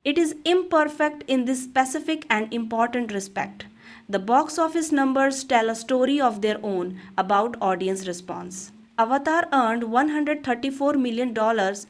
Speaker 1: It is imperfect in this specific and important respect. The box office numbers tell a story of their own about audience response. Avatar earned $134 million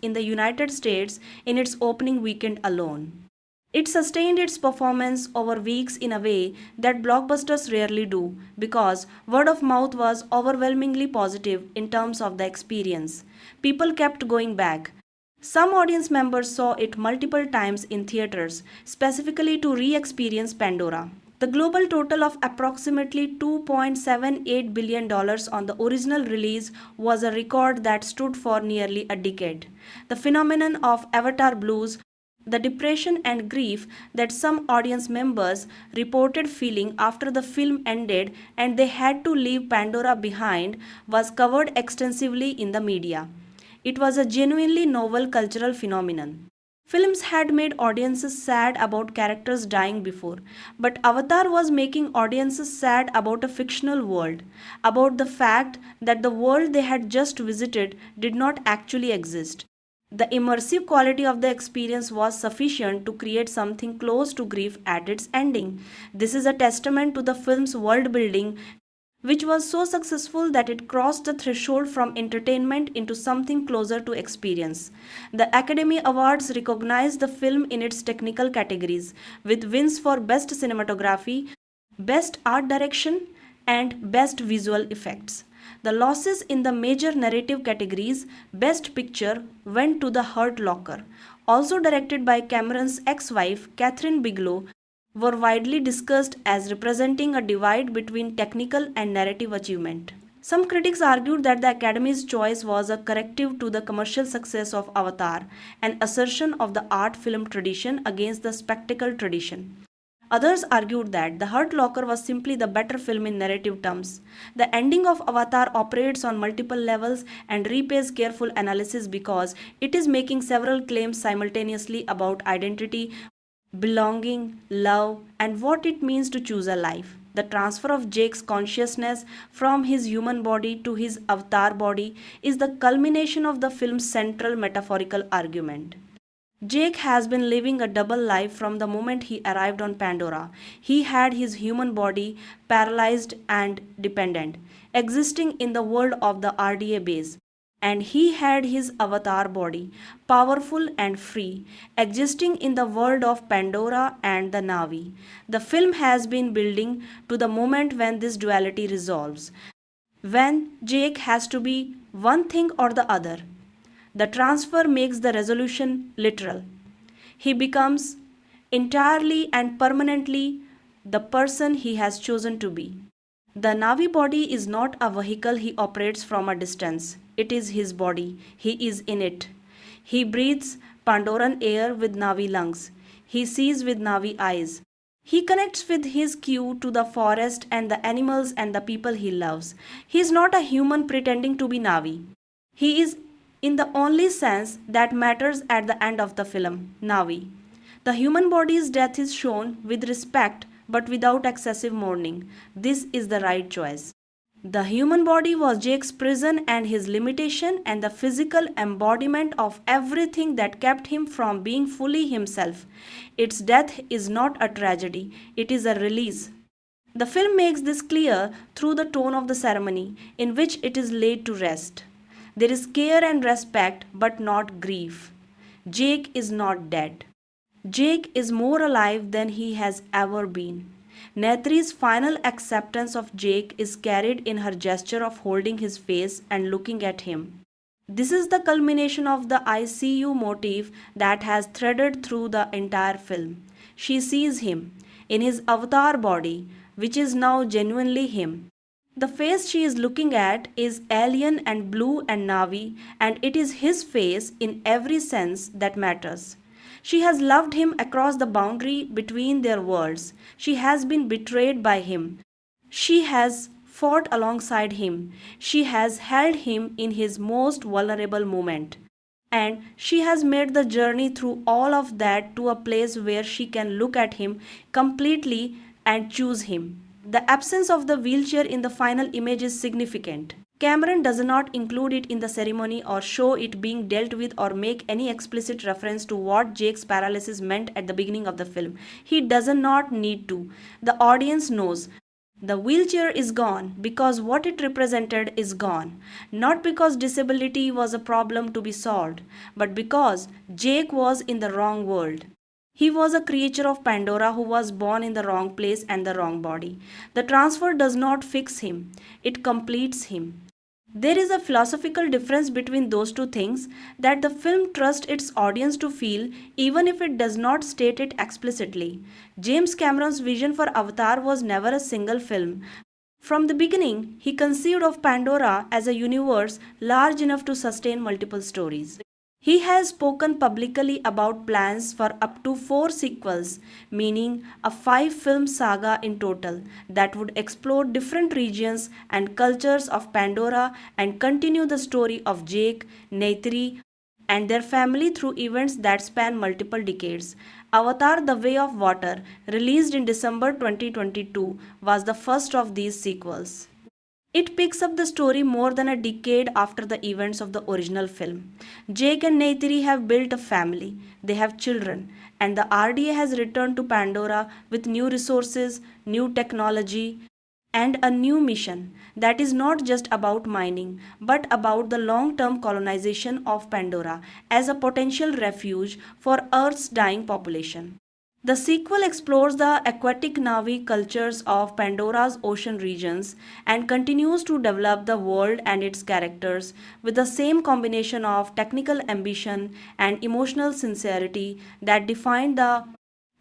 Speaker 1: in the United States in its opening weekend alone. It sustained its performance over weeks in a way that blockbusters rarely do because word of mouth was overwhelmingly positive in terms of the experience. People kept going back. Some audience members saw it multiple times in theaters, specifically to re experience Pandora. The global total of approximately $2.78 billion on the original release was a record that stood for nearly a decade. The phenomenon of Avatar blues, the depression and grief that some audience members reported feeling after the film ended and they had to leave Pandora behind, was covered extensively in the media. It was a genuinely novel cultural phenomenon. Films had made audiences sad about characters dying before, but Avatar was making audiences sad about a fictional world, about the fact that the world they had just visited did not actually exist. The immersive quality of the experience was sufficient to create something close to grief at its ending. This is a testament to the film's world building, which was so successful that it crossed the threshold from entertainment into something closer to experience. The Academy Awards recognized the film in its technical categories, with wins for Best Cinematography, Best Art Direction, and Best Visual Effects. The losses in the major narrative categories, Best Picture, went to The Hurt Locker, also directed by Cameron's ex-wife Catherine Bigelow, were widely discussed as representing a divide between technical and narrative achievement. Some critics argued that the Academy's choice was a corrective to the commercial success of Avatar, an assertion of the art film tradition against the spectacle tradition. Others argued that The Hurt Locker was simply the better film in narrative terms. The ending of Avatar operates on multiple levels and repays careful analysis because it is making several claims simultaneously about identity, belonging, love, and what it means to choose a life. The transfer of Jake's consciousness from his human body to his avatar body is the culmination of the film's central metaphorical argument. Jake has been living a double life from the moment he arrived on Pandora. He had his human body paralyzed and dependent, existing in the world of the RDA base. And he had his avatar body, powerful and free, existing in the world of Pandora and the Navi. The film has been building to the moment when this duality resolves, when Jake has to be one thing or the other. The transfer makes the resolution literal. He becomes entirely and permanently the person he has chosen to be. The Navi body is not a vehicle he operates from a distance. It is his body. He is in it. He breathes Pandoran air with Navi lungs. He sees with Navi eyes. He connects with his cue to the forest and the animals and the people he loves. He is not a human pretending to be Navi. He is in the only sense that matters at the end of the film, Navi. The human body's death is shown with respect but without excessive mourning. This is the right choice. The human body was Jake's prison and his limitation and the physical embodiment of everything that kept him from being fully himself. Its death is not a tragedy, it is a release. The film makes this clear through the tone of the ceremony in which it is laid to rest. There is care and respect, but not grief. Jake is not dead. Jake is more alive than he has ever been. Neytiri's final acceptance of Jake is carried in her gesture of holding his face and looking at him. This is the culmination of the I see you motif that has threaded through the entire film. She sees him in his avatar body, which is now genuinely him. The face she is looking at is alien and blue and Navi, and it is his face in every sense that matters. She has loved him across the boundary between their worlds. She has been betrayed by him. She has fought alongside him. She has held him in his most vulnerable moment. And she has made the journey through all of that to a place where she can look at him completely and choose him. The absence of the wheelchair in the final image is significant. Cameron does not include it in the ceremony or show it being dealt with or make any explicit reference to what Jake's paralysis meant at the beginning of the film. He does not need to. The audience knows. The wheelchair is gone because what it represented is gone. Not because disability was a problem to be solved, but because Jake was in the wrong world. He was a creature of Pandora who was born in the wrong place and the wrong body. The transfer does not fix him, it completes him. There is a philosophical difference between those two things that the film trusts its audience to feel even if it does not state it explicitly. James Cameron's vision for Avatar was never a single film. From the beginning, he conceived of Pandora as a universe large enough to sustain multiple stories. He has spoken publicly about plans for up to 4 sequels, meaning a 5-film saga in total that would explore different regions and cultures of Pandora and continue the story of Jake, Neytiri, and their family through events that span multiple decades. Avatar: The Way of Water, released in December 2022, was the first of these sequels. It picks up the story more than a decade after the events of the original film. Jake and Neytiri have built a family, they have children, and the RDA has returned to Pandora with new resources, new technology, and a new mission that is not just about mining but about the long term colonization of Pandora as a potential refuge for Earth's dying population. The sequel explores the aquatic Navi cultures of Pandora's ocean regions and continues to develop the world and its characters with the same combination of technical ambition and emotional sincerity that defined the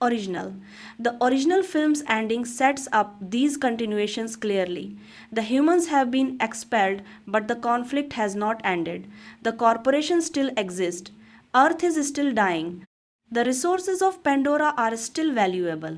Speaker 1: original. The original film's ending sets up these continuations clearly. The humans have been expelled, but the conflict has not ended. The corporations still exist. Earth is still dying. The resources of Pandora are still valuable,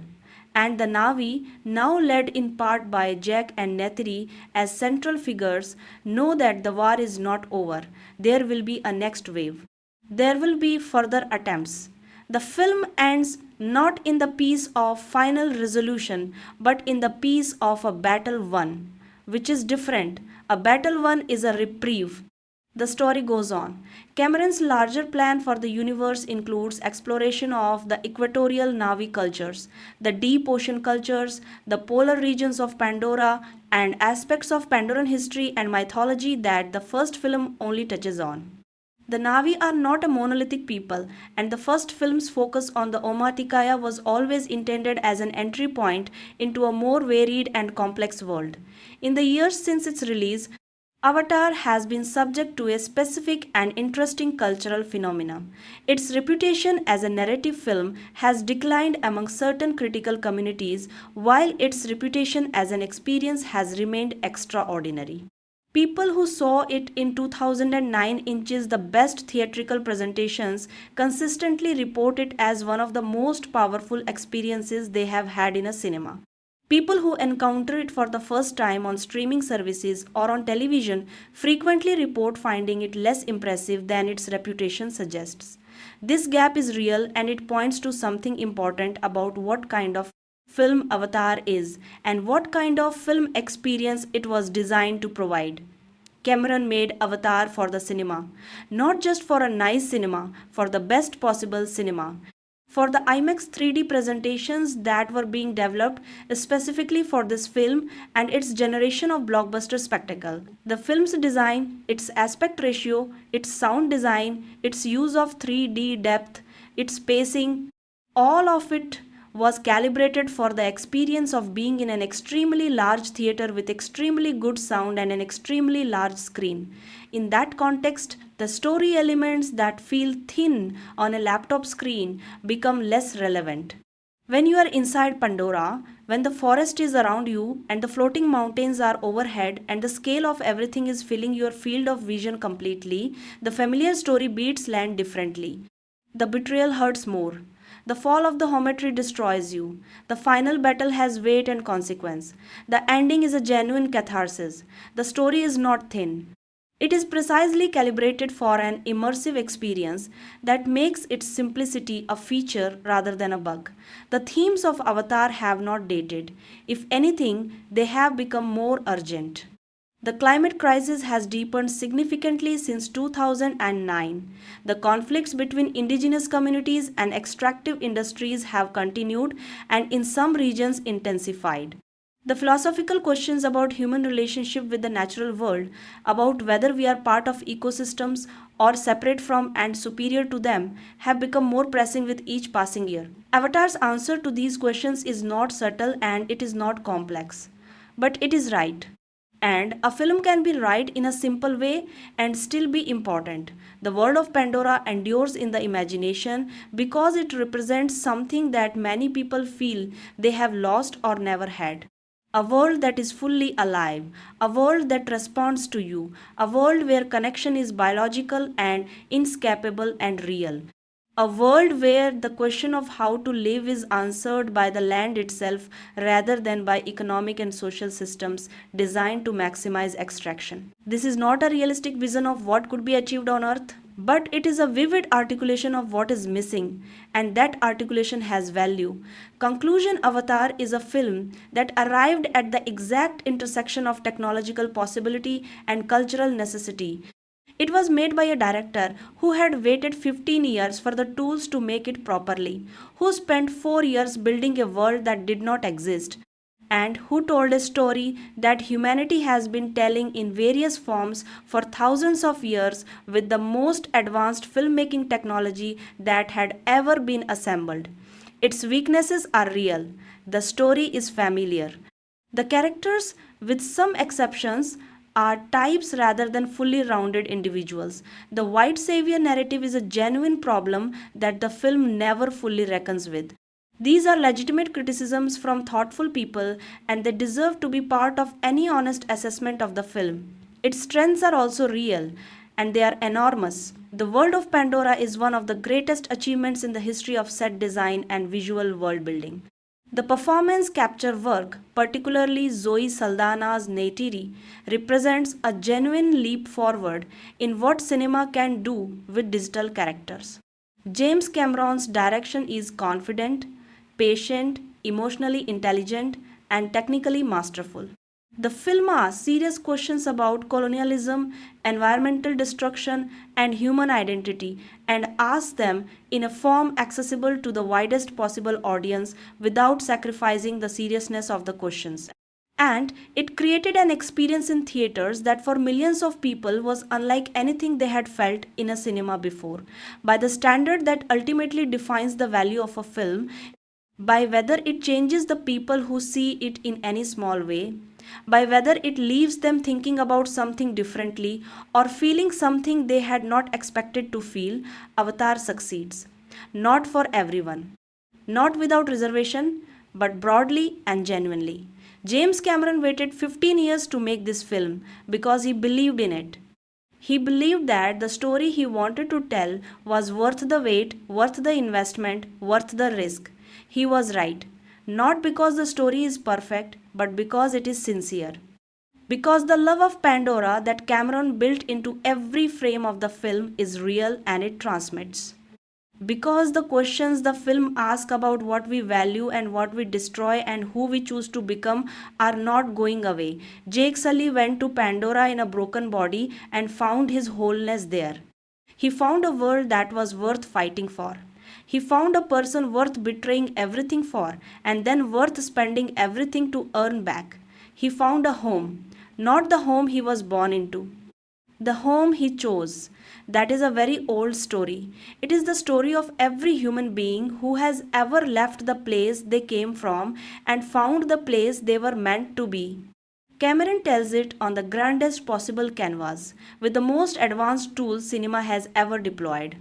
Speaker 1: and the Navi, now led in part by Jack and Neytiri as central figures, know that the war is not over. There will be a next wave. There will be further attempts. The film ends not in the peace of final resolution, but in the peace of a battle won, which is different. A battle won is a reprieve. The story goes on. Cameron's larger plan for the universe includes exploration of the equatorial Navi cultures, the deep ocean cultures, the polar regions of Pandora, and aspects of Pandoran history and mythology that the first film only touches on. The Navi are not a monolithic people, and the first film's focus on the Omaticaya was always intended as an entry point into a more varied and complex world. In the years since its release, Avatar has been subject to a specific and interesting cultural phenomenon. Its reputation as a narrative film has declined among certain critical communities, while its reputation as an experience has remained extraordinary. People who saw it in 2009 inches the best theatrical presentations consistently report it as one of the most powerful experiences they have had in a cinema. People who encounter it for the first time on streaming services or on television frequently report finding it less impressive than its reputation suggests. This gap is real and it points to something important about what kind of film Avatar is and what kind of film experience it was designed to provide. Cameron made Avatar for the cinema, not just for a nice cinema, for the best possible cinema. For the IMAX 3D presentations that were being developed specifically for this film and its generation of blockbuster spectacle. The film's design, its aspect ratio, its sound design, its use of 3D depth, its pacing, all of it was calibrated for the experience of being in an extremely large theater with extremely good sound and an extremely large screen. In that context, the story elements that feel thin on a laptop screen become less relevant. When you are inside Pandora, when the forest is around you and the floating mountains are overhead and the scale of everything is filling your field of vision completely, the familiar story beats land differently. The betrayal hurts more. The fall of the Hometree destroys you. The final battle has weight and consequence. The ending is a genuine catharsis. The story is not thin. It is precisely calibrated for an immersive experience that makes its simplicity a feature rather than a bug. The themes of Avatar have not dated. If anything, they have become more urgent. The climate crisis has deepened significantly since 2009. The conflicts between indigenous communities and extractive industries have continued and in some regions intensified. The philosophical questions about human relationship with the natural world, about whether we are part of ecosystems or separate from and superior to them, have become more pressing with each passing year. Avatar's answer to these questions is not subtle and it is not complex, but it is right. And a film can be right in a simple way and still be important. The world of Pandora endures in the imagination because it represents something that many people feel they have lost or never had. A world that is fully alive, a world that responds to you, a world where connection is biological and inescapable and real. A world where the question of how to live is answered by the land itself rather than by economic and social systems designed to maximize extraction. This is not a realistic vision of what could be achieved on Earth, but it is a vivid articulation of what is missing, and that articulation has value. Conclusion: Avatar is a film that arrived at the exact intersection of technological possibility and cultural necessity. It was made by a director who had waited 15 years for the tools to make it properly, who spent 4 years building a world that did not exist, and who told a story that humanity has been telling in various forms for thousands of years with the most advanced filmmaking technology that had ever been assembled. Its weaknesses are real. The story is familiar. The characters, with some exceptions, are types rather than fully rounded individuals. The white savior narrative is a genuine problem that the film never fully reckons with. These are legitimate criticisms from thoughtful people and they deserve to be part of any honest assessment of the film. Its strengths are also real and they are enormous. The world of Pandora is one of the greatest achievements in the history of set design and visual world building. The performance capture work, particularly Zoe Saldana's Neytiri, represents a genuine leap forward in what cinema can do with digital characters. James Cameron's direction is confident, patient, emotionally intelligent, and technically masterful. The film asks serious questions about colonialism, environmental destruction, and human identity and asks them in a form accessible to the widest possible audience without sacrificing the seriousness of the questions. And it created an experience in theaters that for millions of people was unlike anything they had felt in a cinema before. By the standard that ultimately defines the value of a film, by whether it changes the people who see it in any small way, by whether it leaves them thinking about something differently or feeling something they had not expected to feel, Avatar succeeds. Not for everyone, not without reservation, but broadly and genuinely. James Cameron waited 15 years to make this film because he believed in it. He believed that the story he wanted to tell was worth the wait, worth the investment, worth the risk. He was right. Not because the story is perfect, but because it is sincere. Because the love of Pandora that Cameron built into every frame of the film is real and it transmits. Because the questions the film asks about what we value and what we destroy and who we choose to become are not going away. Jake Sully went to Pandora in a broken body and found his wholeness there. He found a world that was worth fighting for. He found a person worth betraying everything for and then worth spending everything to earn back. He found a home, not the home he was born into, the home he chose. That is a very old story. It is the story of every human being who has ever left the place they came from and found the place they were meant to be. Cameron tells it on the grandest possible canvas, with the most advanced tools cinema has ever deployed.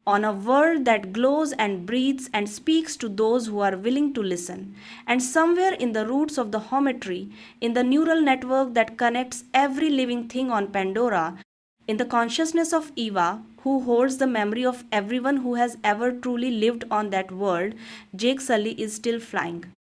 Speaker 1: on a world that glows and breathes and speaks to those who are willing to listen. And somewhere in the roots of the Hometree, in the neural network that connects every living thing on Pandora, in the consciousness of Eva, who holds the memory of everyone who has ever truly lived on that world, Jake Sully is still flying.